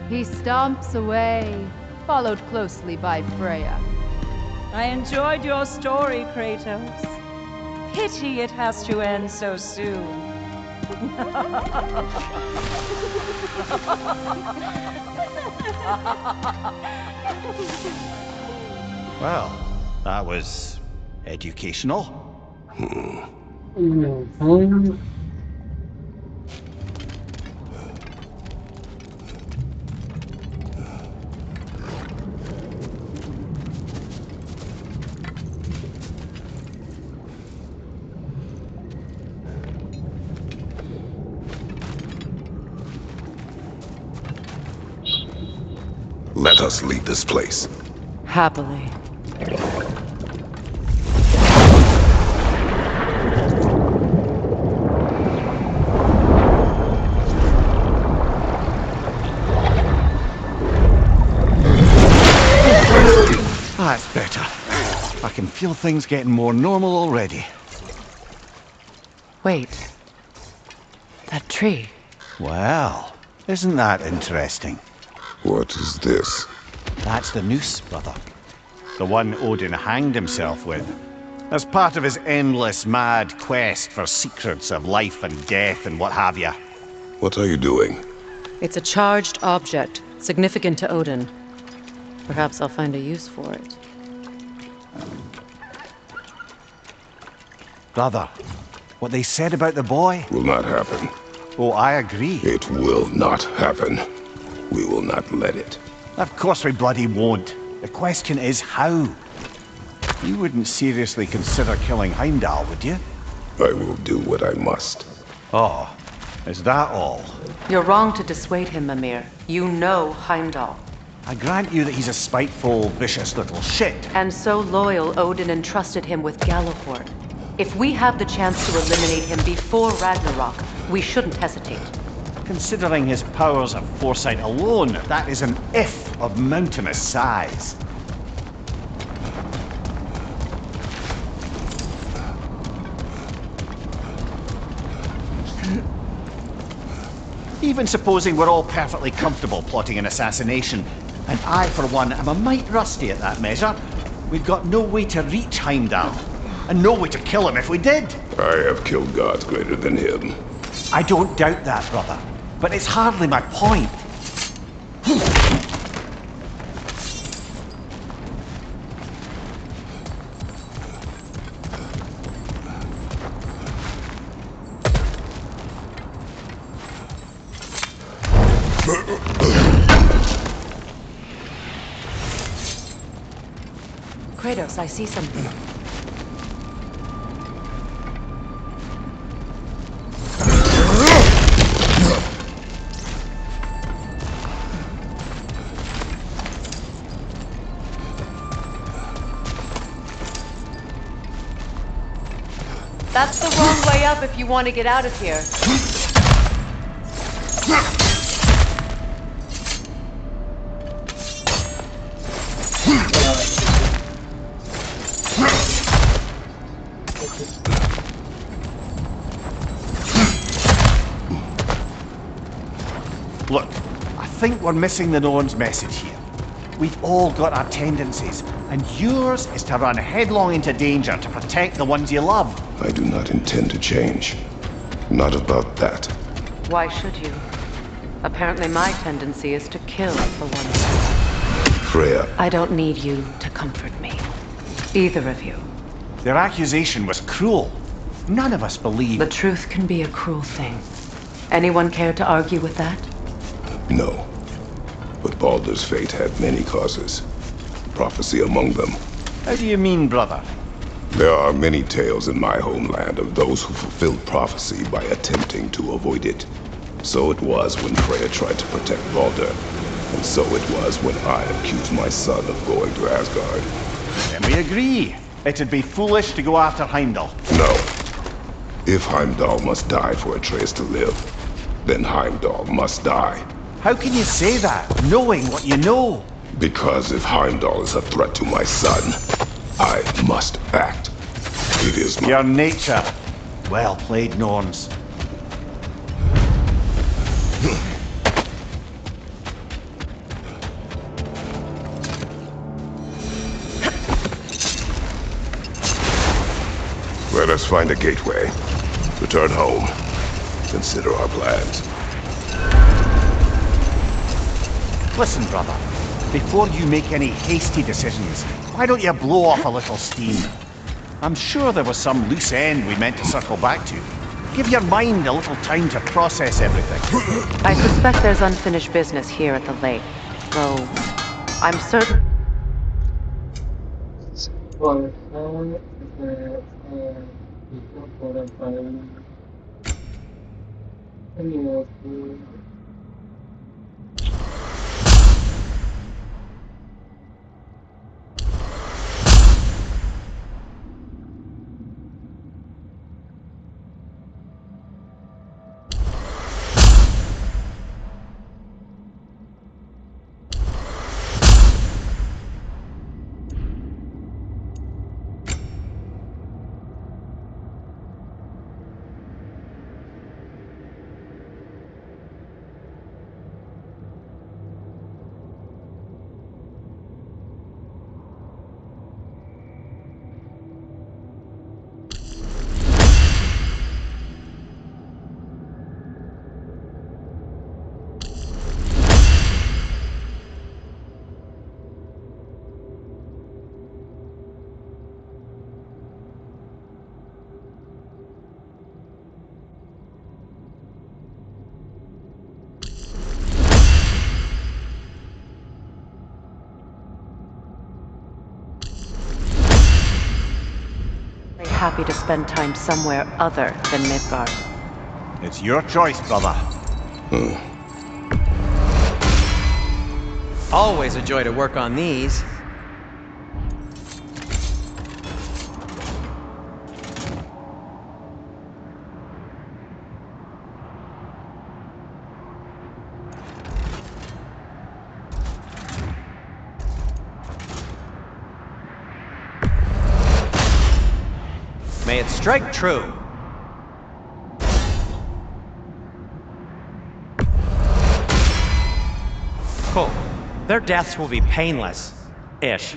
He stomps away, followed closely by Freya. I enjoyed your story, Kratos. Pity it has to end so soon. Well, that was educational. Let us leave this place. Happily. That's better. I can feel things getting more normal already. Wait. That tree. Well, isn't that interesting? What is this? That's the noose, brother. The one Odin hanged himself with, as part of his endless, mad quest for secrets of life and death and what have you. What are you doing? It's a charged object, significant to Odin. Perhaps I'll find a use for it. Brother, what they said about the boy? Will not happen. Oh, I agree. It will not happen. We will not let it. Of course we bloody won't. The question is how? You wouldn't seriously consider killing Heimdall, would you? I will do what I must. Oh, is that all? You're wrong to dissuade him, Mimir. You know Heimdall. I grant you that he's a spiteful, vicious little shit. And so loyal, Odin entrusted him with Gjallarhorn. If we have the chance to eliminate him before Ragnarok, we shouldn't hesitate. Considering his powers of foresight alone, that is an if of mountainous size. Even supposing we're all perfectly comfortable plotting an assassination, and I, for one, am a mite rusty at that measure, we've got no way to reach Heimdall, and no way to kill him if we did. I have killed gods greater than him. I don't doubt that, brother, but it's hardly my point. Kratos, I see something. That's the wrong way up if you want to get out of here. Look, I think we're missing the Norns' message here. We've all got our tendencies, and yours is to run headlong into danger to protect the ones you love. I do not intend to change. Not about that. Why should you? Apparently my tendency is to kill the ones. Freya. I don't need you to comfort me. Either of you. Their accusation was cruel. None of us believe. The truth can be a cruel thing. Anyone care to argue with that? No. But Baldur's fate had many causes. Prophecy among them. How do you mean, brother? There are many tales in my homeland of those who fulfilled prophecy by attempting to avoid it. So it was when Freya tried to protect Baldur. And so it was when I accused my son of going to Asgard. Then we agree. It'd be foolish to go after Heimdall. No. If Heimdall must die for Atreus to live, then Heimdall must die. How can you say that, knowing what you know? Because if Heimdall is a threat to my son, I must act. It is your nature. Well played, Norns. Let us find a gateway. Return home. Consider our plans. Listen, brother. Before you make any hasty decisions, why don't you blow off a little steam? I'm sure there was some loose end we meant to circle back to. Give your mind a little time to process everything. I suspect there's unfinished business here at the lake, though I'm certain... happy to spend time somewhere other than Midgard. It's your choice, brother. Always a joy to work on these. May it strike true. Cool. Their deaths will be painless-ish.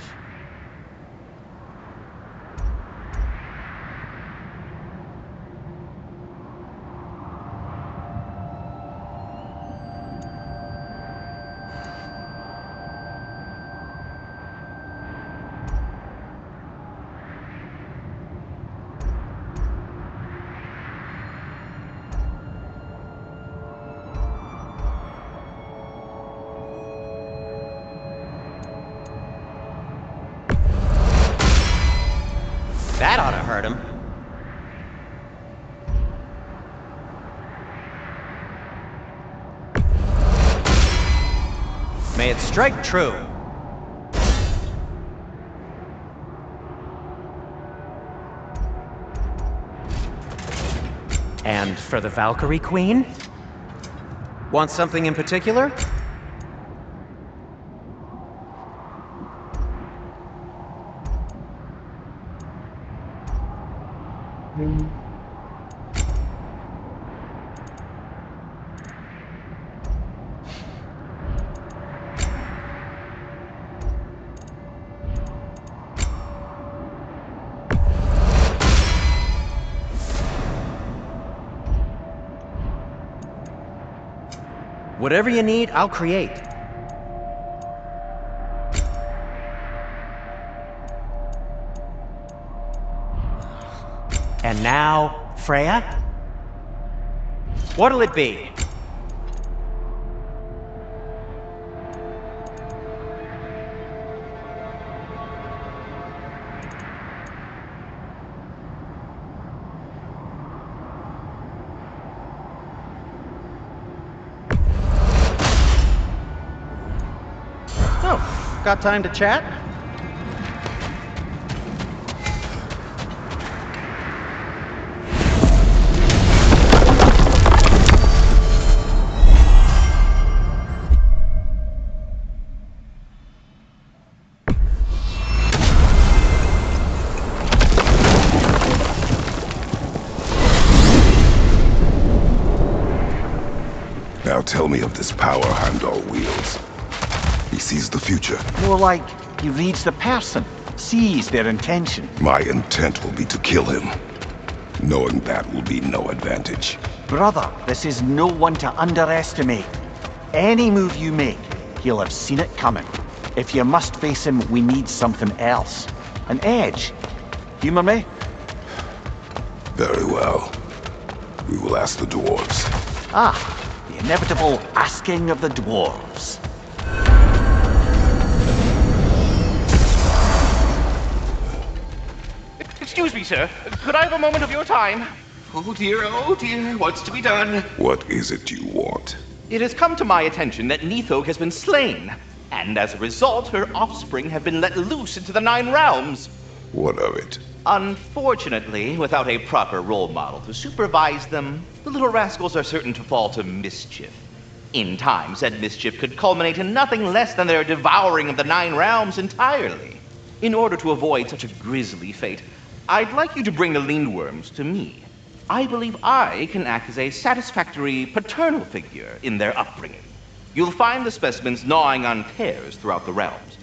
That ought to hurt him. May it strike true. And for the Valkyrie Queen? Want something in particular? Whatever you need, I'll create. And now, Freya? What'll it be? Oh, got time to chat? Now tell me of this power Heimdall wields. He sees the future. More like he reads the person, sees their intention. My intent will be to kill him. Knowing that will be no advantage. Brother, this is no one to underestimate. Any move you make, he'll have seen it coming. If you must face him, we need something else. An edge. Humor me? Very well. We will ask the dwarves. Ah, the inevitable asking of the dwarves. Excuse me, sir. Could I have a moment of your time? Oh dear, what's to be done? What is it you want? It has come to my attention that Nithog has been slain, and as a result, her offspring have been let loose into the Nine Realms. What of it? Unfortunately, without a proper role model to supervise them, the little rascals are certain to fall to mischief. In time, said mischief could culminate in nothing less than their devouring of the Nine Realms entirely. In order to avoid such a grisly fate, I'd like you to bring the Lindworms to me. I believe I can act as a satisfactory paternal figure in their upbringing. You'll find the specimens gnawing on tears throughout the realms.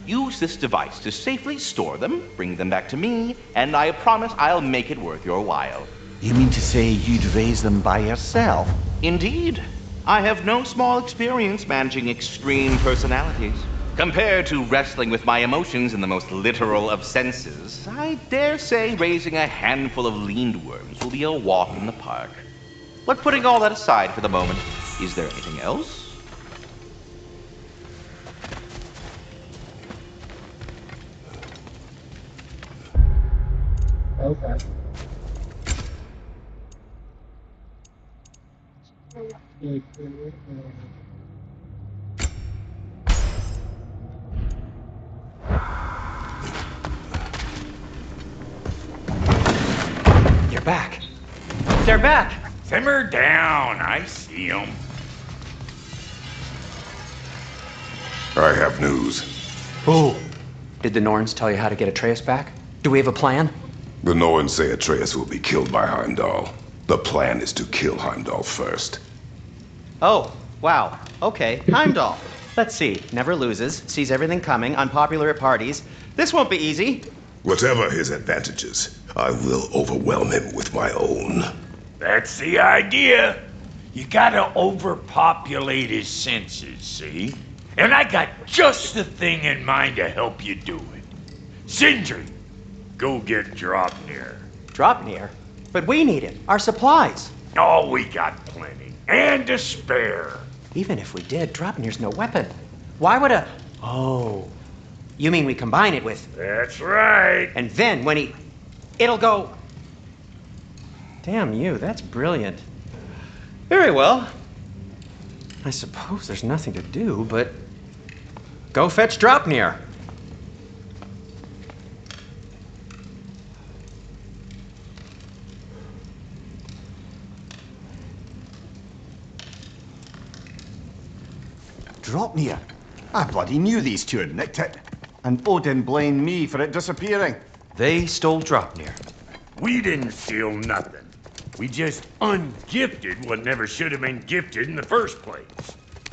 Use this device to safely store them, bring them back to me, and I promise I'll make it worth your while. You mean to say you'd raise them by yourself? Indeed. I have no small experience managing extreme personalities. Compared to wrestling with my emotions in the most literal of senses, I dare say raising a handful of Lindworms will be a walk in the park. But putting all that aside for the moment, is there anything else? Okay. You're back. They're back! Simmer down, I see 'em. I have news. Oh. Did the Norns tell you how to get Atreus back? Do we have a plan? The Norns say Atreus will be killed by Heimdall. The plan is to kill Heimdall first. Oh, wow. Okay, Heimdall. Let's see. Never loses, sees everything coming, unpopular at parties. This won't be easy. Whatever his advantages, I will overwhelm him with my own. That's the idea. You gotta overpopulate his senses, see? And I got just the thing in mind to help you do it. Sindri, go get Draupnir. Draupnir? But we need it. Our supplies. Oh, we got plenty. And to spare. Even if we did, Draupnir's no weapon. Why would a... Oh. You mean we combine it with... That's right. And then when he... It'll go... Damn you, that's brilliant. Very well. I suppose there's nothing to do but... Go fetch Draupnir. Draupnir? I bloody knew these two had nicked it. And Odin blamed me for it disappearing. They stole Draupnir. We didn't steal nothing. We just ungifted what never should have been gifted in the first place.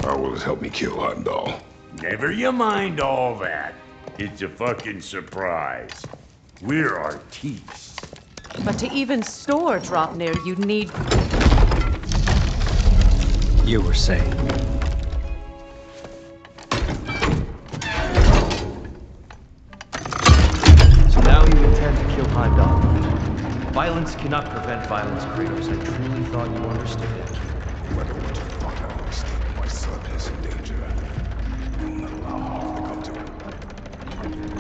How will it help me kill Heimdall? Never you mind all that. It's a fucking surprise. We're artistes. But to even store Draupnir, you'd need... You were saying... So now you intend to kill Heimdall. Violence cannot prevent violence, Kratos. I truly thought you understood it. No matter what you thought I understood, my son is in danger. I will not allow harm to come to him.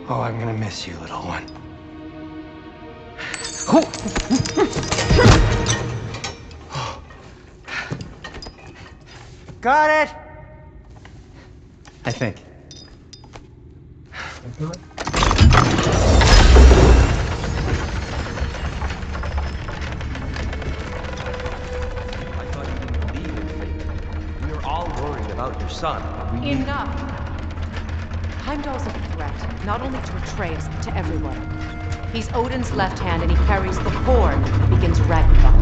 Oh, I'm gonna miss you, little one. Got it! I think. We were all worried about your son. Enough! Heimdall's a threat, not only to Atreus, but to everyone. He's Odin's left hand, and he carries the horn that begins Ragnarok.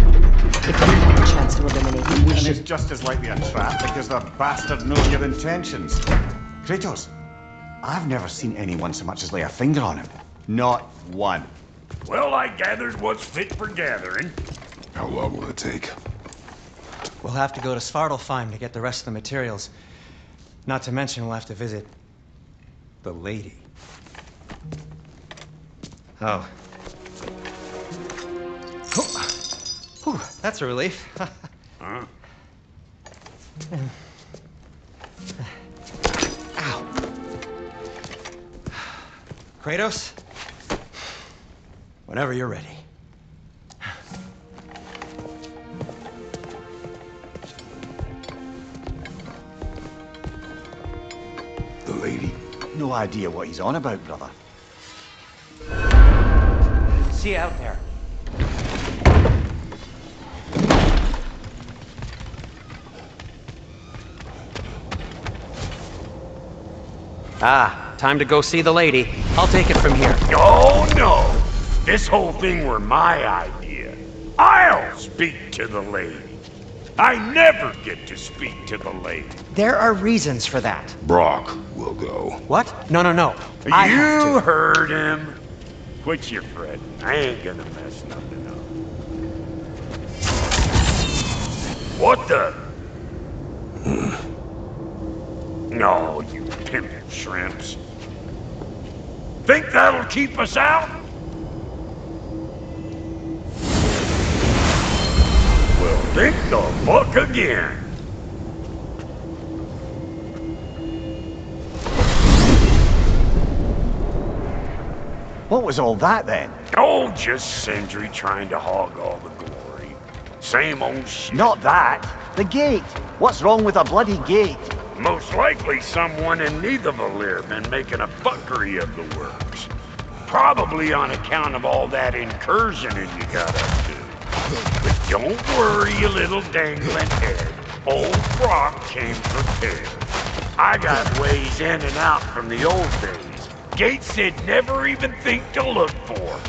If we have a chance to eliminate him, we And should... it's just as likely a trap because the bastard knows your intentions. Kratos, I've never seen anyone so much as lay a finger on him. Not one. Well, I gathered what's fit for gathering. How long will it take? We'll have to go to Svartalfheim to get the rest of the materials. Not to mention we'll have to visit the lady. Oh. Whew, that's a relief. Huh? Ow. Kratos? Whenever you're ready. The lady? No idea what he's on about, brother. See you out there. Ah, time to go see the lady. I'll take it from here. Oh, no! This whole thing were my idea. I'll speak to the lady. I never get to speak to the lady. There are reasons for that. Brock will go. What? No. I have You to. heard him. Quit your fretting. I ain't gonna mess nothing up. What the? No, you pimp shrimps. Think that'll keep us out? Well, think the fuck again. What was all that then? Oh, just Sindri trying to hog all the glory. Same old shit. Not that. The gate. What's wrong with a bloody gate? Most likely someone in Nidavellir been making a fuckery of the works. Probably on account of all that incursioning you got up to. But don't worry, you little dangling head. Old Brock came prepared. I got ways in and out from the old days. Gates they'd never even think to look for,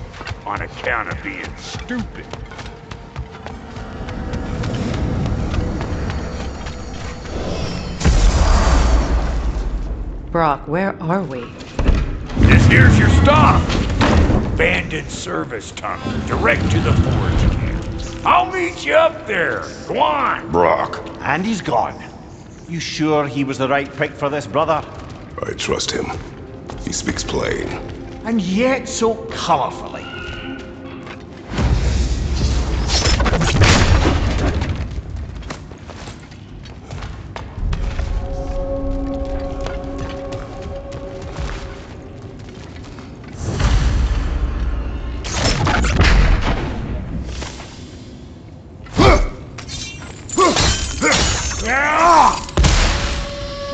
on account of being stupid. Brock, where are we? This here's your stop. Abandoned service tunnel, direct to the forge camp. I'll meet you up there. Go on. Brock. And he's gone. You sure he was the right pick for this, brother? I trust him. He speaks plain. And yet so colorfully.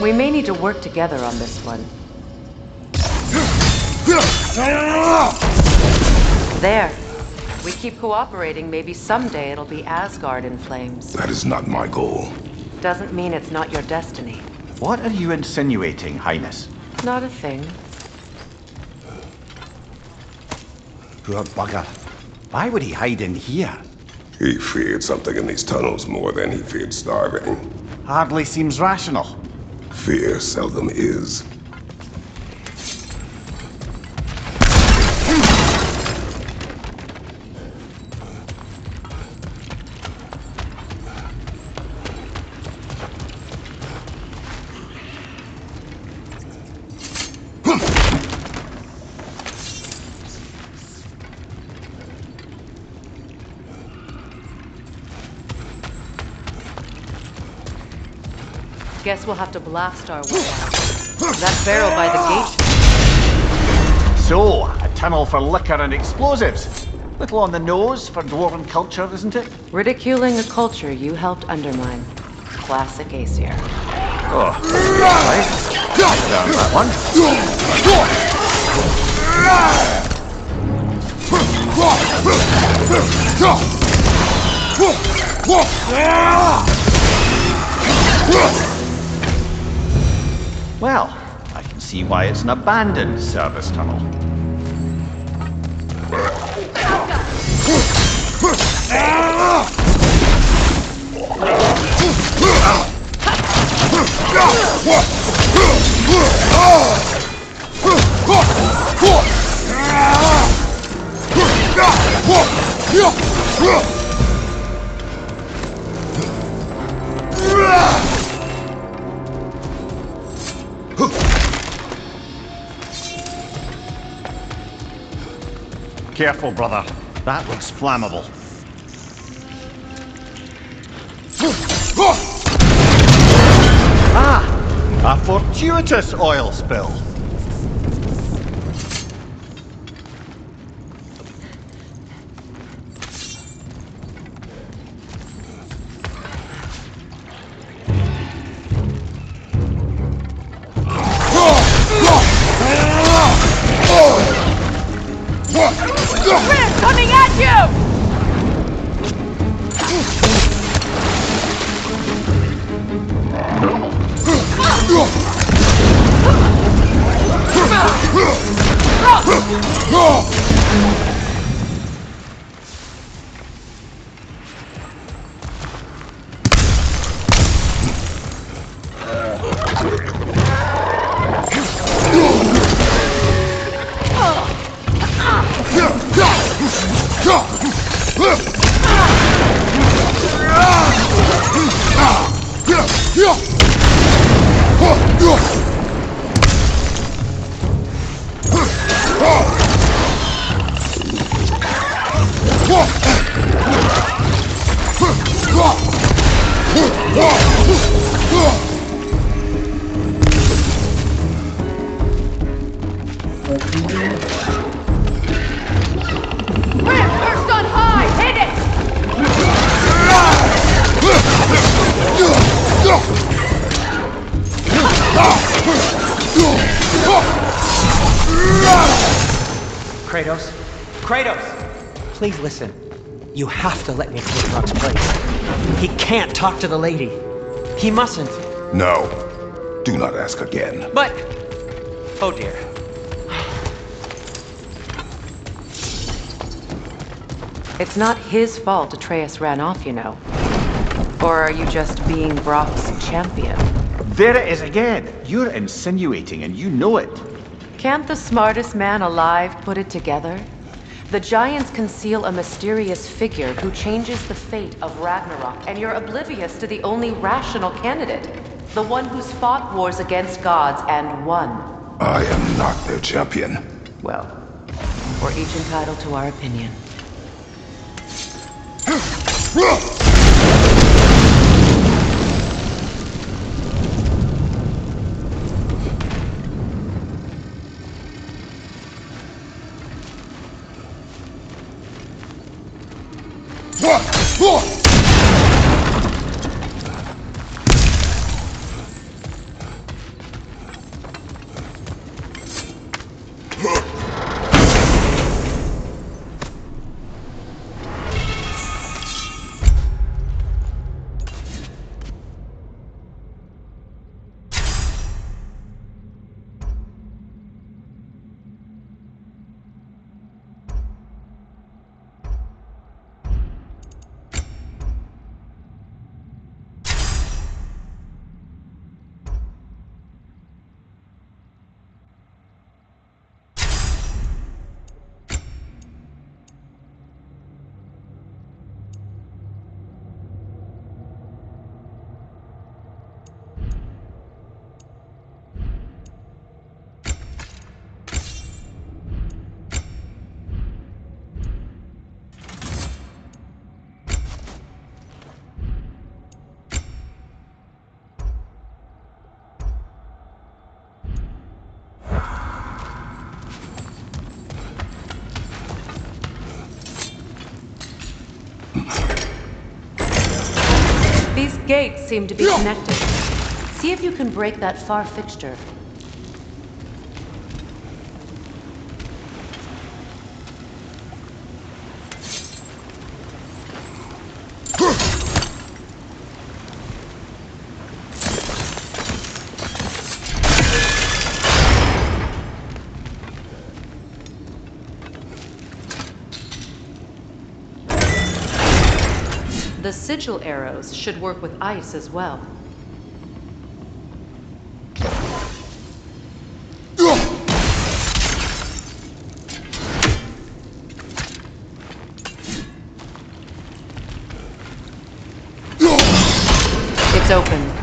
We may need to work together on this one. There. We keep cooperating, maybe someday it'll be Asgard in flames. That is not my goal. Doesn't mean it's not your destiny. What are you insinuating, Highness? Not a thing. Poor bugger. Why would he hide in here? He feared something in these tunnels more than he feared starving. Hardly seems rational. Fear seldom is. Guess we'll have to blast our way out. That barrel by the gate. So, a tunnel for liquor and explosives. Little on the nose for dwarven culture, isn't it? Ridiculing a culture you helped undermine. Classic Aesir. Oh, right. Down that one. Well, I can see why it's an abandoned service tunnel. Careful, brother. That looks flammable. Ah! A fortuitous oil spill. We're coming at you! First on high! Hit Kratos? Kratos! Please listen. You have to let me take Rock's place. He can't talk to the lady. He mustn't. No. Do not ask again. But... Oh dear. It's not his fault Atreus ran off, you know. Or are you just being Brock's champion? There it is again. You're insinuating and you know it. Can't the smartest man alive put it together? The giants conceal a mysterious figure who changes the fate of Ragnarok, and you're oblivious to the only rational candidate. The one who's fought wars against gods and won. I am not their champion. Well, we're each entitled to our opinion. These gates seem to be connected. See if you can break that far fixture. The sigil arrows should work with ice as well. It's open.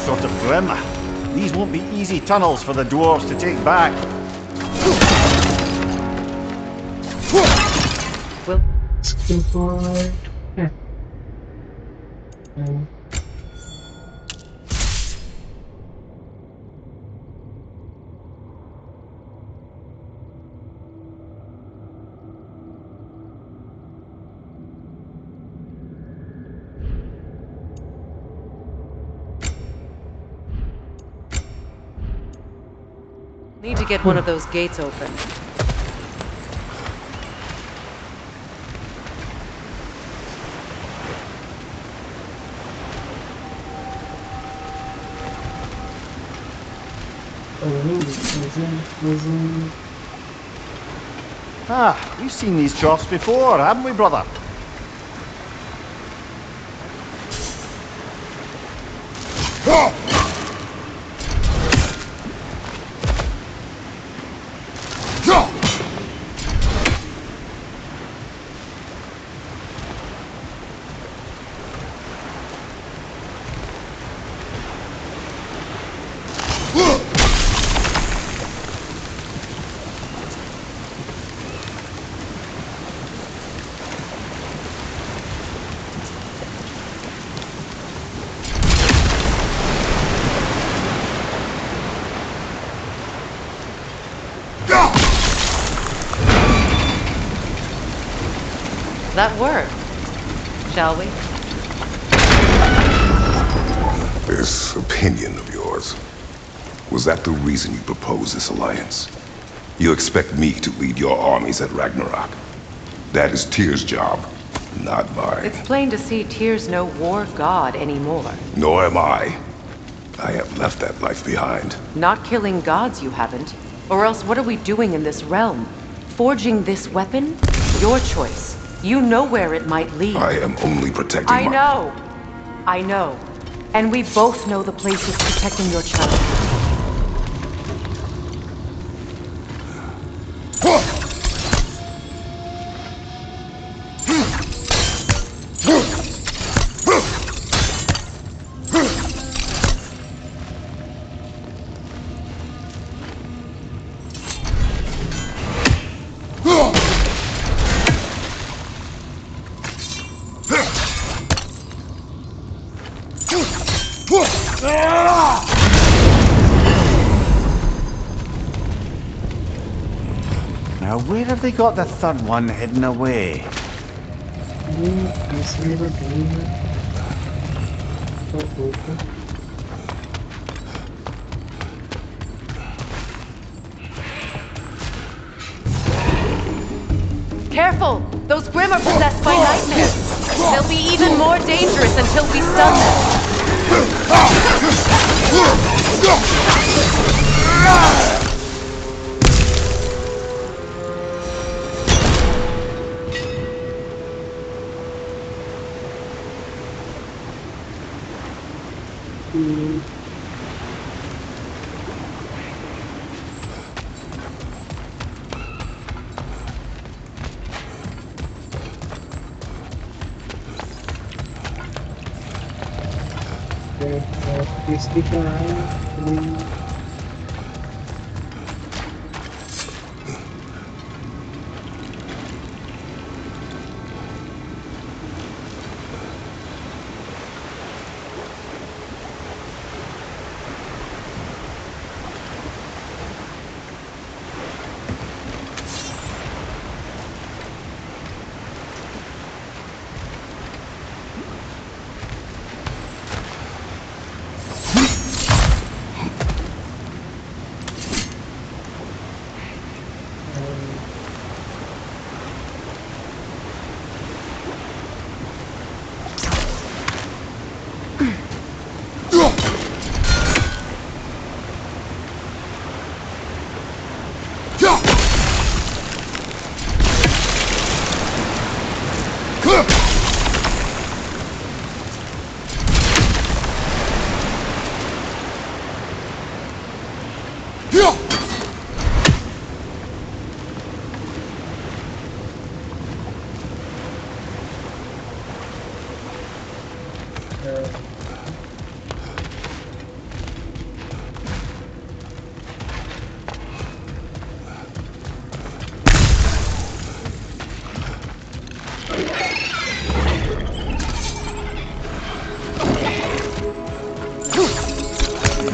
Sort of grim. These won't be easy tunnels for the dwarves to take back. Well, need to get one of those gates open. Ah, we've seen these chops before, haven't we, brother? That worked. Shall we? This opinion of yours, was that the reason you proposed this alliance? You expect me to lead your armies at Ragnarok? That is Tyr's job, not mine. It's plain to see Tyr's no war god anymore. Nor am I. I have left that life behind. Not killing gods, you haven't. Or else what are we doing in this realm? Forging this weapon? Your choice. You know where it might lead. I am only protecting I know. I know. And we both know the place is protecting your child. Now, where have they got the third one hidden away? Careful! Those Grimm are possessed by nightmares. They'll be even more dangerous until we stun them. Please stick around.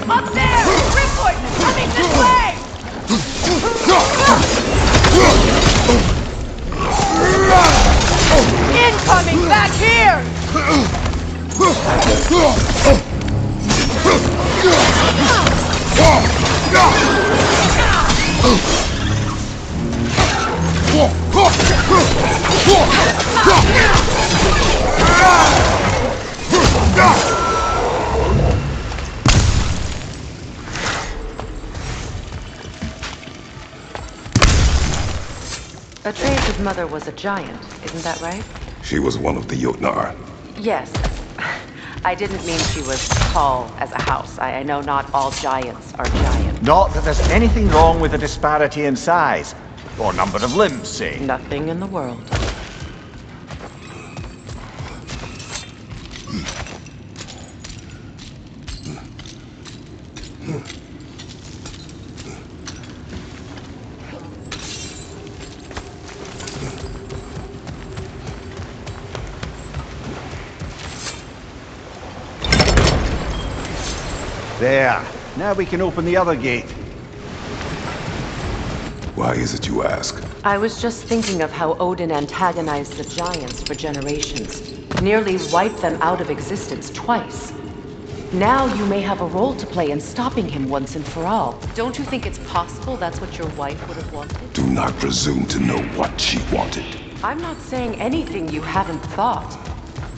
Up there! Ripcord! Coming this way! Incoming back here! Atreus' mother was a giant, isn't that right? She was one of the Jotnar. Yes. I didn't mean she was tall as a house. I know not all giants are giant. Not that there's anything wrong with the disparity in size. Or number of limbs, say. Nothing in the world. There. Now we can open the other gate. Why is it you ask? I was just thinking of how Odin antagonized the giants for generations. Nearly wiped them out of existence twice. Now you may have a role to play in stopping him once and for all. Don't you think it's possible that's what your wife would have wanted? Do not presume to know what she wanted. I'm not saying anything you haven't thought.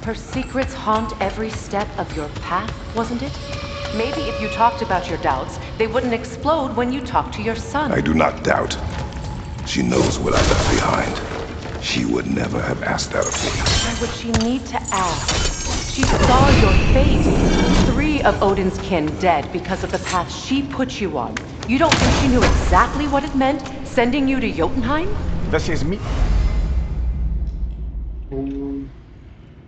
Her secrets haunt every step of your path, wasn't it? Maybe if you talked about your doubts, they wouldn't explode when you talked to your son. I do not doubt. She knows what I left behind. She would never have asked that of me. Why would she need to ask? She saw your fate. 3 of Odin's kin dead because of the path she put you on. You don't think she knew exactly what it meant, sending you to Jotunheim? This is me.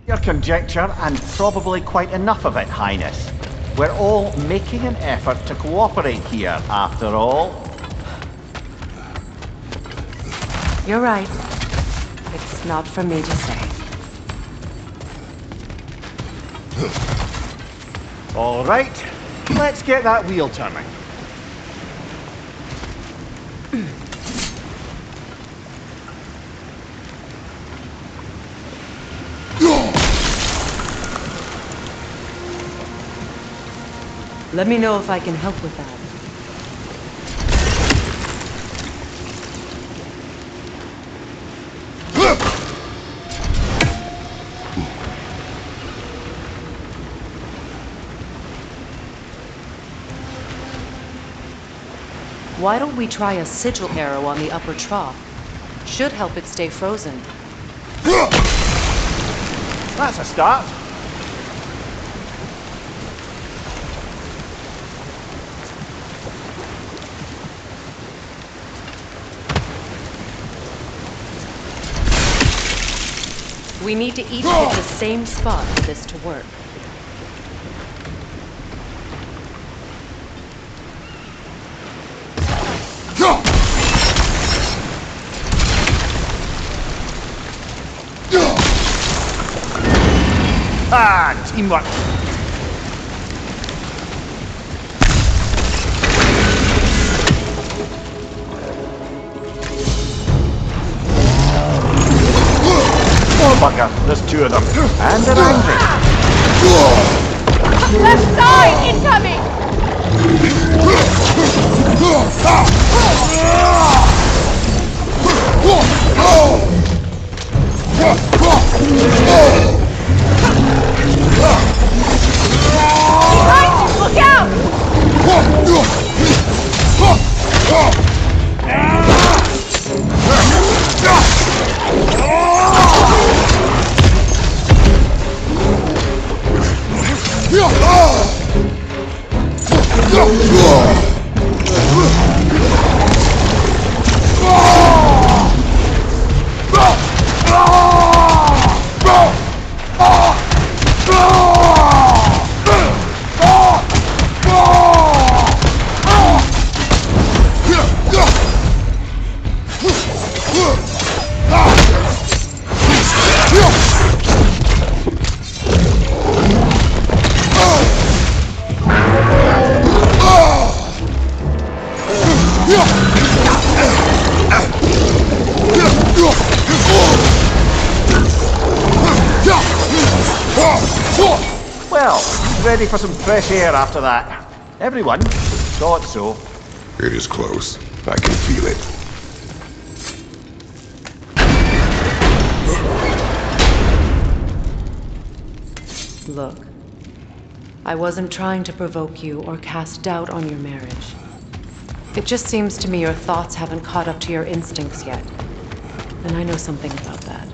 Your conjecture, and probably quite enough of it, Highness. We're all making an effort to cooperate here, after all. You're right. It's not for me to say. All right, let's get that wheel turning. Let me know if I can help with that. Why don't we try a sigil arrow on the upper trough? Should help it stay frozen. That's a start. We need to each hit the same spot for this to work. Ah, teamwork. Oh, bugger. There's two of them. And they're angry. Left side, incoming! Behind you, look out! Well, ready for some fresh air after that. Everyone thought so. It is close. I can feel it. Look, I wasn't trying to provoke you or cast doubt on your marriage. It just seems to me your thoughts haven't caught up to your instincts yet. And I know something about that.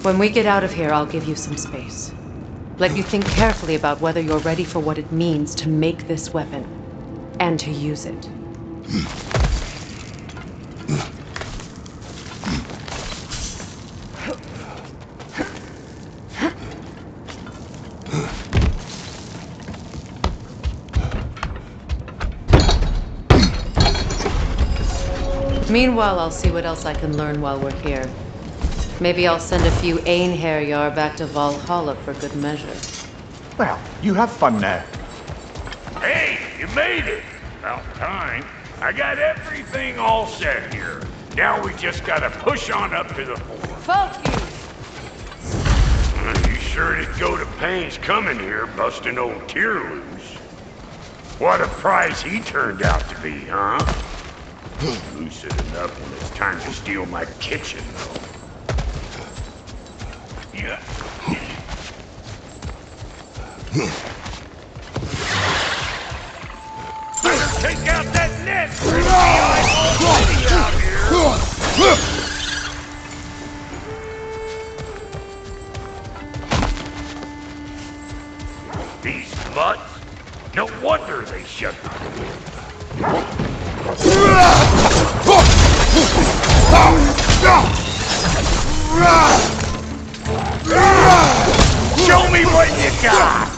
When we get out of here, I'll give you some space. Let you think carefully about whether you're ready for what it means to make this weapon, and to use it. Meanwhile, I'll see what else I can learn while we're here. Maybe I'll send a few Einherjar back to Valhalla for good measure. Well, you have fun now. Hey, you made it! About time. I got everything all set here. Now we just gotta push on up to the fort. Focus! You sure did go to pains coming here, busting old Tyr loose. What a prize he turned out to be, huh? Lucid enough when it's time to steal my kitchen, though. Yeah. Better take out that net! These mutts? No wonder they shut the Show me what you got!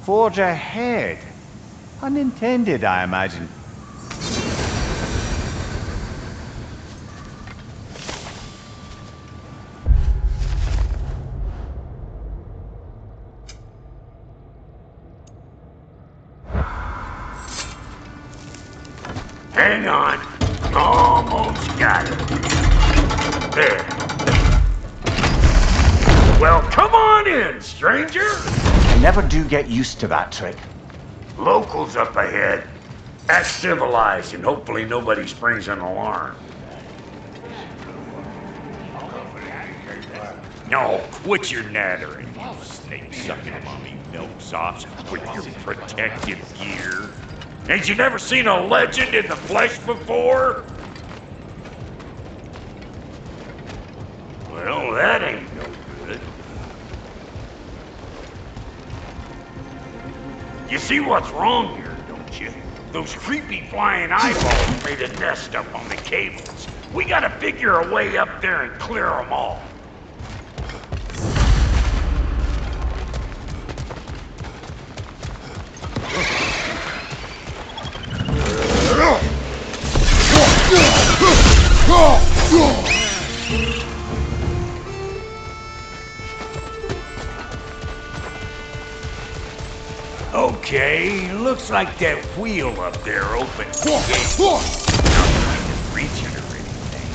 Forge ahead. Unintended, I imagine. Hang on. Almost got it. There. Well, come on in, stranger. I never do get used to that trick. Locals up ahead. Act civilized and hopefully nobody springs an alarm. No, quit your nattering, you snake-sucking mommy milksops with your protective gear. Ain't you never seen a legend in the flesh before? Well, that ain't no good. You see what's wrong here, don't you? Those creepy flying eyeballs made a nest up on the cables. We gotta figure a way up there and clear them all. Okay, looks like that wheel up there opens the gate. Not like it's reaching or anything.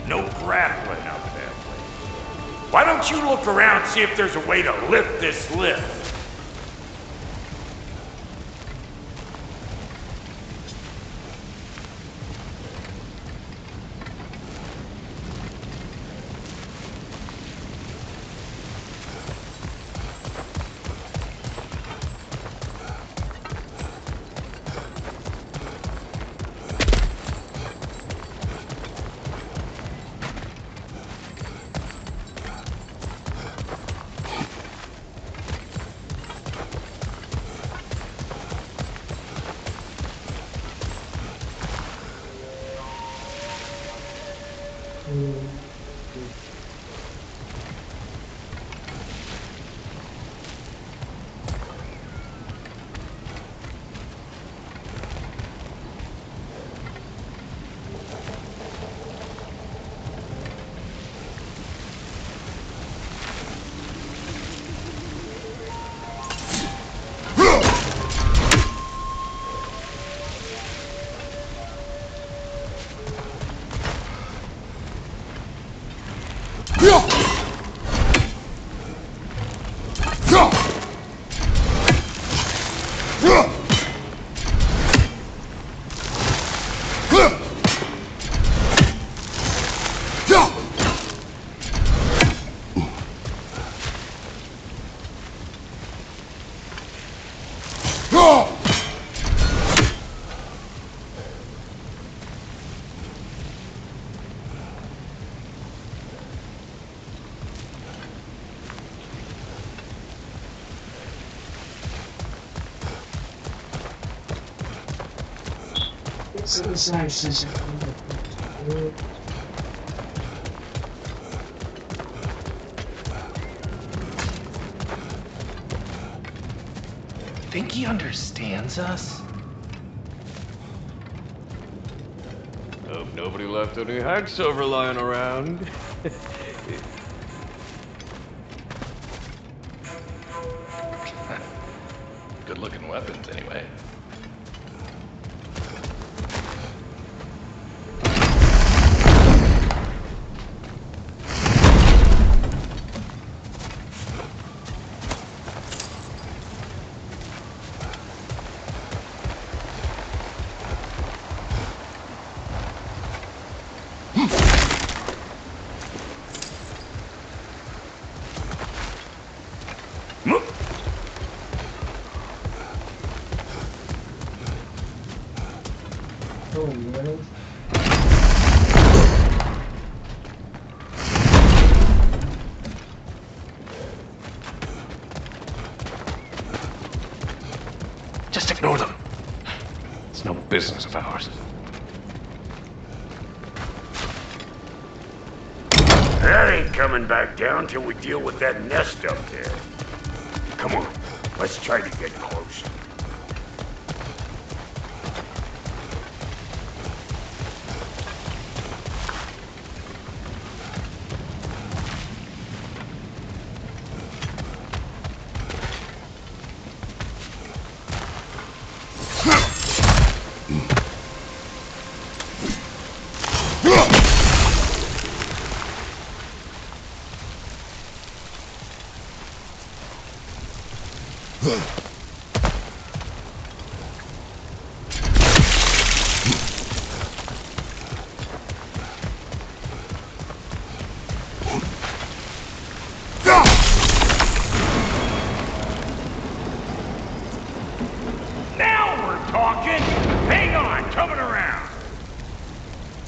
No grappling up that way. Why don't you look around and see if there's a way to lift this lift? Think he understands us? Hope nobody left any hack silver lying around. Good looking weapons, anyway. Just ignore them. It's no business of ours. That ain't coming back down till we deal with that nest up there. Come on, let's try to get close.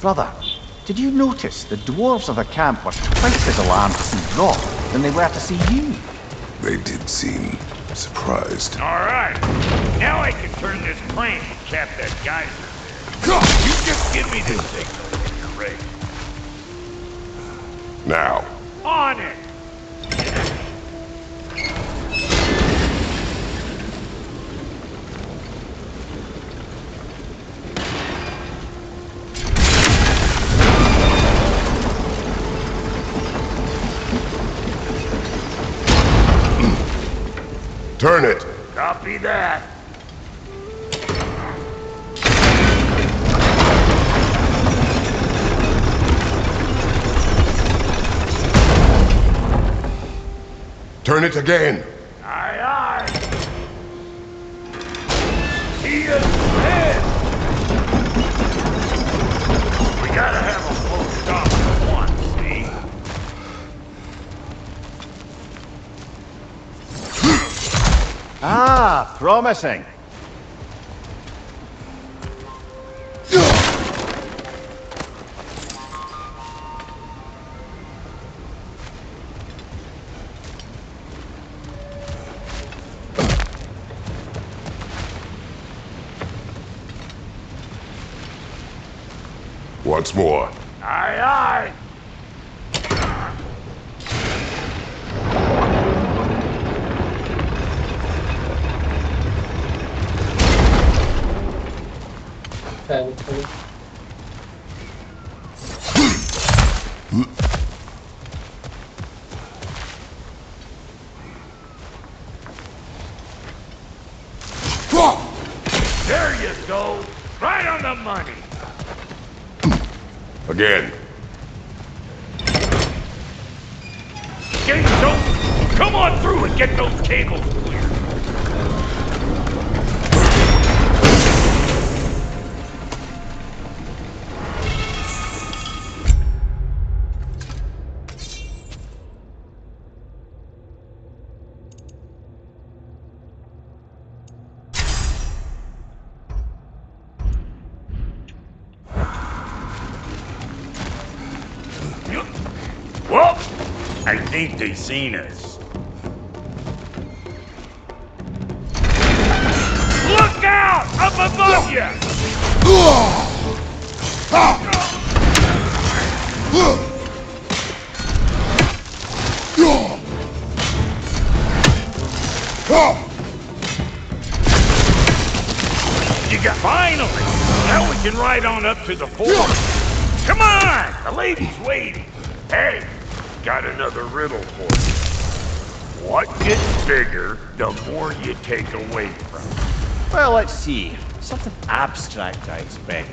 Brother, did you notice the dwarves of the camp were twice as alarmed to see Rock than they were to see you? They did seem surprised. All right. Now I can turn this crank and cap that geyser there. You just give me this signal when you're ready. Now. On it! Turn it. Copy that. Turn it again. Aye, aye. See us ahead. We gotta have a full stop at once, see? Ah, promising. Once more. Aye, aye. There you go. Right on the money. Again. Gates open. Come on through and get those cables clear. Well, I think they seen us. Look out! Up above you! You got finally! Now we can ride on up to the fort. Come on! The lady's waiting. Hey, got another riddle for you. What gets bigger the more you take away from it? Well, let's see. Something abstract, I expect.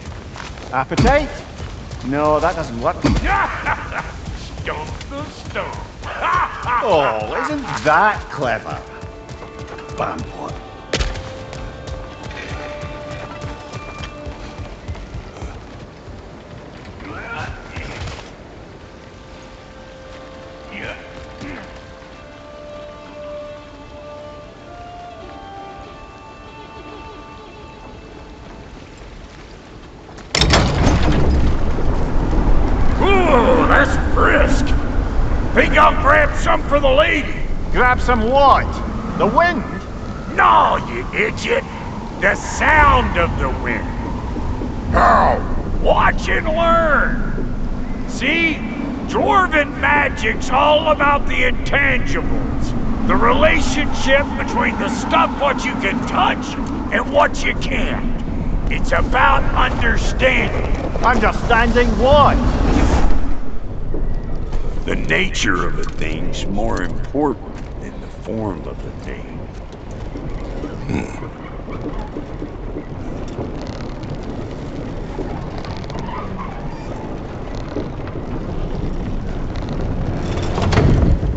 Appetite? No, that doesn't work. Stomp the stomp. Oh, isn't that clever? Bampot. Ooh, that's brisk. Think I'll grab some for the lady. Grab some what? The wind? No, you idiot. The sound of the wind. How? Watch and learn. See? Dwarven magic's all about the intangibles. The relationship between the stuff what you can touch and what you can't. It's about understanding. Understanding what? The nature of a thing's more important than the form of the thing.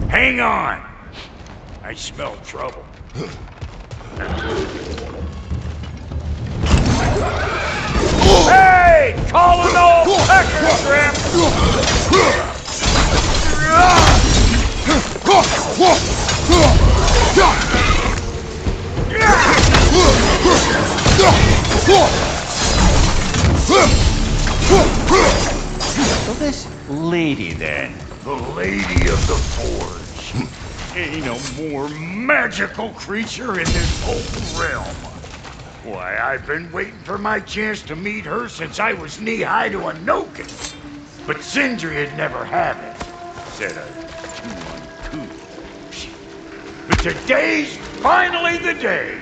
Hang on! I smell trouble. Hey! Call an old pecker strip! lady, then. The Lady of the Forge. Ain't no more magical creature in this whole realm. Why, I've been waiting for my chance to meet her since I was knee-high to a Noken. But Sindri had never had it. Said I was too uncool. But today's finally the day.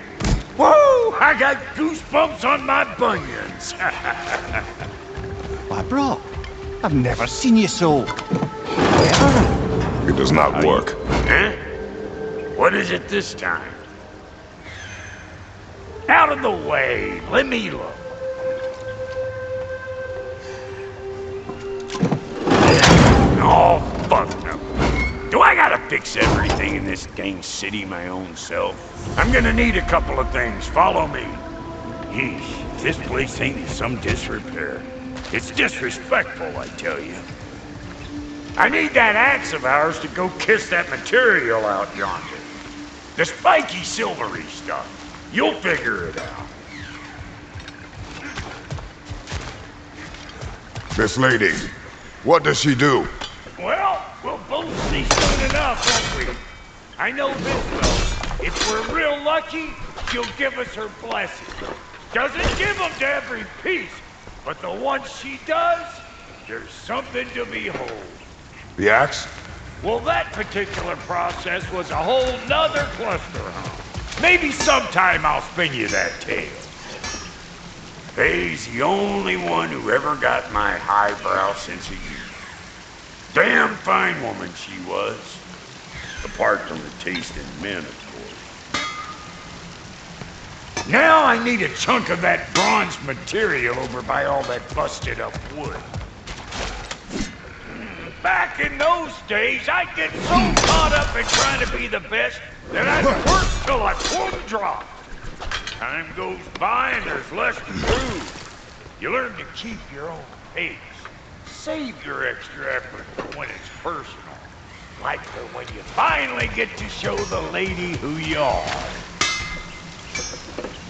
Whoa! I got goosebumps on my bunions. Why, bro, I've never seen you so... It does not work. Huh? What is it this time? Out of the way. Let me look. Oh, fuck no. Do I gotta fix everything in this dang city my own self? I'm gonna need a couple of things. Follow me. Yeesh, this place ain't in some disrepair. It's disrespectful, I tell you. I need that axe of ours to go kiss that material out yonder. The spiky silvery stuff. You'll figure it out. This lady, what does she do? Well, we'll both see soon enough, won't we? I know this, though. If we're real lucky, she'll give us her blessing. Doesn't give them to every piece, but the ones she does, there's something to behold. The axe? Well, that particular process was a whole nother cluster, huh? Maybe sometime I'll spin you that tale. Faye's the only one who ever got my highbrow sense of humor. Damn fine woman she was. Apart from her taste in men, of course. Now I need a chunk of that bronze material over by all that busted up wood. Back in those days, I'd get so caught up in trying to be the best that I'd work till I couldn't drop. Time goes by and there's less to prove. You learn to keep your own pace. Save your extra effort for when it's personal. Like for when you finally get to show the lady who you are.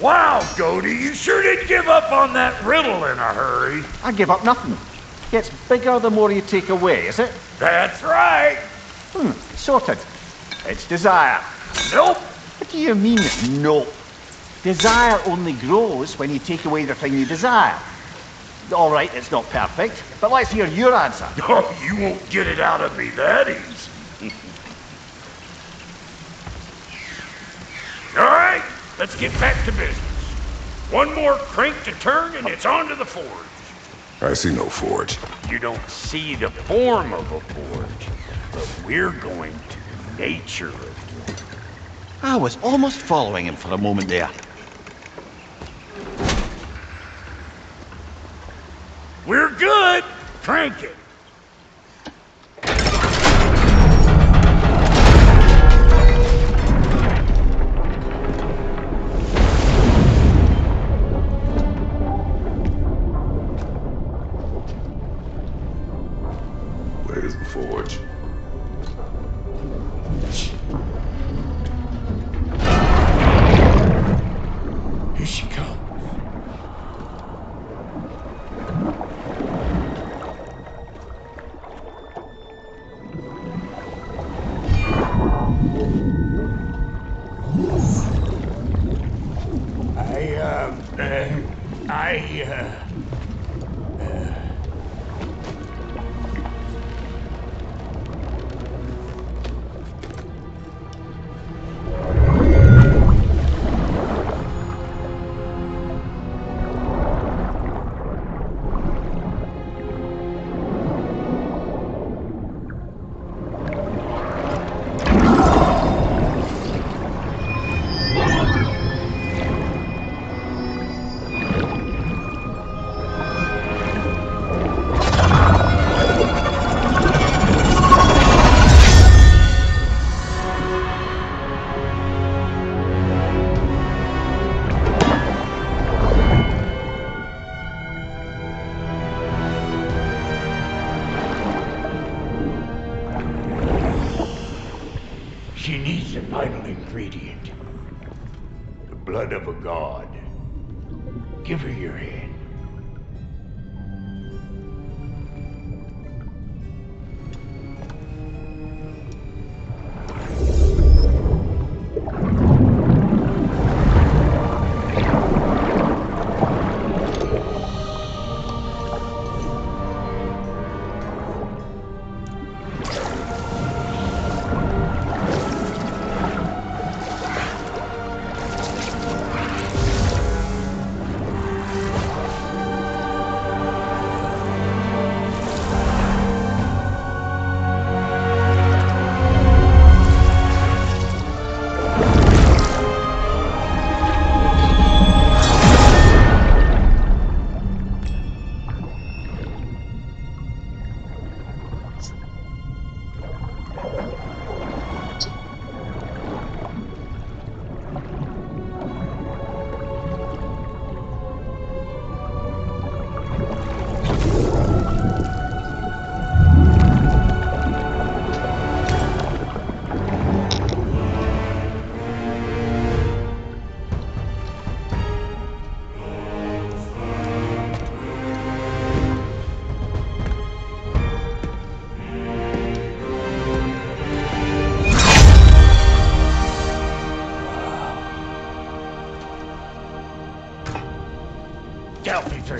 Wow, Goldie, you sure did give up on that riddle in a hurry. I give up nothing. Gets bigger the more you take away, is it? That's right. Sorted. It's desire. Nope. What do you mean, no? Desire only grows when you take away the thing you desire. All right, it's not perfect, but let's hear your answer. Oh, you won't get it out of me that easy. All right, let's get back to business. One more crank to turn and it's on to the forge. I see no forge. You don't see the form of a forge, but we're going to nature it. I was almost following him for a moment there. We're good. Crank it. Where's the forge? Here she comes. She needs the vital ingredient. The blood of a god. Give her your hand.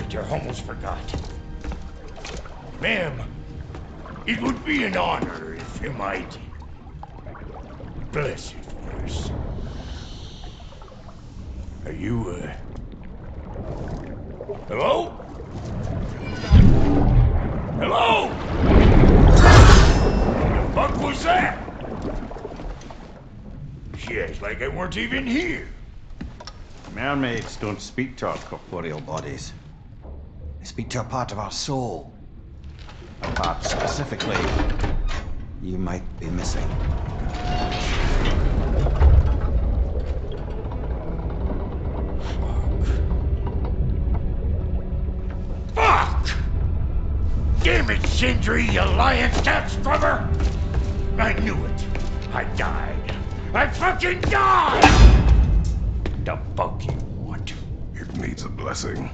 Operator, almost forgot. Ma'am, it would be an honor if you might bless it for us. Are you, hello? Hello? The fuck was that? Shit, like I weren't even here. Mermaids don't speak to our corporeal bodies. They speak to a part of our soul. A part specifically you might be missing. Fuck! Damn it, Sindri, you lying cat scrubber! I knew it. I died. I fucking died! The fuck you want? It needs a blessing.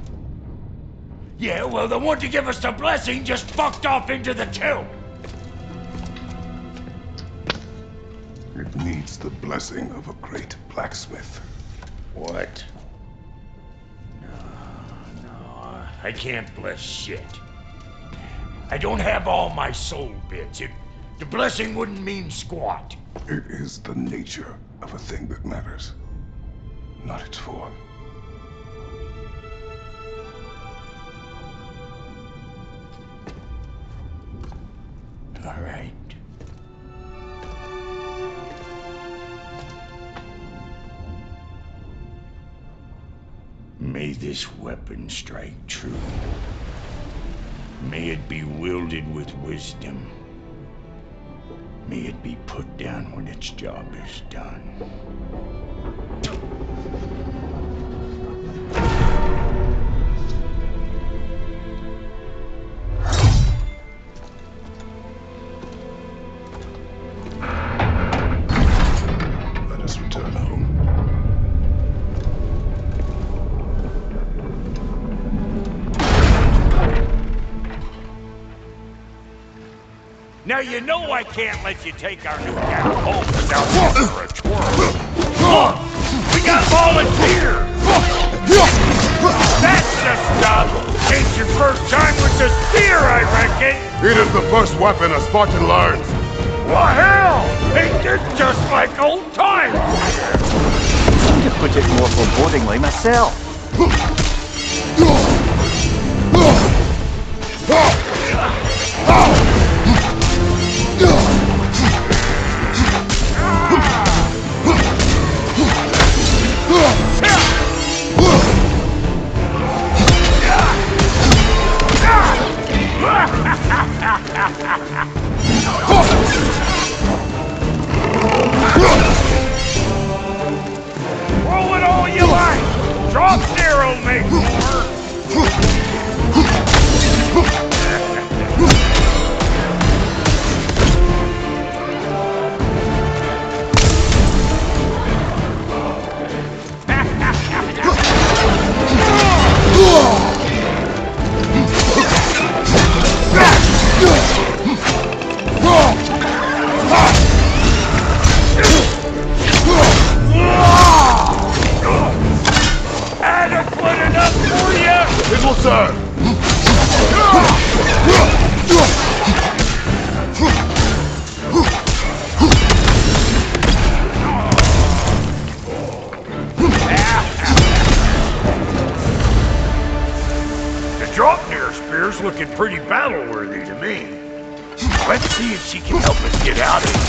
Yeah, well, the one to give us the blessing just fucked off into the tomb. It needs the blessing of a great blacksmith. What? No, I can't bless shit. I don't have all my soul bits. The blessing wouldn't mean squat. It is the nature of a thing that matters, not its form. All right. May this weapon strike true. May it be wielded with wisdom. May it be put down when its job is done. Let us return home. Now you know I can't let you take our new guy home without giving her a twirl. Look! We got volunteers! That's the stuff! Ain't your first time with the spear, I reckon! It is the first weapon a Spartan learns. Well, hell! Ain't this just like old times? To put it more forebodingly myself. Roll it all you like! Drop zero, make more! Adequate enough for you? It will serve. The Draupnir spear's looking pretty battle-worthy to me. Let's see if she can help us get out of here.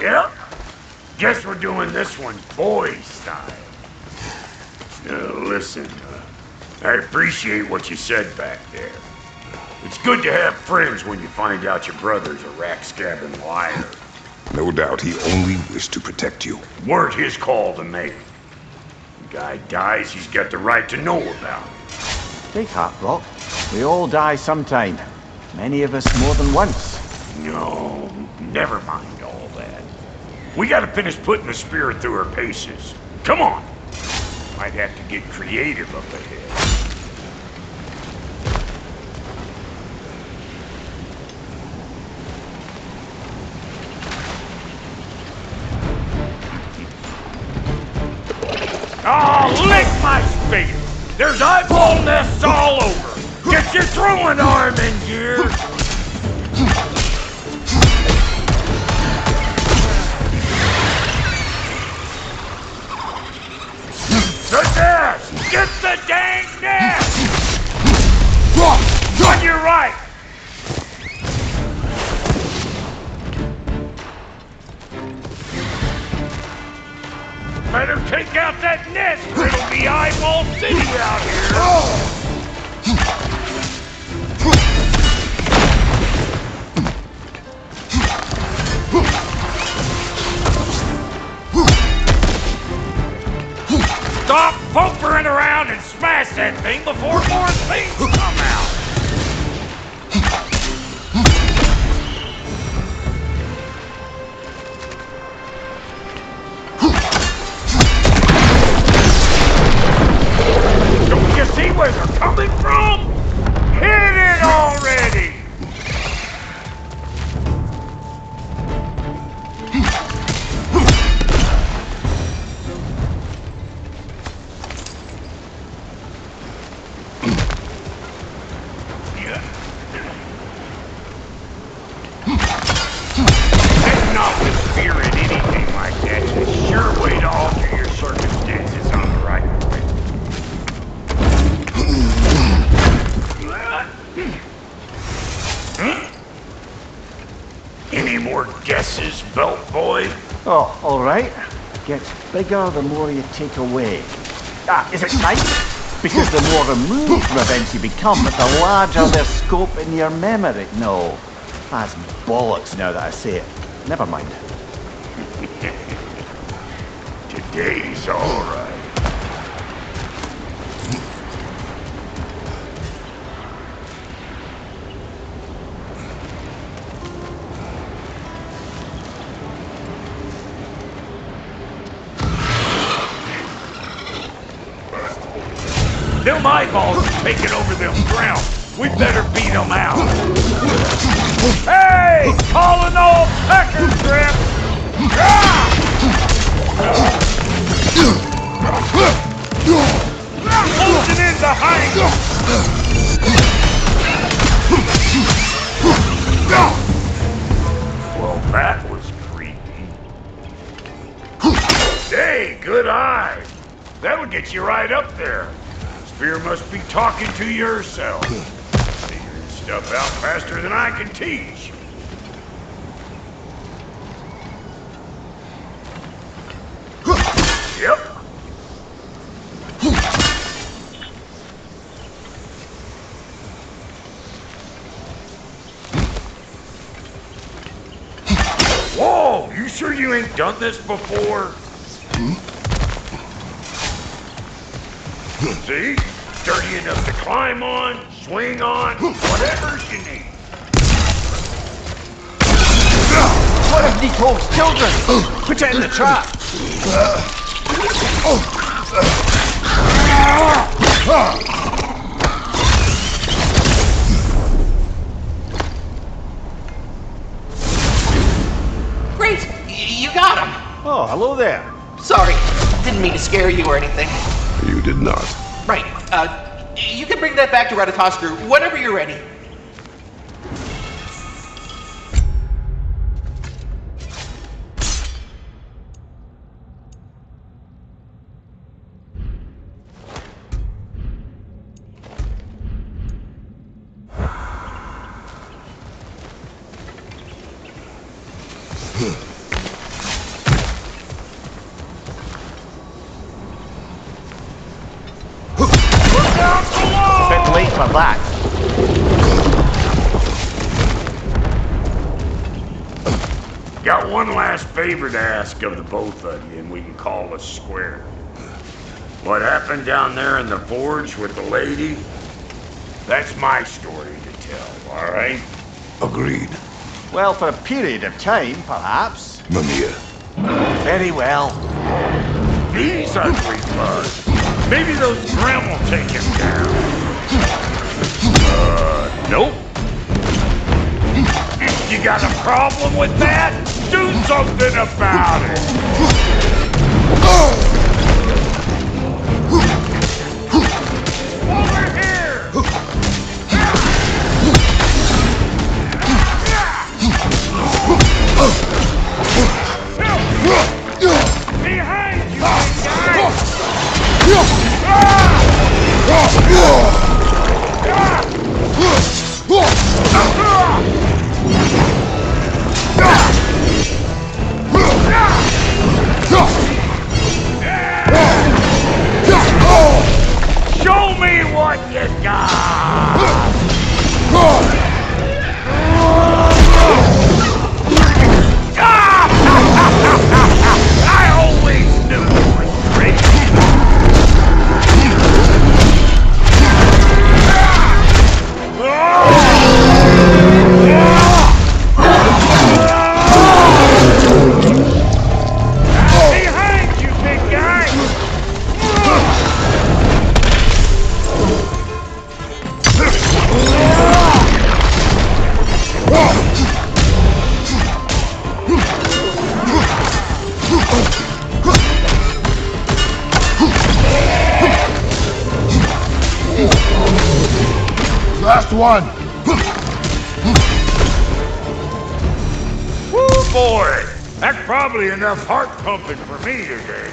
Yep. Guess we're doing this one boy style. Listen, I appreciate what you said back there. It's good to have friends when you find out your brother's a rack-scabbing liar. No doubt he only wished to protect you. Weren't his call to make. The guy dies, he's got the right to know about it. Take heart, Rock. We all die sometime. Many of us more than once. No, never mind all that. We gotta finish putting the spirit through her paces. Come on! Might have to get creative up ahead. Oh, lick my spigot! There's eyeball nests all over! Get your throwing arm in gear! The nest! Get the dang nest! On your right! Better take out that nest or it'll be Eyeball City out here! Stop poking around and smash that thing before more things come out! Don't you see where they're coming from? Hit it already! Heading off with fear in anything like that's a sure way to alter your circumstances on the right way. Any more guesses, belt boy? Oh, all right. Gets bigger the more you take away. Ah, is it tight? Because the more removed from events you become, the larger their scope in your memory. No, that's bollocks now that I say it. Never mind. Today's all right. Them eyeballs are taking over them ground. We better beat them out. Hey! Calling all pecker trip! Closing in behind them! Well, that was creepy. Hey, good eye. That would get you right up there. Fear must be talking to yourself. Figuring stuff out faster than I can teach. Yep. Whoa! You sure you ain't done this before? See? Sturdy enough to climb on, swing on, whatever you need. One of Nicole's children! Put it in the trap! Great! You got him! Oh, hello there. Sorry, didn't mean to scare you or anything. You did not. Right, you can bring that back to Ratatoskru whenever you're ready. Bit late for that. Got one last favor to ask of the both of you, and we can call us square. What happened down there in the forge with the lady? That's my story to tell, all right? Agreed. Well, for a period of time, perhaps. Mimir. Very well. These ugly bugs. Maybe those Grim will take him down. Nope. You got a problem with that? Do something about it! Over here! Behind you, show me what you got! I always knew it was great! Behind you, big guy! Last one! Woo, boy! That's probably enough heart pumping for me today.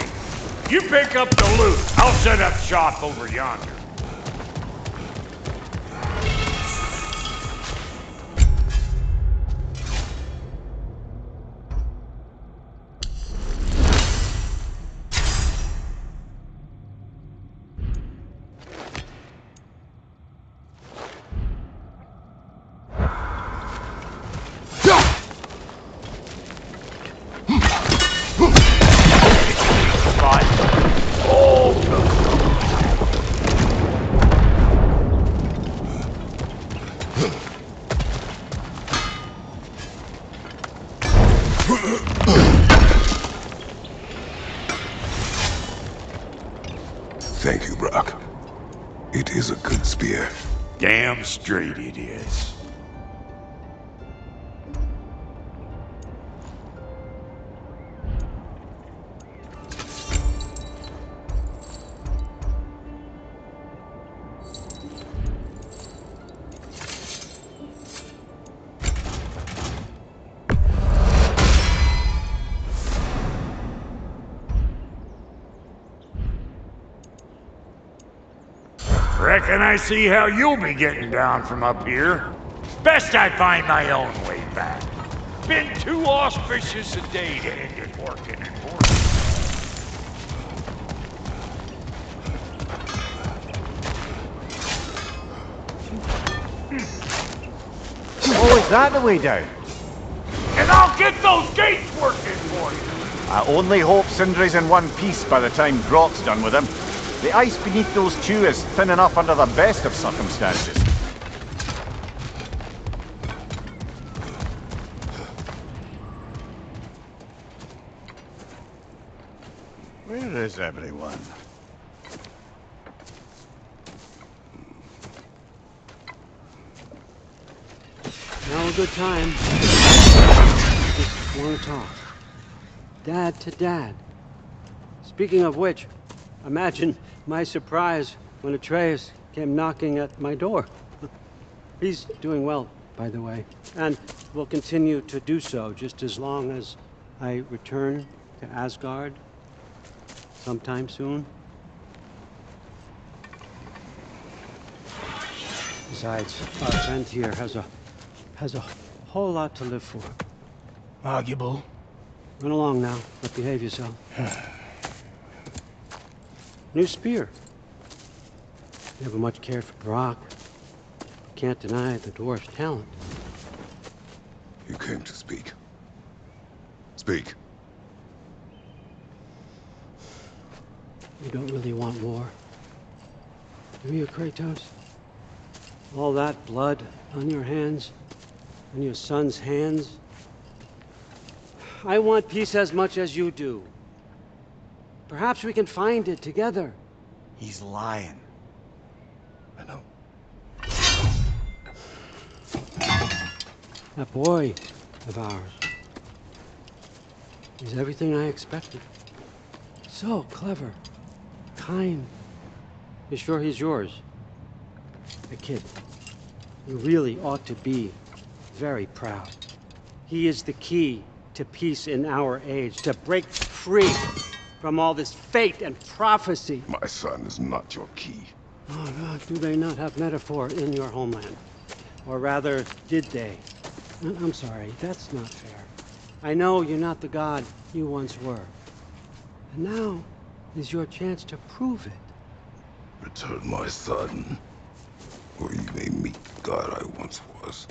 You pick up the loot. I'll set up shop over yonder. Thank you, Brock. It is a good spear. Damn straight it is. Reckon I see how you'll be getting down from up here. Best I find my own way back. Been too auspicious a day to end it working and working. Oh, is that the way down? And I'll get those gates working for you. I only hope Sindri's in one piece by the time Brock's done with him. The ice beneath those two is thin enough under the best of circumstances. Where is everyone? Now a good time. Just want to talk. Dad to Dad. Speaking of which, imagine my surprise when Atreus came knocking at my door. He's doing well, by the way, and will continue to do so just as long as I return to Asgard sometime soon. Besides, our friend here has a whole lot to live for. Arguable. Run along now, but behave yourself. New spear. Never much cared for Brock. Can't deny the dwarf's talent. You came to speak. Speak. You don't really want war, do you, Kratos? All that blood on your hands, on your son's hands. I want peace as much as you do. Perhaps we can find it together. He's lying. I know. That boy of ours. He's everything I expected. So clever, kind. You sure he's yours? A kid. You really ought to be very proud. He is the key to peace in our age, to break free from all this fate and prophecy. My son is not your key. Oh, God, do they not have metaphor in your homeland? Or rather, did they? I'm sorry, that's not fair. I know you're not the god you once were. And now is your chance to prove it. Return my son, or you may meet the god I once was.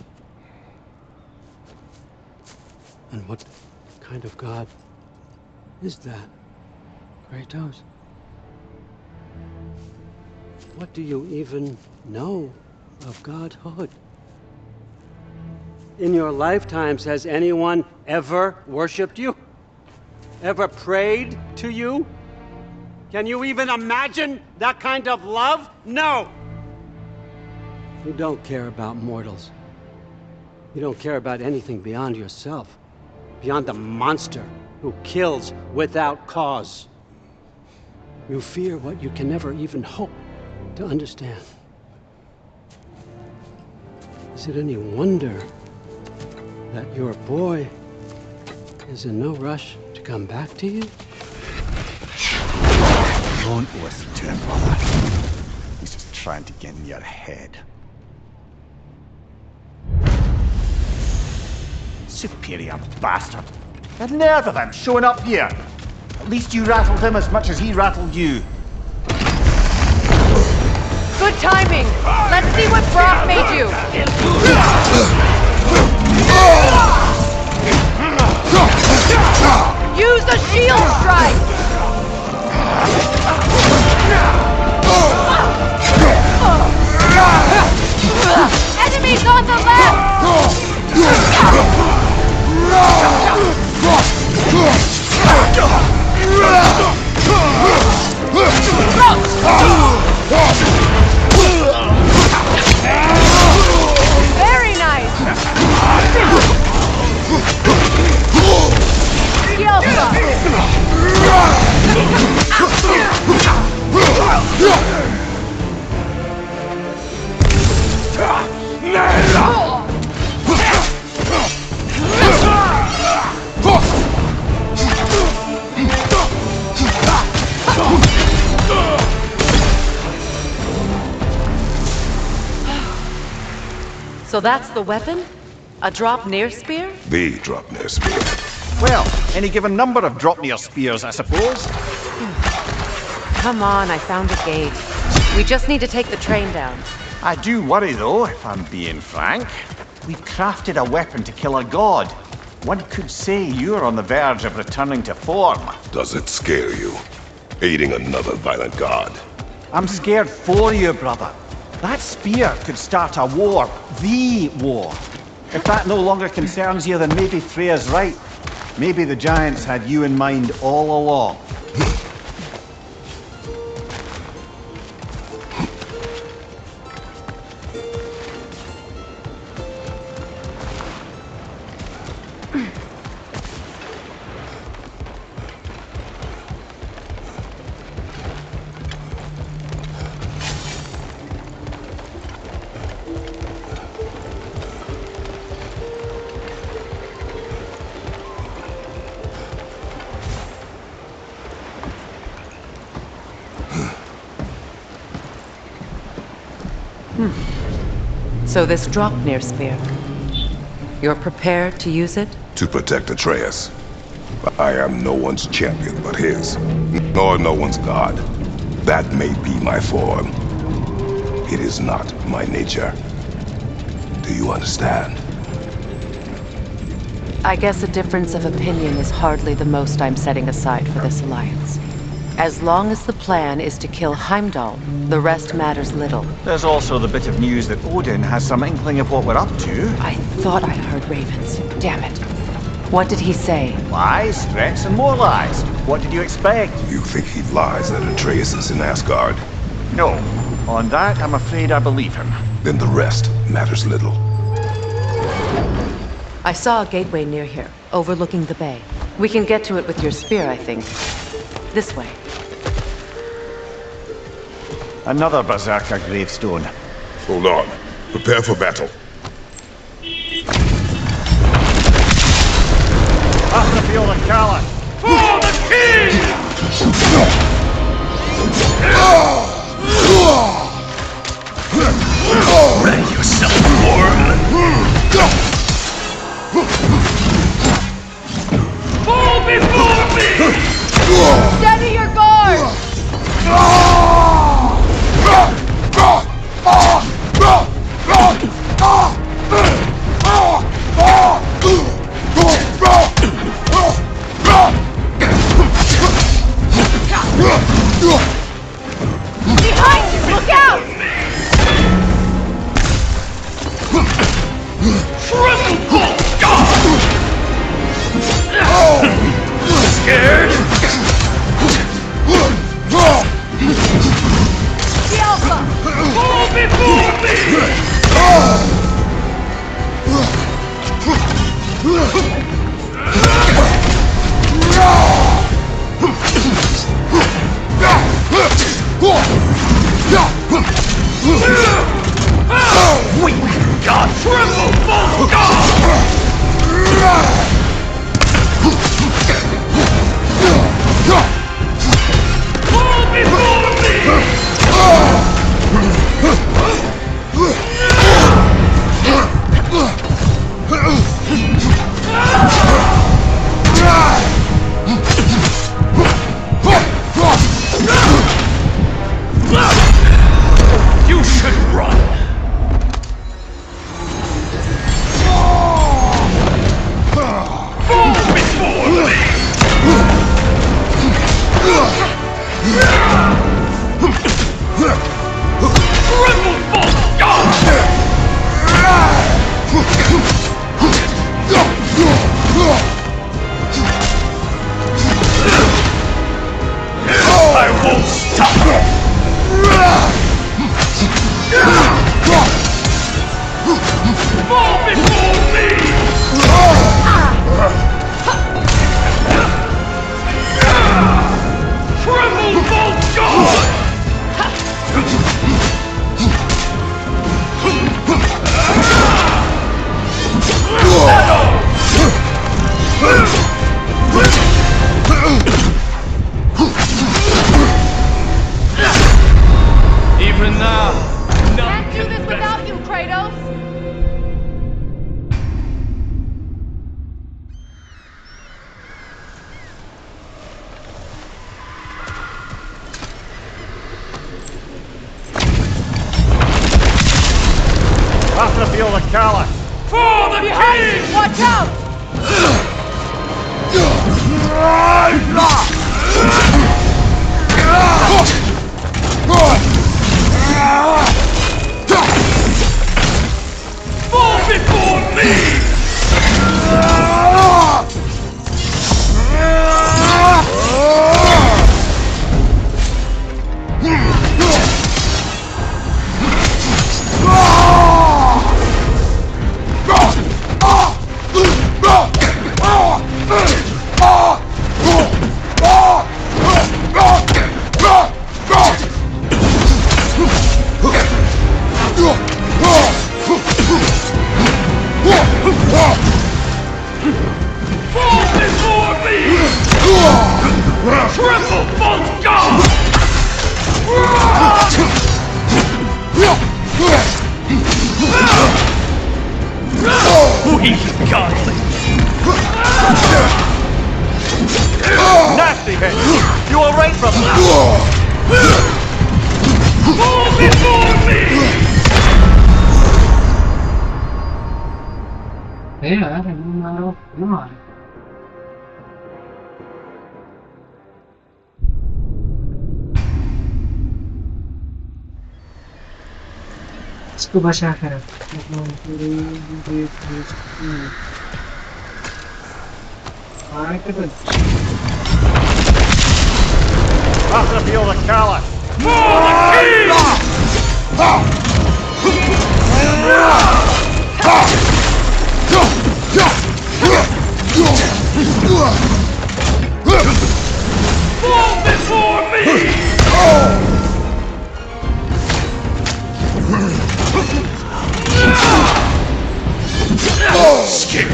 And what kind of god is that, Kratos? What do you even know of godhood? In your lifetimes, has anyone ever worshipped you? Ever prayed to you? Can you even imagine that kind of love? No! You don't care about mortals. You don't care about anything beyond yourself, beyond the monster who kills without cause. You fear what you can never even hope to understand. Is it any wonder that your boy is in no rush to come back to you? Don't listen to him, brother. He's just trying to get in your head. Superior bastard. The nerve of him showing up here. At least you rattled him as much as he rattled you. Good timing! Let's see what Brock made you! Use the shield strike! Enemies on the left! Very nice! So that's the weapon? A drop near spear? The Draupnir spear. Well, any given number of Draupnir spears, I suppose. Come on, I found a gate. We just need to take the train down. I do worry, though, if I'm being frank. We've crafted a weapon to kill a god. One could say you're on the verge of returning to form. Does it scare you? Aiding another violent god? I'm scared for you, brother. That spear could start a war. The war. If that no longer concerns you, then maybe Freya's right. Maybe the Giants had you in mind all along. So this Draupnir spear, you're prepared to use it? To protect Atreus. I am no one's champion but his, nor no one's god. That may be my form. It is not my nature. Do you understand? I guess a difference of opinion is hardly the most I'm setting aside for this alliance. As long as the plan is to kill Heimdall, the rest matters little. There's also the bit of news that Odin has some inkling of what we're up to. I thought I heard ravens. Damn it. What did he say? Lies, threats, and more lies. What did you expect? You think he lies that Atreus is in Asgard? No. On that, I'm afraid I believe him. Then the rest matters little. I saw a gateway near here, overlooking the bay. We can get to it with your spear, I think. This way. Another Berserker gravestone. Hold on. Prepare for battle. After the field of Kala. For the king! Ready yourself, worm! Fall before me! Steady your guard! Behind you! Look out! Triple God! Scared? The Alpha! Fall before me! Weak God! Triple full God! Fall before me! You should run! Fall before me! Triple full God! I won't stop! Fall before me! Triple Bolt God! Even now, Can't do this without you, Kratos! After the field of Kala. for the king! Watch out! Fall before me! Triple Bolt God! Weak godling! Nasty hit! You are right, brother! Fall before me! Yeah, I don't know. Come on. इसको बचा कर रख। After the field of Cala. Fall before me! Skip!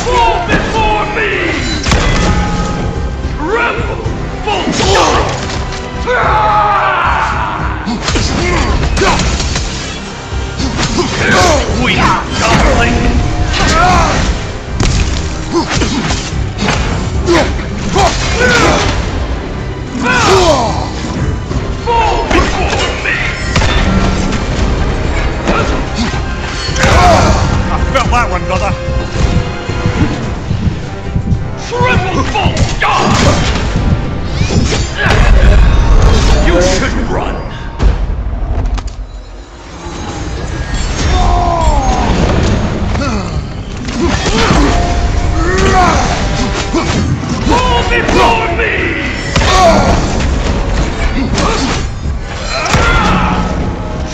Fall before me! Rebel! Sweet darling! Fall before me! I felt that one, brother. Triple full god! You should run. Fall before me!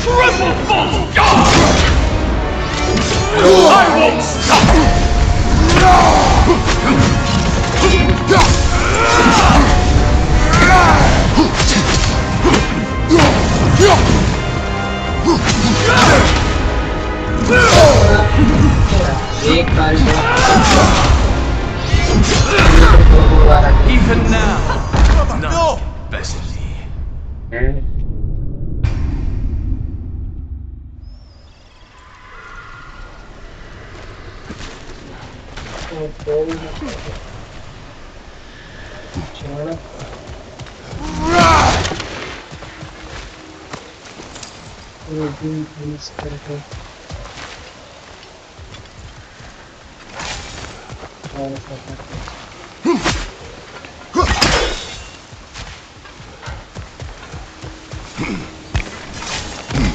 Triple full god! I won't stop! Even now, no, Bessie.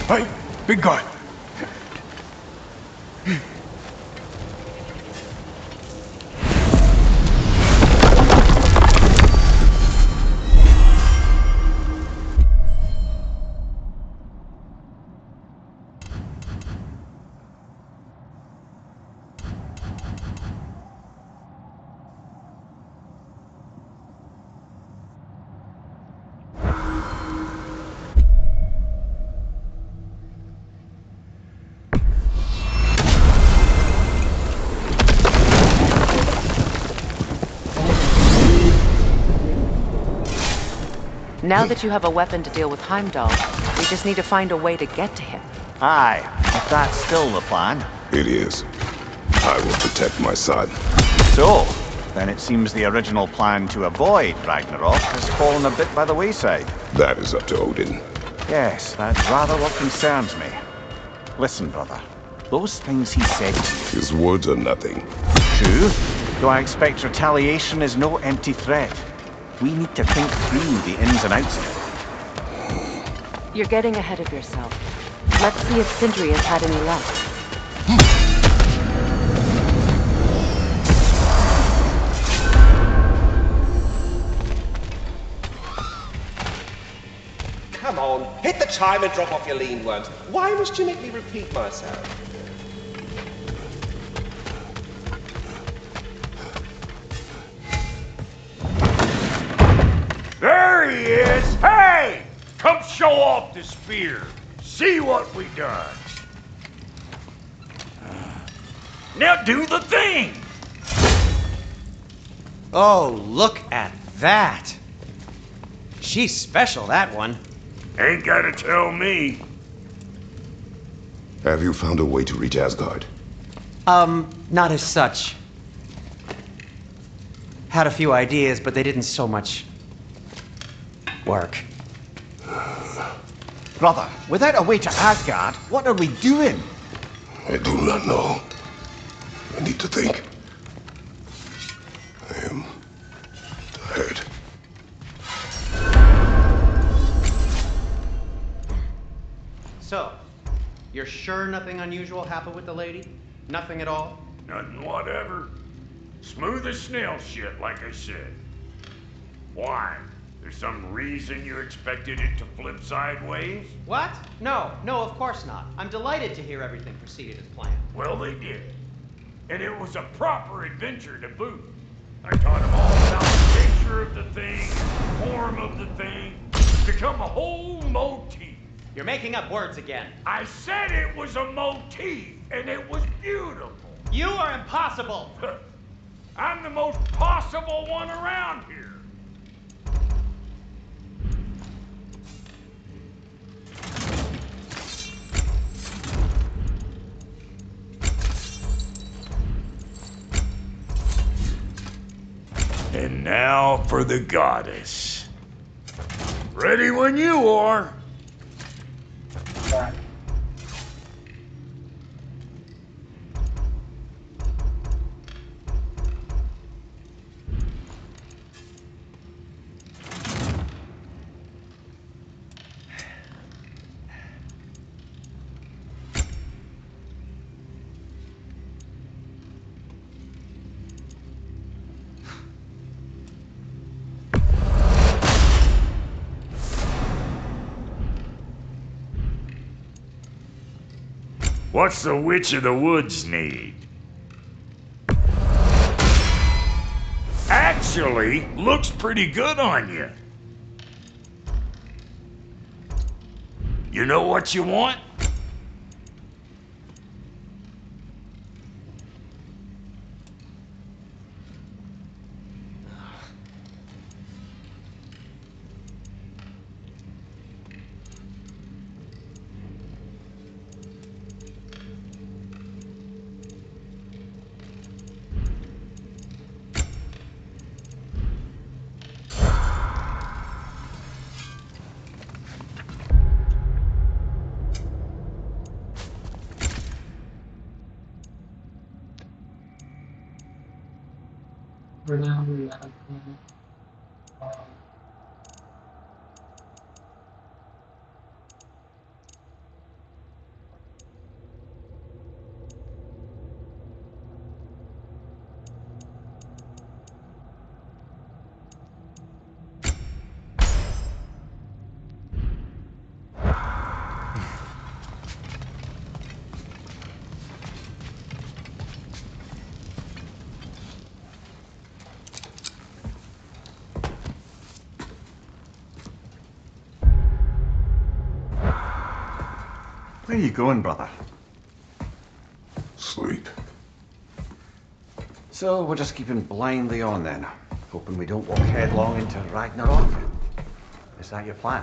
Hey, big guy. Now that you have a weapon to deal with Heimdall, we just need to find a way to get to him. Aye, if that's still the plan. It is. I will protect my son. So, then it seems the original plan to avoid Ragnarok has fallen a bit by the wayside. That is up to Odin. Yes, that's rather what concerns me. Listen, brother. Those things he said to you... His words are nothing. True. Though I expect retaliation is no empty threat. We need to think through the ins and outs of it. You're getting ahead of yourself. Let's see if Sindri has had any luck. Come on, hit the chime and drop off your lean worms. Why must you make me repeat myself? There he is! Hey! Come show off the spear. See what we done. Now do the thing! Oh, look at that! She's special, that one. Ain't gotta tell me. Have you found a way to reach Asgard? Not as such. Had a few ideas, but they didn't so much work. Brother, without a way to Asgard, what are we doing? I do not know. I need to think. I am tired. So, you're sure nothing unusual happened with the lady? Nothing at all? Nothing whatever. Smooth as snail shit, like I said. Why? There's some reason you expected it to flip sideways? What? No, of course not. I'm delighted to hear everything proceeded as planned. Well, they did. And it was a proper adventure to boot. I taught them all about the nature of the thing, form of the thing, become a whole motif. You're making up words again. I said it was a motif, and it was beautiful. You are impossible. I'm the most possible one around here. And now for the goddess. Ready when you are. What's the Witch of the Woods need? Actually, looks pretty good on you. You know what you want? Where are you going, brother? Sleep. So we're just keeping blindly on then, hoping we don't walk headlong into Ragnarok. Is that your plan?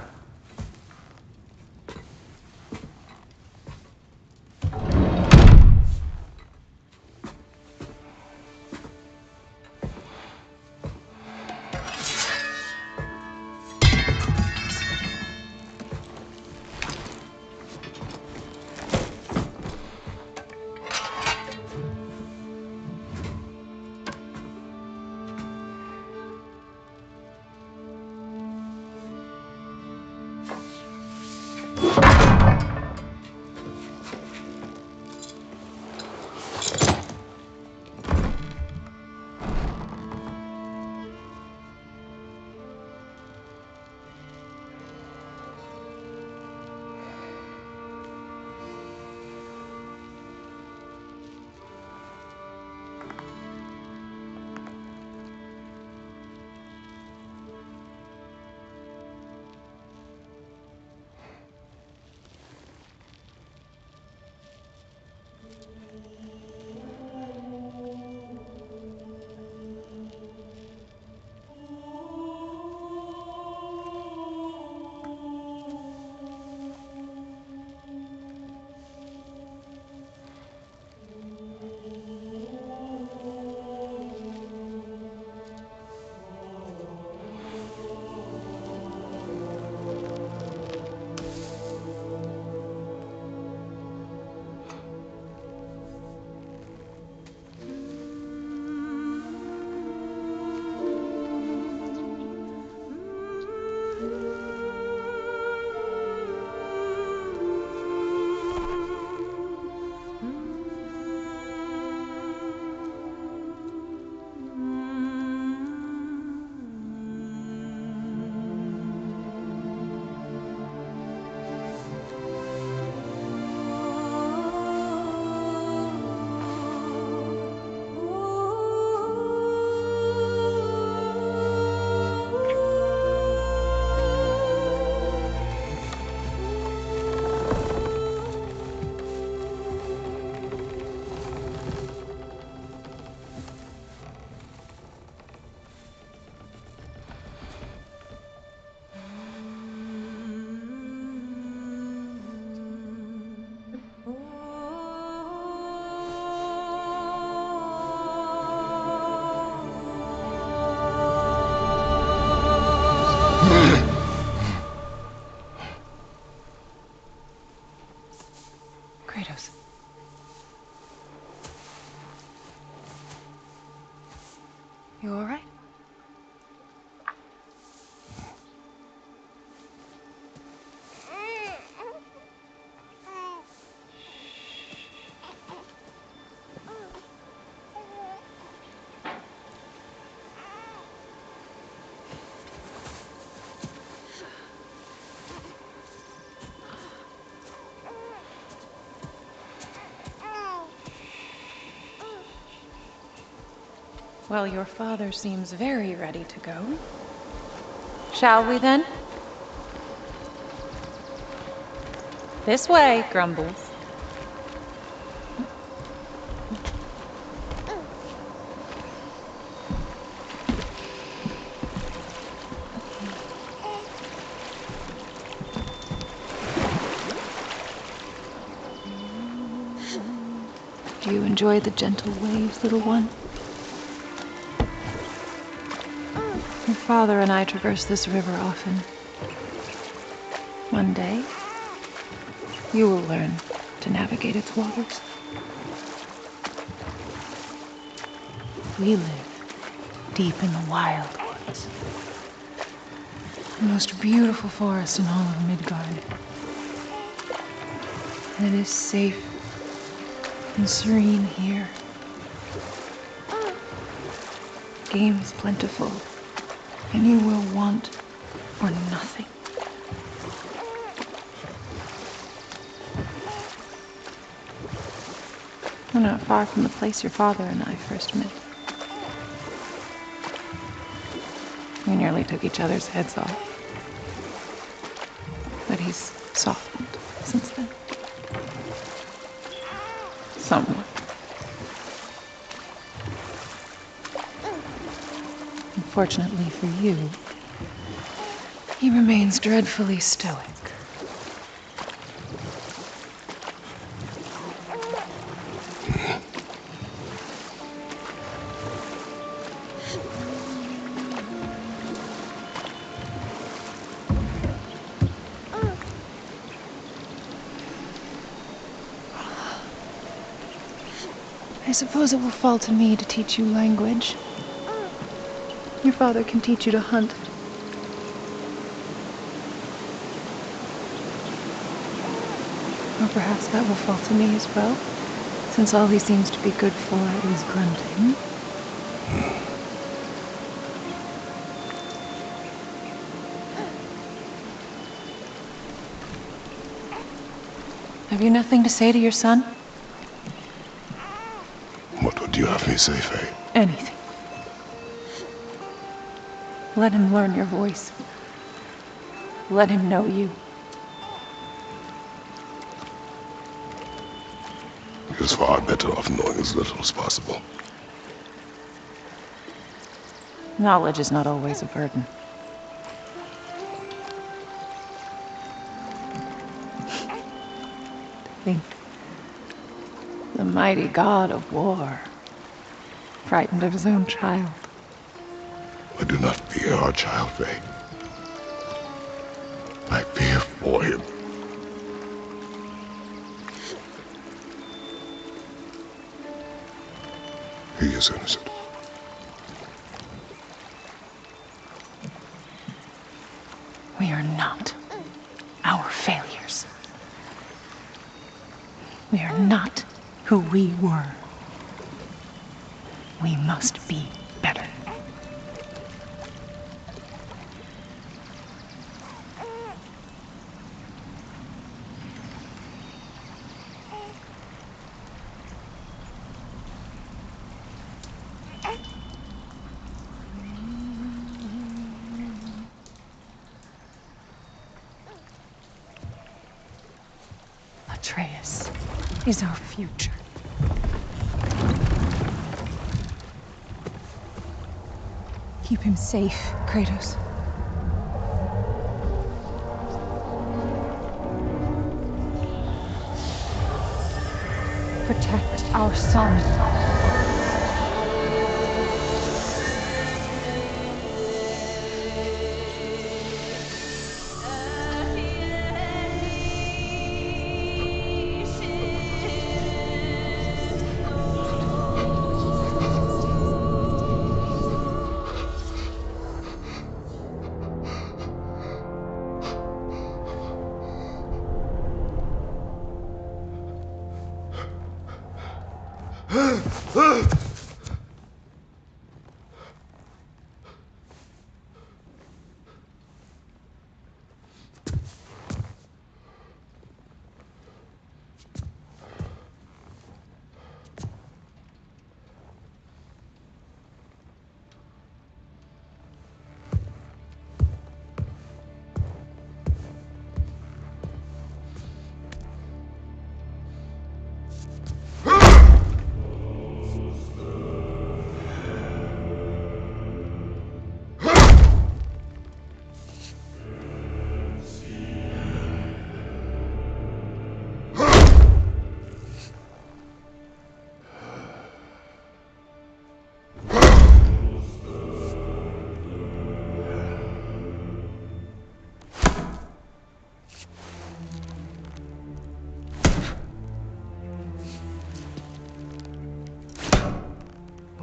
Kratos. You all right? Well, your father seems very ready to go. Shall we then? This way, Grumbles. Do you enjoy the gentle waves, little one? Your father and I traverse this river often. One day, you will learn to navigate its waters. We live deep in the wild woods. The most beautiful forest in all of Midgard. And it is safe and serene here. Game is plentiful, and you will want for nothing. We're not far from the place your father and I first met. We nearly took each other's heads off. But he's softened since then. Somewhat. Unfortunately for you, he remains dreadfully stoic. I suppose it will fall to me to teach you language. Your father can teach you to hunt. Or perhaps that will fall to me as well, since all he seems to be good for is grunting. Have you nothing to say to your son? What would you have me say, Faye? Anything. Let him learn your voice. Let him know you. He is far better off knowing as little as possible. Knowledge is not always a burden. Think. The mighty god of war, frightened of his own child. I do not fear our child, Faye. I fear for him. He is innocent. We are not our failures. We are not who we were. We must be better. Atreus is our future. Keep him safe, Kratos. Protect our son.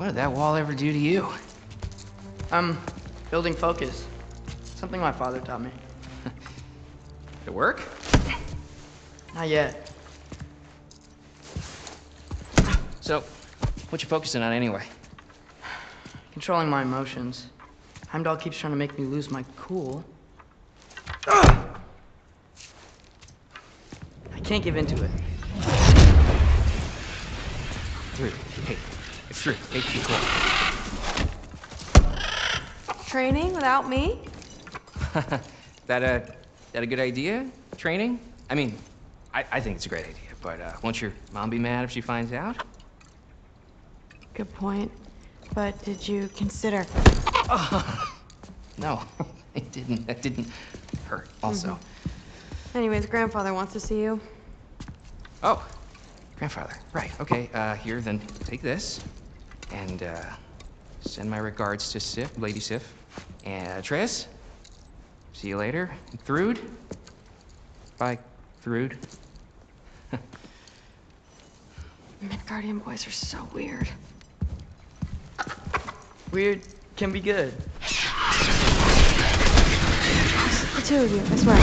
What did that wall ever do to you? I'm building focus. Something my father taught me. Did it work? Not yet. So, what you focusing on anyway? Controlling my emotions. Heimdall keeps trying to make me lose my cool. I can't give in to it. Through. Hey, it's through. Hey, be cool. Training without me? That a good idea? Training? I mean, I think it's a great idea, but won't your mom be mad if she finds out? Good point. But did you consider? No, it didn't. That didn't hurt. Also. Anyways, grandfather wants to see you. Oh, grandfather. Right. Okay. Here, then take this, and send my regards to Sif, Lady Sif, and Atreus. See you later. And Thrud. Bye, Thrud. Midgardian boys are so weird. Weird can be good. The two of you, I swear.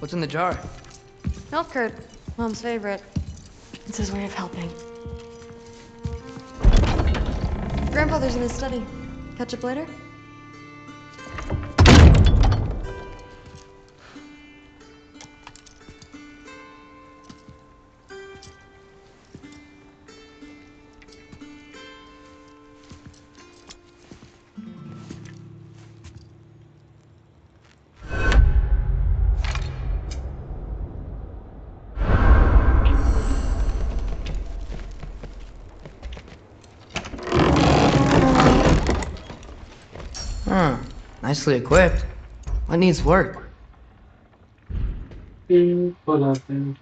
What's in the jar? Milk curd, Mom's favorite. It's his way of helping. Grandfather's in his study. Catch up later? Nicely equipped. What needs work? You don't understand.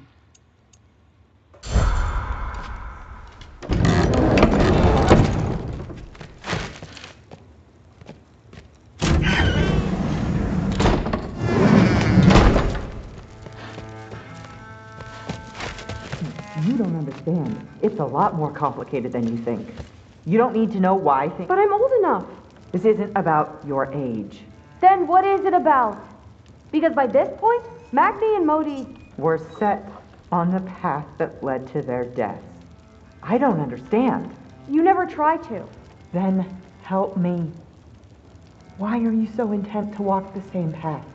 It's a lot more complicated than you think. You don't need to know why things... But I'm old enough. This isn't about your age. Then what is it about? Because by this point, Magni and Modi... Were set on the path that led to their deaths. I don't understand. You never try to. Then help me. Why are you so intent to walk the same path?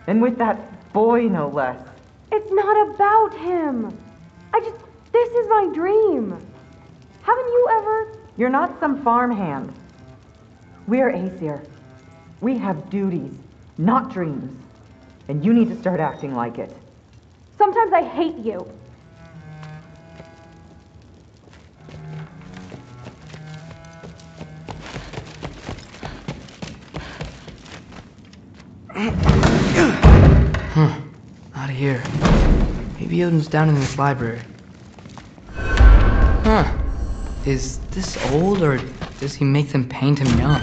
And with that boy, no less. It's not about him. This is my dream. Haven't you ever? You're not some farmhand. We're Aesir. We have duties, not dreams. And you need to start acting like it. Sometimes I hate you. Not here. Maybe Odin's down in this library. Huh. Is this old, or does he make them paint him young?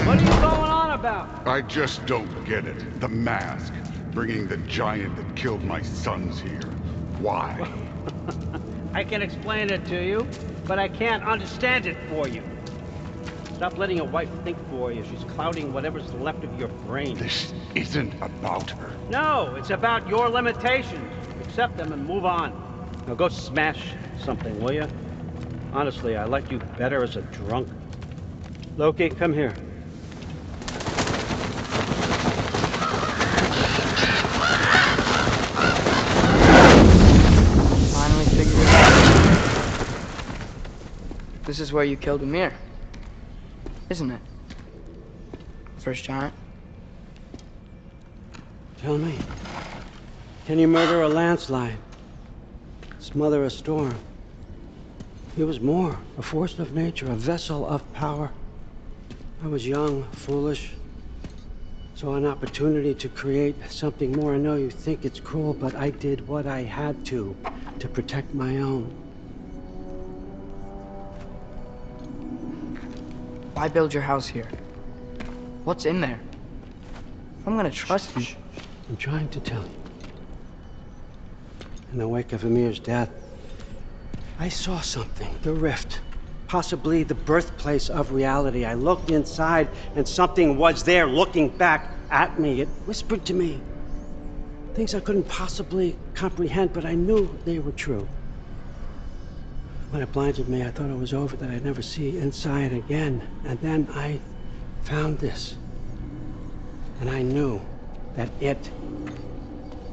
What are you going on about? I just don't get it. The mask. Bringing the giant that killed my sons here. Why? I can explain it to you, but I can't understand it for you. Stop letting your wife think for you. She's clouding whatever's left of your brain. This isn't about her. No, it's about your limitations. Accept them and move on. Now go smash something, will you? Honestly, I like you better as a drunk. Loki, come here. Finally figured it out. This is where you killed Ymir, isn't it? First giant. Tell me, can you murder a landslide? Smother a storm? He was more, a force of nature, a vessel of power. I was young, foolish, saw an opportunity to create something more. I know you think it's cruel, but I did what I had to protect my own. Why build your house here? What's in there? I'm gonna trust you. I'm trying to tell you. In the wake of Ymir's death, I saw something, the rift, possibly the birthplace of reality. I looked inside and something was there looking back at me. It whispered to me things I couldn't possibly comprehend, but I knew they were true. When it blinded me, I thought it was over, that I'd never see inside again. And then I found this. And I knew that it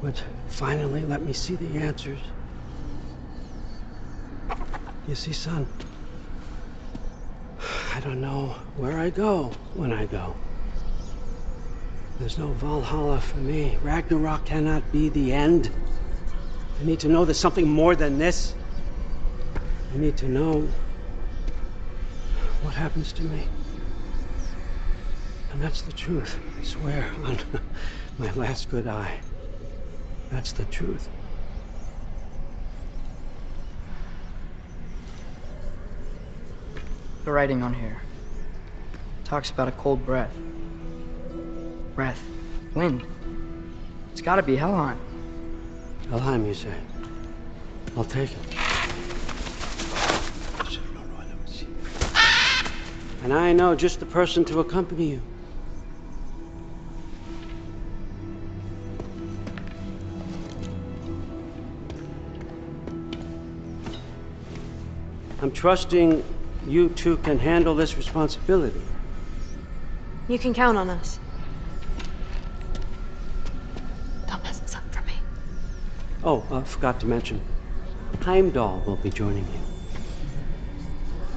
would finally let me see the answers. You see, son, I don't know where I go when I go. There's no Valhalla for me. Ragnarok cannot be the end. I need to know there's something more than this. I need to know what happens to me. And that's the truth, I swear, on my last good eye. That's the truth. The writing on here talks about a cold breath. Breath. Wind. It's gotta be Helheim. Helheim, you say? I'll take it. And I know just the person to accompany you. I'm trusting you two can handle this responsibility. You can count on us. Don't mess this up for me. Oh, forgot to mention, Heimdall will be joining you.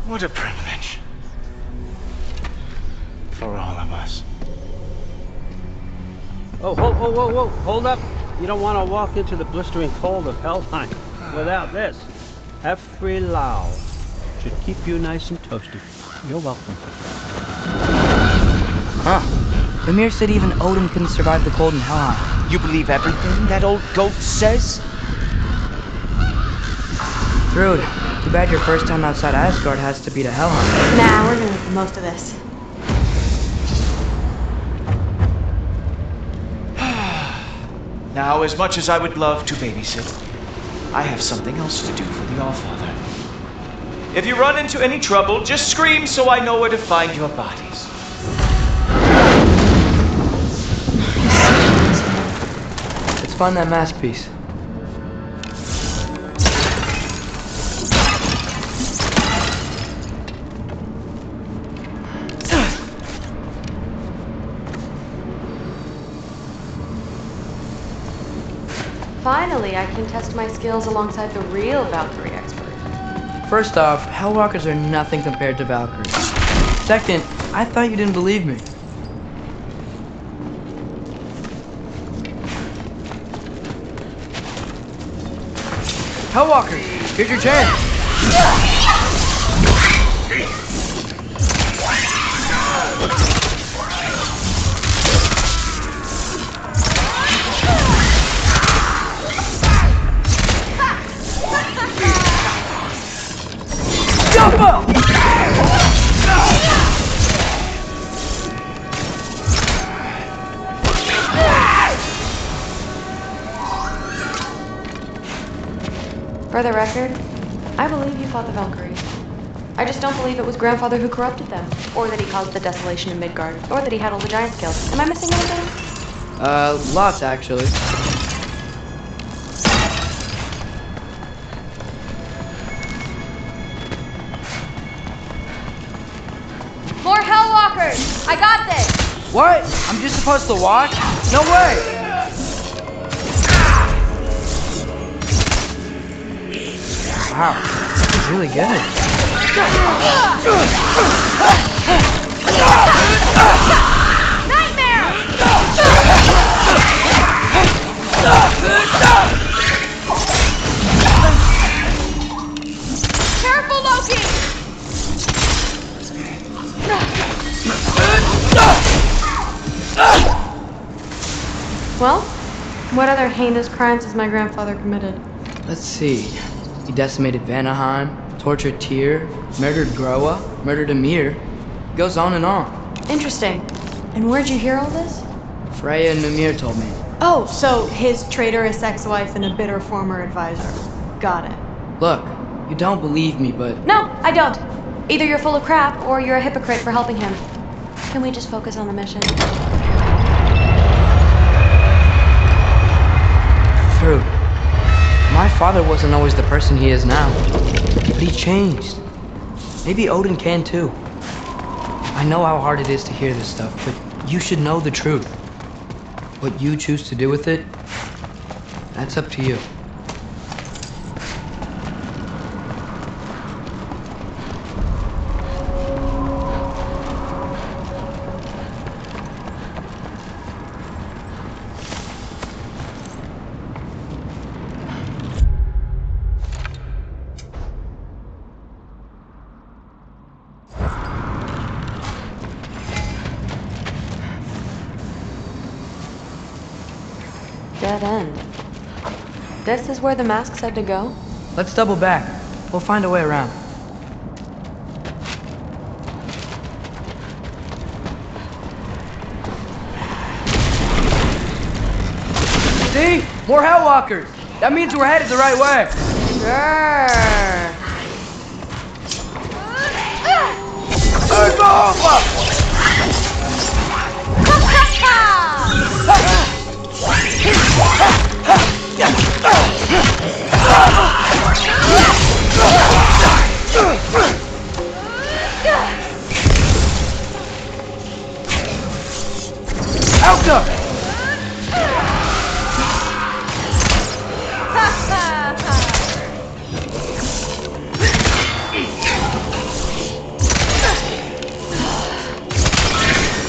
What a privilege. For all of us. Oh, hold up. You don't want to walk into the blistering cold of Helheim without this. Every Lau should keep you nice and toasty. You're welcome. Huh. Ymir said even Odin couldn't survive the cold in Helheim. You believe everything that old goat says? Rude. Too bad your first time outside Asgard has to be to Helheim. Nah, we're gonna make the most of this. Now, as much as I would love to babysit, I have something else to do for the Allfather. If you run into any trouble, just scream so I know where to find your bodies. Let's find that mask piece. Finally, I can test my skills alongside the real Valkyrie expert. First off, Hellwalkers are nothing compared to Valkyries. Second, I thought you didn't believe me. Hellwalkers, here's your chance. Jump up! For the record, I believe you fought the Valkyries. I just don't believe it was Grandfather who corrupted them, or that he caused the desolation in Midgard, or that he had all the giants killed. Am I missing anything? Lots actually. More Hellwalkers! I got this! What? I'm just supposed to watch? No way! Wow, this is really good. Nightmare! Careful, Loki! Well, what other heinous crimes has my grandfather committed? Let's see. He decimated Vanaheim, tortured Tyr, murdered Groa, murdered Ymir. Goes on and on. Interesting. And where'd you hear all this? Freya and Mimir told me. Oh, so his traitorous ex-wife and a bitter former advisor. Got it. Look, you don't believe me, but... No, I don't. Either you're full of crap, or you're a hypocrite for helping him. Can we just focus on the mission? True. My father wasn't always the person he is now. But he changed. Maybe Odin can too. I know how hard it is to hear this stuff, but you should know the truth. What you choose to do with it, that's up to you. Dead end. This is where the mask said to go? Let's double back. We'll find a way around. See? More Hellwalkers! That means we're headed the right way! Sure. Move over! Out!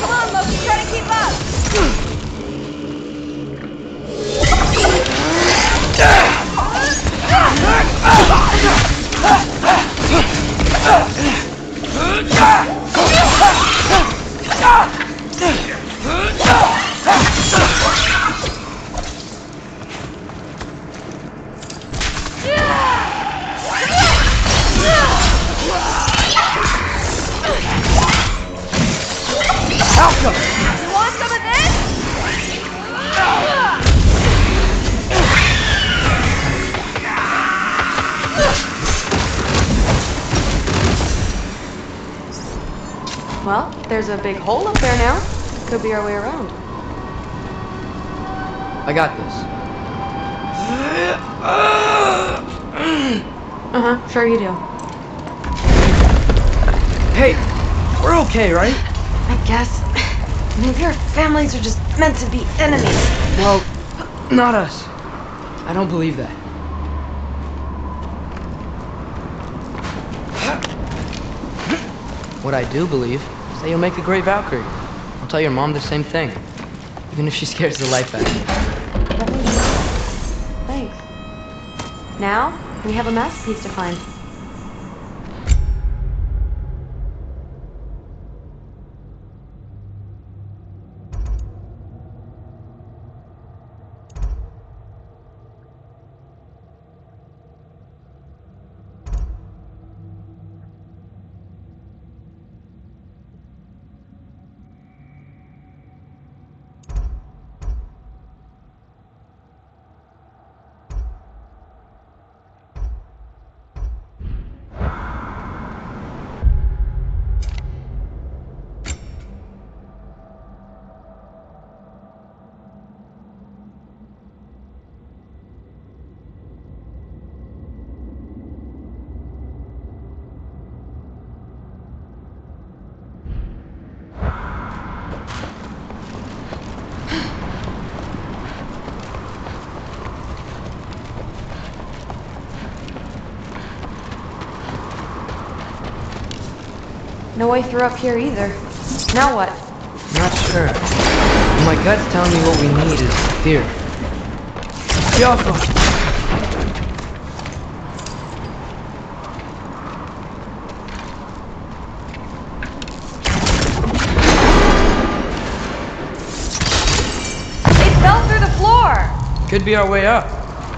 Come on, Loki, try to keep up! You want some of this? Well, there's a big hole up there now. Could be our way around. I got this. Uh-huh, sure you do. Hey, we're okay, right? I guess. Maybe our families are just meant to be enemies. Well, not us. I don't believe that. What I do believe is that you'll make a great Valkyrie. I'll tell your mom the same thing, even if she scares the life out of me. Thanks. Now, we have a masterpiece to find. No way through up here either. Now what? Not sure. My gut's telling me what we need is here. Yoko! It fell through the floor! Could be our way up.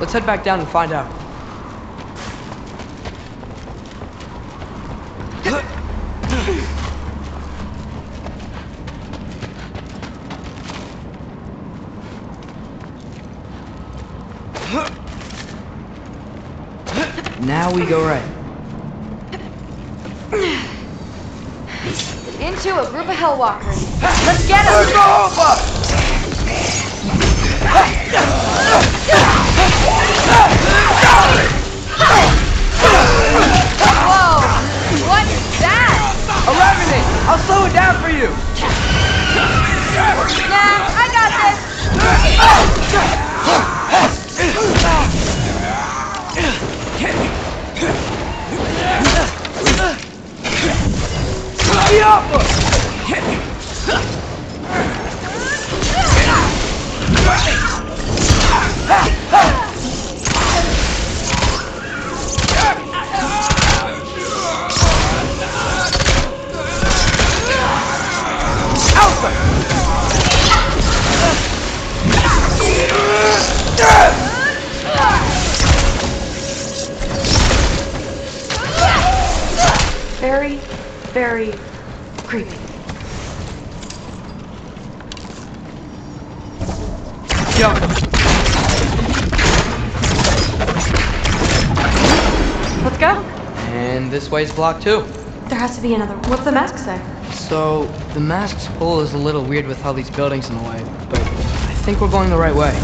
Let's head back down and find out. Now we go right. Into a group of hellwalkers. Let's get them! Whoa! What is that? A revenant! I'll slow it down for you! Nah, I got this! Very, very creepy. Let's go. And this way's blocked too. There has to be another. What's the mask say? So, the mask's pull is a little weird with all these buildings in the way, but I think we're going the right way.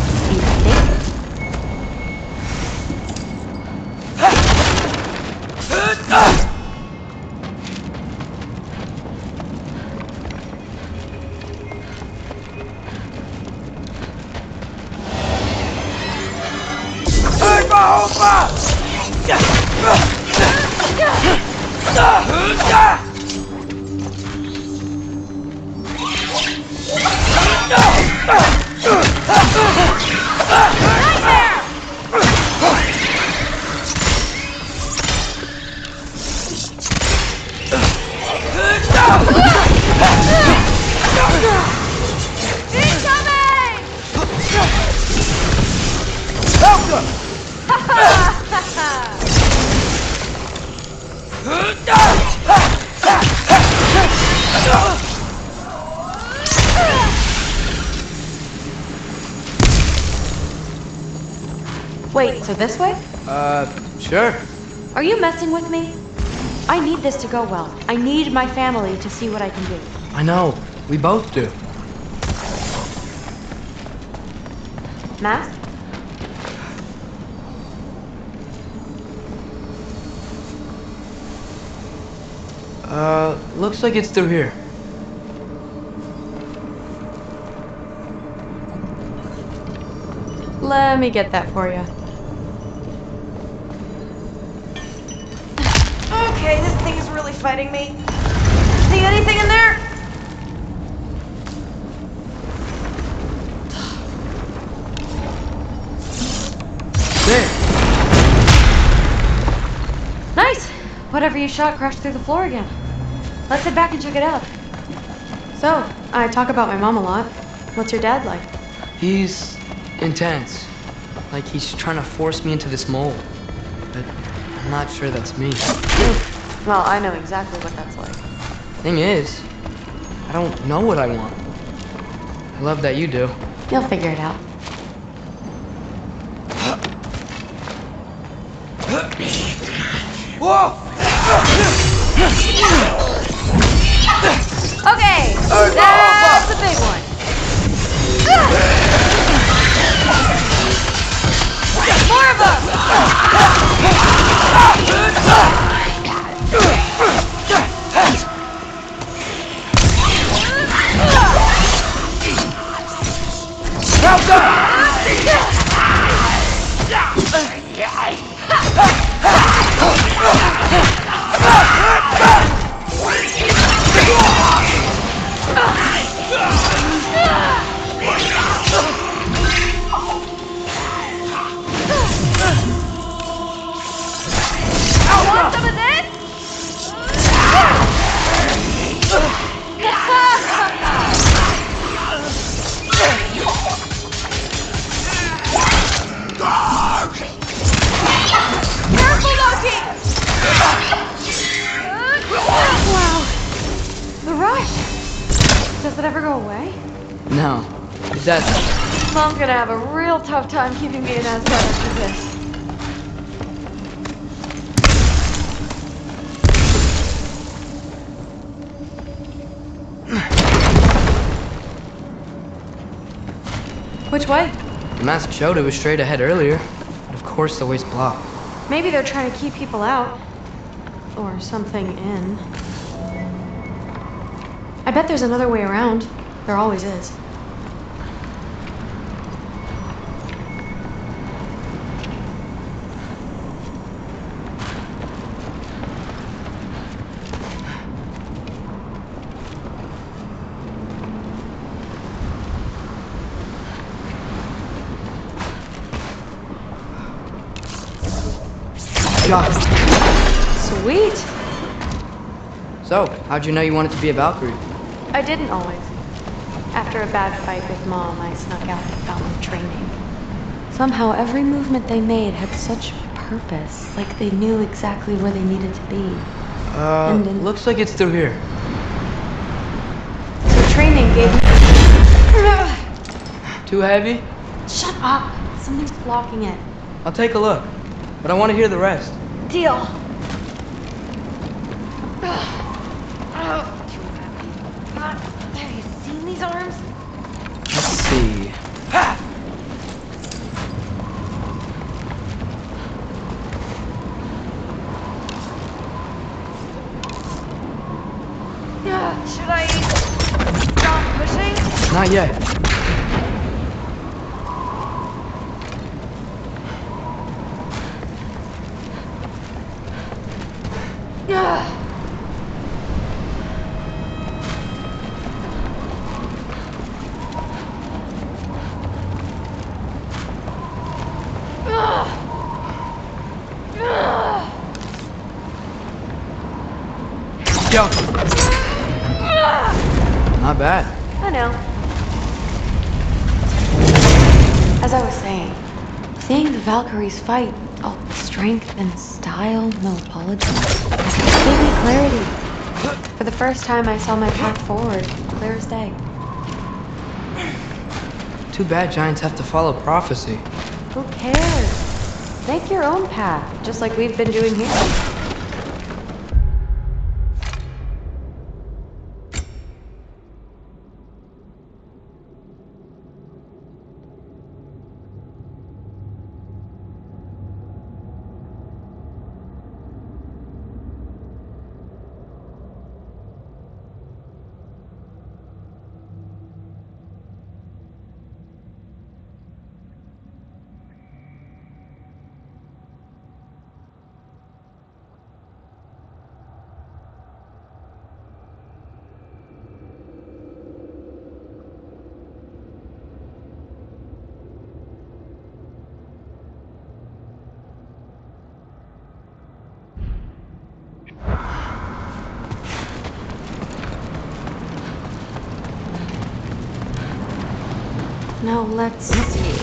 Wait, so this way? Sure. Are you messing with me? I need this to go well. I need my family to see what I can do. I know. We both do. Mask? Looks like it's through here. Let me get that for you. Okay, this thing is really fighting me. See anything in there? There. Nice! Whatever you shot crashed through the floor again. Let's head back and check it out. So, I talk about my mom a lot. What's your dad like? He's intense. Like he's trying to force me into this mold. But I'm not sure that's me. Well, I know exactly what that's like. Thing is, I don't know what I want. I love that you do. You'll figure it out. Whoa! Okay, that's a big one. More of them! it ever go away? No. That's... Mom's gonna have a real tough time keeping me in Asgard after this. Which way? The mask showed it was straight ahead earlier. But of course the way's blocked. Maybe they're trying to keep people out. Or something in. I bet there's another way around. There always is. Sweet! So, how'd you know you wanted to be a Valkyrie? I didn't always. After a bad fight with Mom, I snuck out and found them training. Somehow every movement they made had such purpose, like they knew exactly where they needed to be. Looks like it's through here. So training gave me... Too heavy? Shut up! Something's blocking it. I'll take a look, but I want to hear the rest. Deal. Have you seen these arms? Let's see. Should I stop pushing? Not yet. Yo. Not bad. I know. As I was saying, seeing the Valkyries fight, all strength and style, no apologies, gave me clarity. For the first time, I saw my path forward, clear as day. Too bad giants have to follow prophecy. Who cares? Make your own path, just like we've been doing here. Now let's see.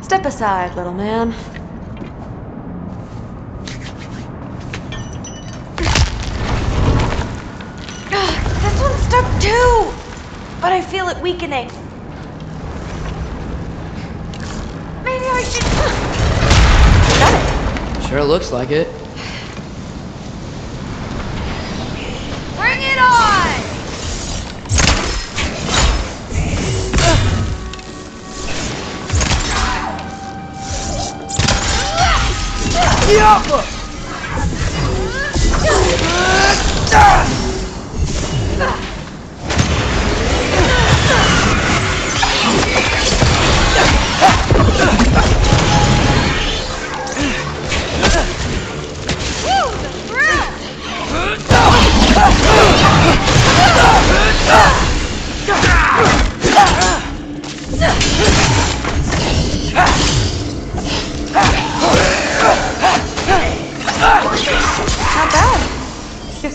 Step aside, little man. This one's stuck too! But I feel it weakening. Maybe I should... Got it. Sure looks like it. Bring it on!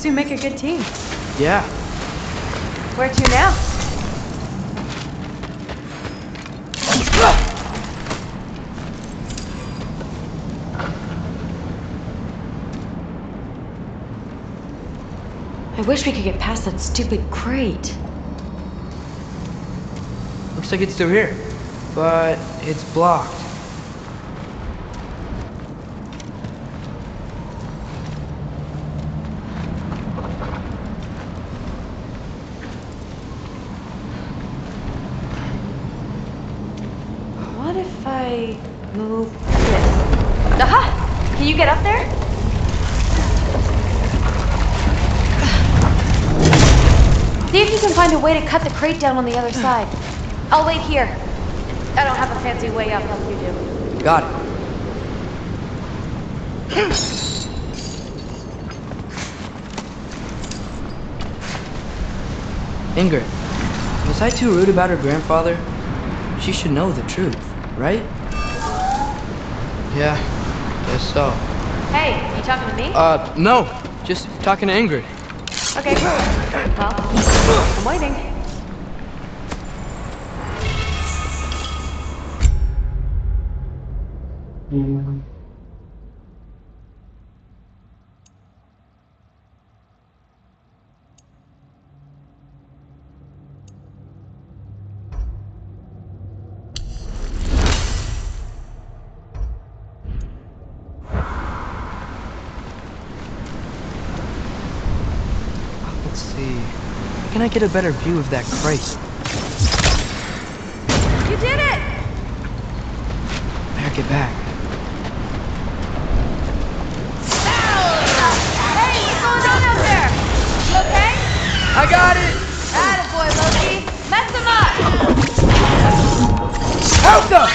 two make a good team. Yeah. Where to now? I wish we could get past that stupid crate. Looks like it's through here, but it's blocked. What if I move this? Aha! Can you get up there? See if you can find a way to cut the crate down on the other side. I'll wait here. I don't have a fancy way up like you do. Got it. Ingrid, was I too rude about her grandfather? She should know the truth, right? Yeah, guess so. Hey, you talking to me? No. Just talking to Ingrid. Okay. Well, I'm waiting. Let's see. How can I get a better view of that crate? You did it! Better get back. Hey, what's going on out there? You okay? I got it! Attaboy, Loki. Mess him up! Help them!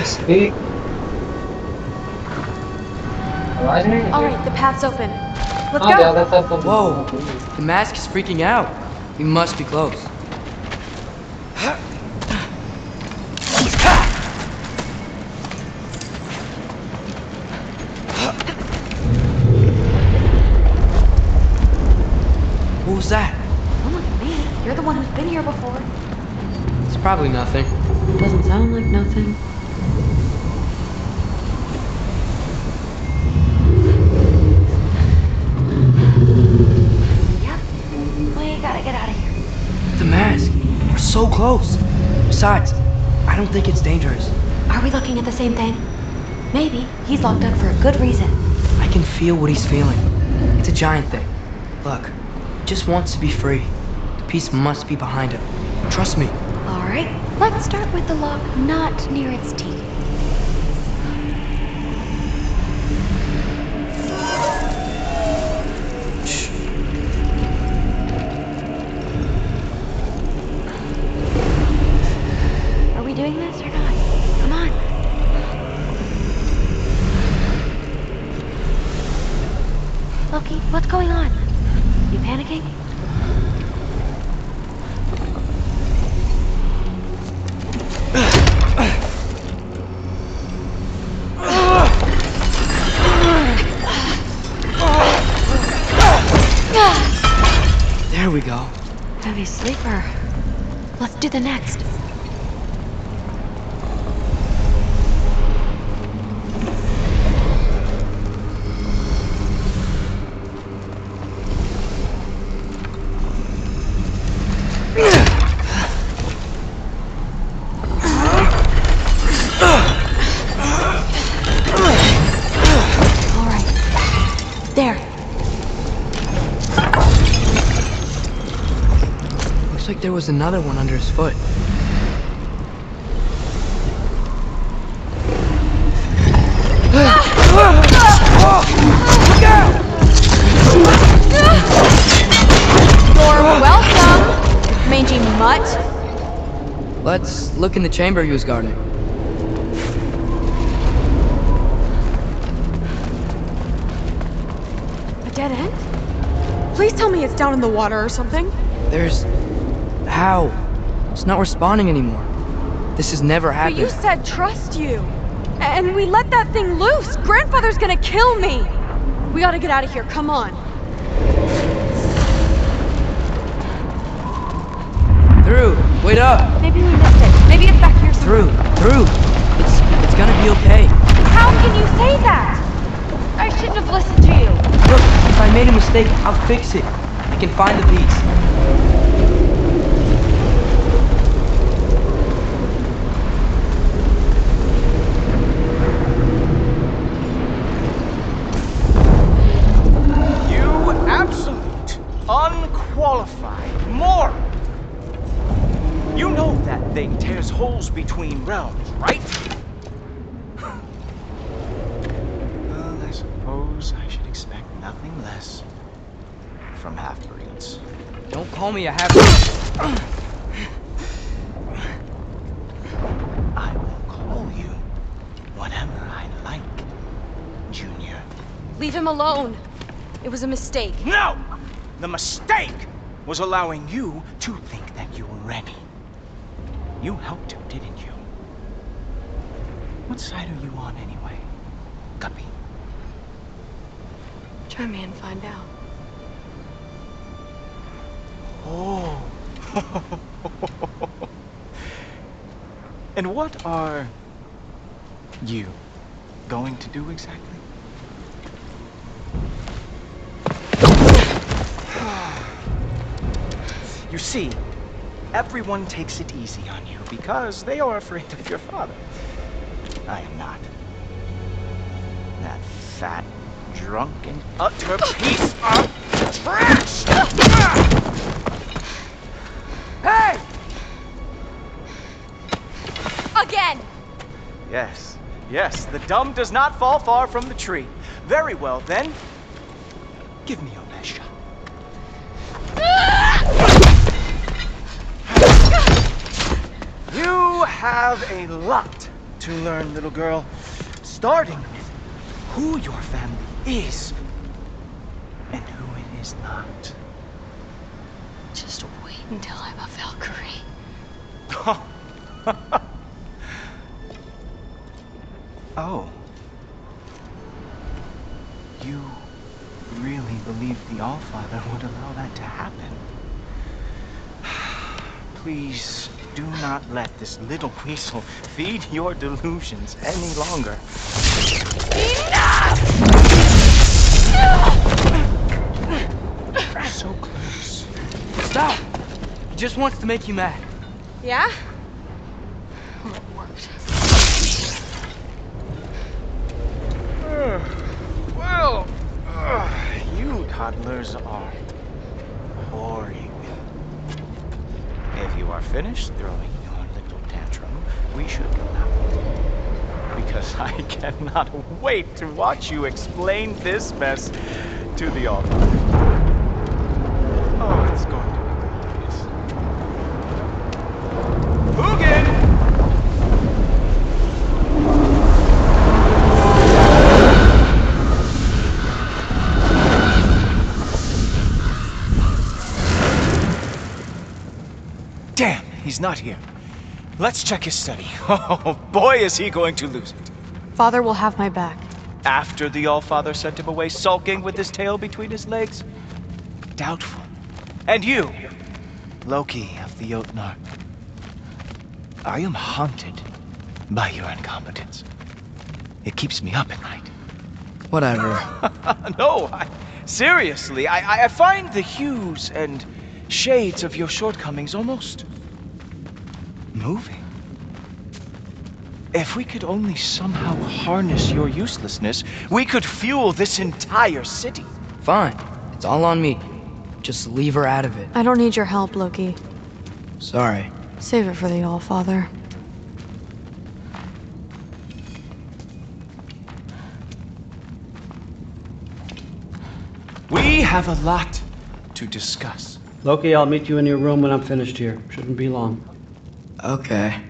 Speak. Alright, the path's open. Let's go! Whoa, the mask is freaking out. We must be close. What was that? Don't look at me. You're the one who's been here before. It's probably nothing. Doesn't sound like nothing. Yep. We gotta get out of here. The mask. We're so close. Besides, I don't think it's dangerous. Are we looking at the same thing? Maybe. He's locked up for a good reason. I can feel what he's feeling. It's a giant thing. Look, he just wants to be free. The peace must be behind him. Trust me. Alright, let's start with the lock not near its teeth. Are we doing this or not? Come on. Loki, what's going on? You panicking? There we go. Heavy sleeper. Let's do the next. All right. There. was another one under his foot. Look out! You're welcome, mangy mutt. Let's look in the chamber he was guarding. A dead end? Please tell me it's down in the water or something. There's... How? It's not responding anymore. This has never But happened. you said trust you. And we let that thing loose. Grandfather's gonna kill me. We gotta get out of here. Come on. Through! Wait up! Maybe we missed it. Maybe it's back here somewhere. Through! It's gonna be okay. How can you say that? I shouldn't have listened to you. Look, if I made a mistake, I'll fix it. I can find the piece. Absolute, unqualified moron. You know that thing tears holes between realms, right? Well, I suppose I should expect nothing less from half-breeds. Don't call me a half-breed. I will call you whatever I like, Junior. Leave him alone. It was a mistake. No! The mistake was allowing you to think that you were ready. You helped him, didn't you? What side are you on anyway, Guppy? Try me and find out. Oh. And what are you going to do exactly? You see, everyone takes it easy on you because they are afraid of your father. I am not. That fat, drunk, and utter piece of trash! Hey! Again! Yes, yes, the dumb does not fall far from the tree. Very well, then. Give me your best shot. You have a lot to learn, little girl. Starting with who your family is and who it is not. Just wait until I'm a Valkyrie. Oh. You really believe the Allfather would allow that to happen? Please do not let this little weasel feed your delusions any longer. Enough! So close. Stop! He just wants to make you mad. Yeah? Well, it worked. Well, you toddlers are boring. If you are finished throwing your little tantrum, we should go now. Because I cannot wait to watch you explain this mess to the Allfather. Oh, it's going to be glorious. Hugin! Damn, he's not here. Let's check his study. Oh, boy, is he going to lose it. Father will have my back. After the Allfather sent him away sulking with his tail between his legs? Doubtful. And you, Loki of the Jotnar. I am haunted by your incompetence. It keeps me up at night. Whatever. No, seriously, I find the hues and shades of your shortcomings almost moving. If we could only somehow harness your uselessness, we could fuel this entire city. Fine. It's all on me. Just leave her out of it. I don't need your help, Loki. Sorry. Save it for the All-Father. We have a lot to discuss. Loki, I'll meet you in your room when I'm finished here. Shouldn't be long. Okay.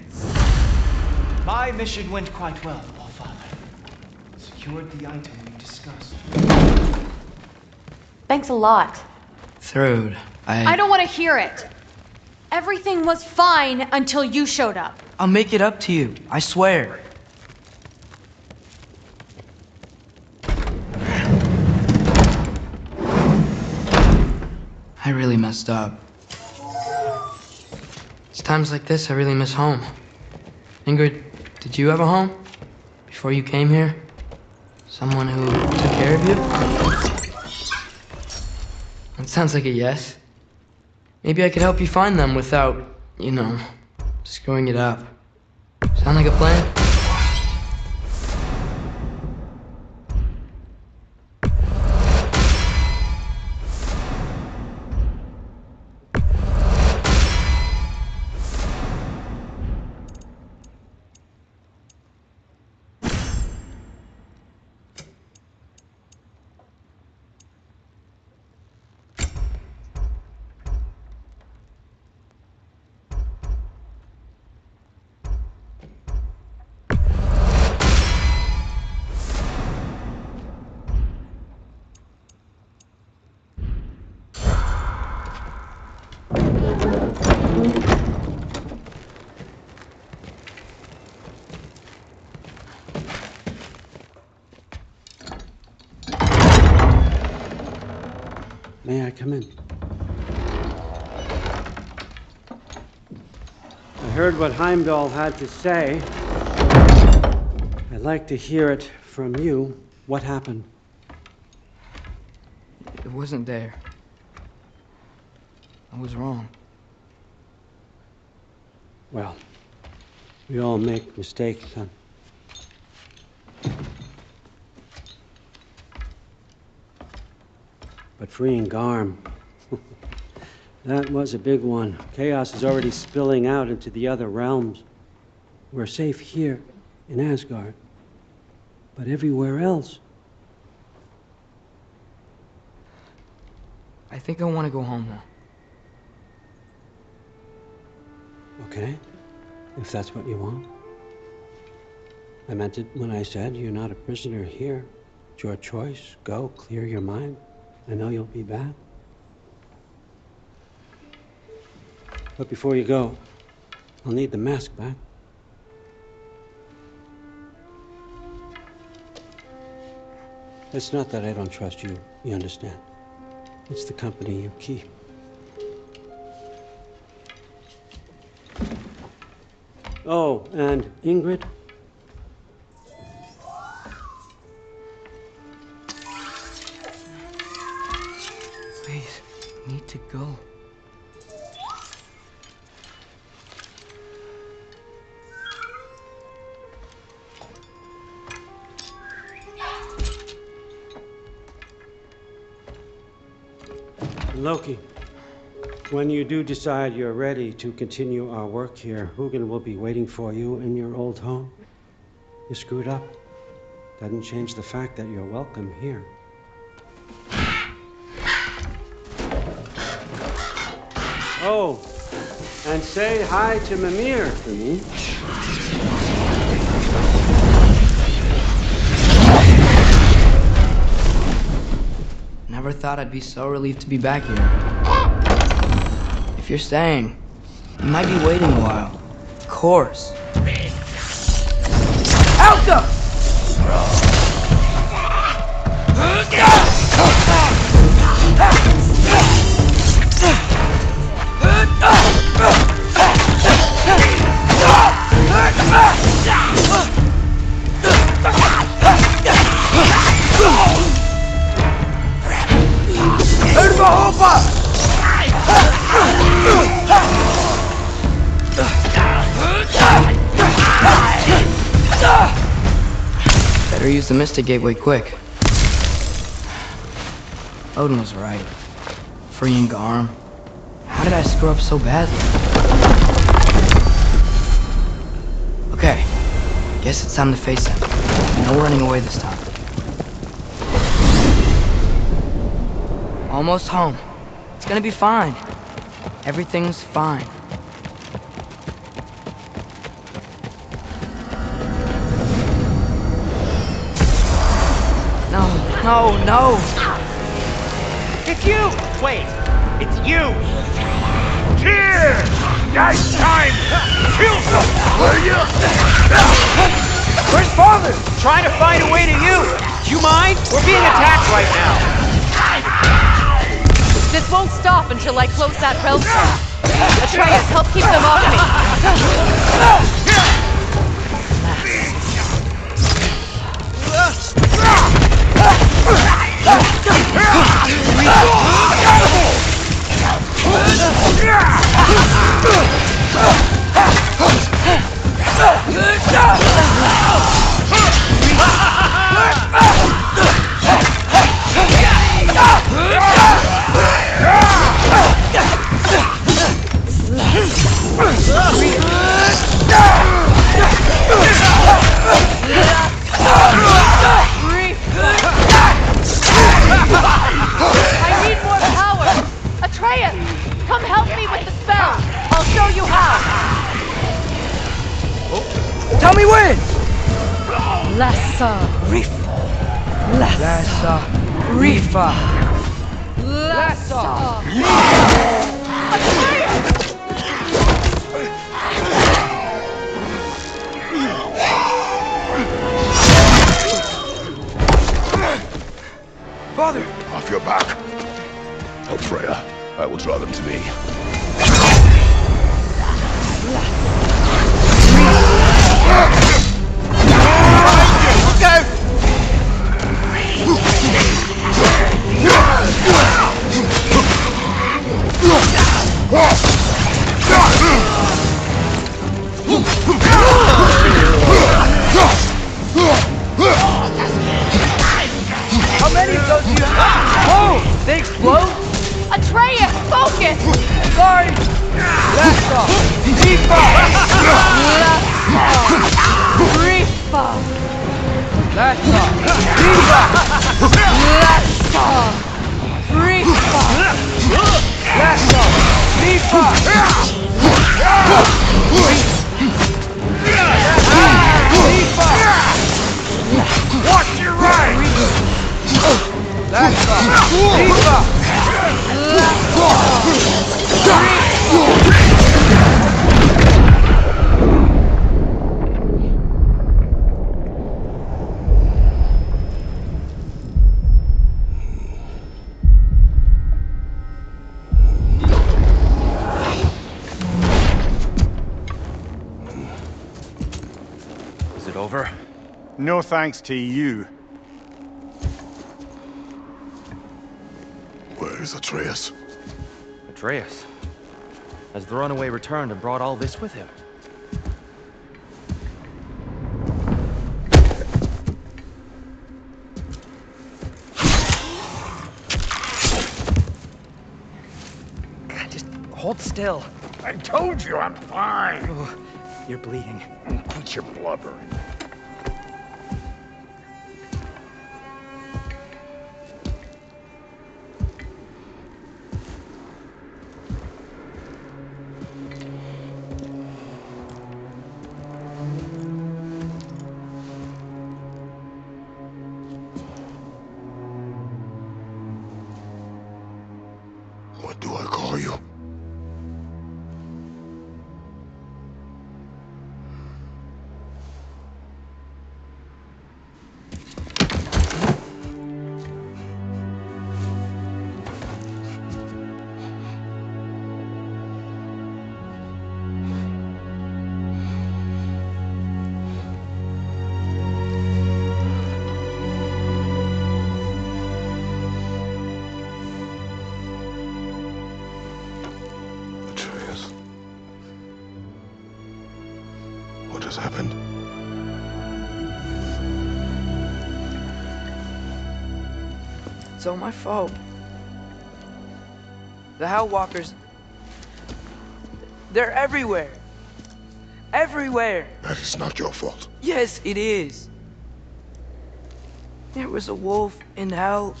My mission went quite well, All-Father. Secured the item we discussed. Thanks a lot. Thrud, I don't want to hear it. Everything was fine until you showed up. I'll make it up to you, I swear. I really messed up. It's times like this I really miss home. Ingrid, did you have a home? Before you came here? Someone who took care of you? That sounds like a yes. Maybe I could help you find them without, you know, screwing it up. Sound like a plan? May I come in? I heard what Heimdall had to say. I'd like to hear it from you. What happened? It wasn't there. I was wrong. Well, we all make mistakes, huh? But freeing Garm, that was a big one. Chaos is already spilling out into the other realms. We're safe here in Asgard, but everywhere else. I think I want to go home now. Okay, if that's what you want. I meant it when I said you're not a prisoner here. It's your choice. Go, clear your mind. I know you'll be back. But before you go, I'll need the mask back. It's not that I don't trust you, you understand. It's the company you keep. Oh, and Ingrid? Please, I need to go. Loki, when you do decide you're ready to continue our work here, Hugin will be waiting for you in your old home. You screwed up. Doesn't change the fact that you're welcome here. Oh, and say hi to Mimir for me. Never thought I'd be so relieved to be back here. If you're staying, you might be waiting a while. Of course. Alka! Better use the Mystic Gateway quick. Odin was right. Freeing Garm. How did I screw up so badly? guess it's time to face them. No running away this time. Almost home. It's gonna be fine. Everything's fine. No, no! It's you! Wait, it's you! Here! Nice time! Kill them! Will you? Where's Father? Trying to find a way to you! Do you mind? We're being attacked right now. This won't stop until I close that realm trap. Atreus, help keep them off me. I need more power! Atreus, come help me with the spell! I'll show you how! Tell me when! Lassa Rifa. Lassa Rifa. Lassa Father! Off your back. Help Freya. I will draw them to me. Look out! How many of those do you have? Oh! They explode? Atreus, focus! Sorry! Lassa! Rifa! Rifa! Lassa! Rifa! Lassa! Rifa! Lassa! Rifa! Watch your right! Lassa! Rifa! Is it over? No thanks to you. Where is Atreus? Atreus. Has the runaway returned and brought all this with him? God, just hold still. I told you I'm fine. Oh, you're bleeding. Quit your blubbering. What do I call you? What has happened? It's all my fault. The Hell Walkers, they're everywhere. Everywhere. That is not your fault. Yes, it is. There was a wolf in hell.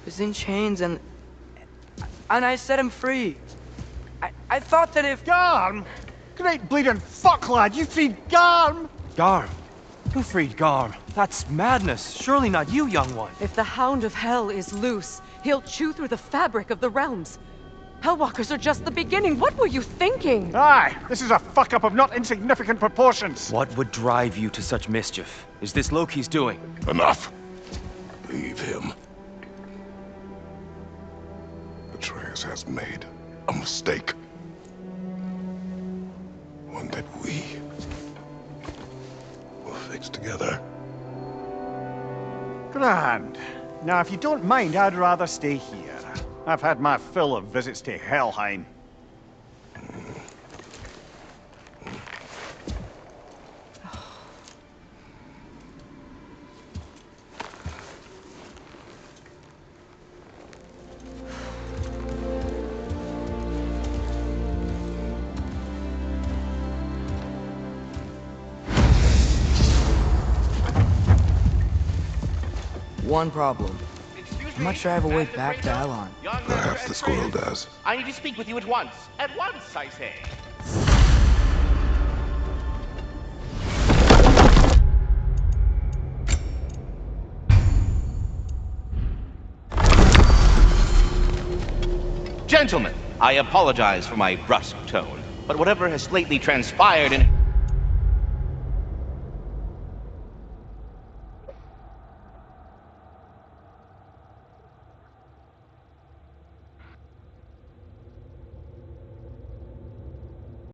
He was in chains and I set him free. I thought that if... Garm? Great bleeding fuck, lad! You freed Garm! Garm? Who freed Garm? That's madness. Surely not you, young one. If the Hound of Hell is loose, he'll chew through the fabric of the realms. Hellwalkers are just the beginning. What were you thinking? Aye, this is a fuck-up of not insignificant proportions. What would drive you to such mischief? Is this Loki's doing? Enough. Leave him. Atreus has made a mistake. One that we will fix together. Grand. Now, if you don't mind, I'd rather stay here. I've had my fill of visits to Helheim. One problem. I'm not sure I have a way back to Elon. Perhaps the squirrel does. I need to speak with you at once. At once, I say. Gentlemen, I apologize for my brusque tone, but whatever has lately transpired in...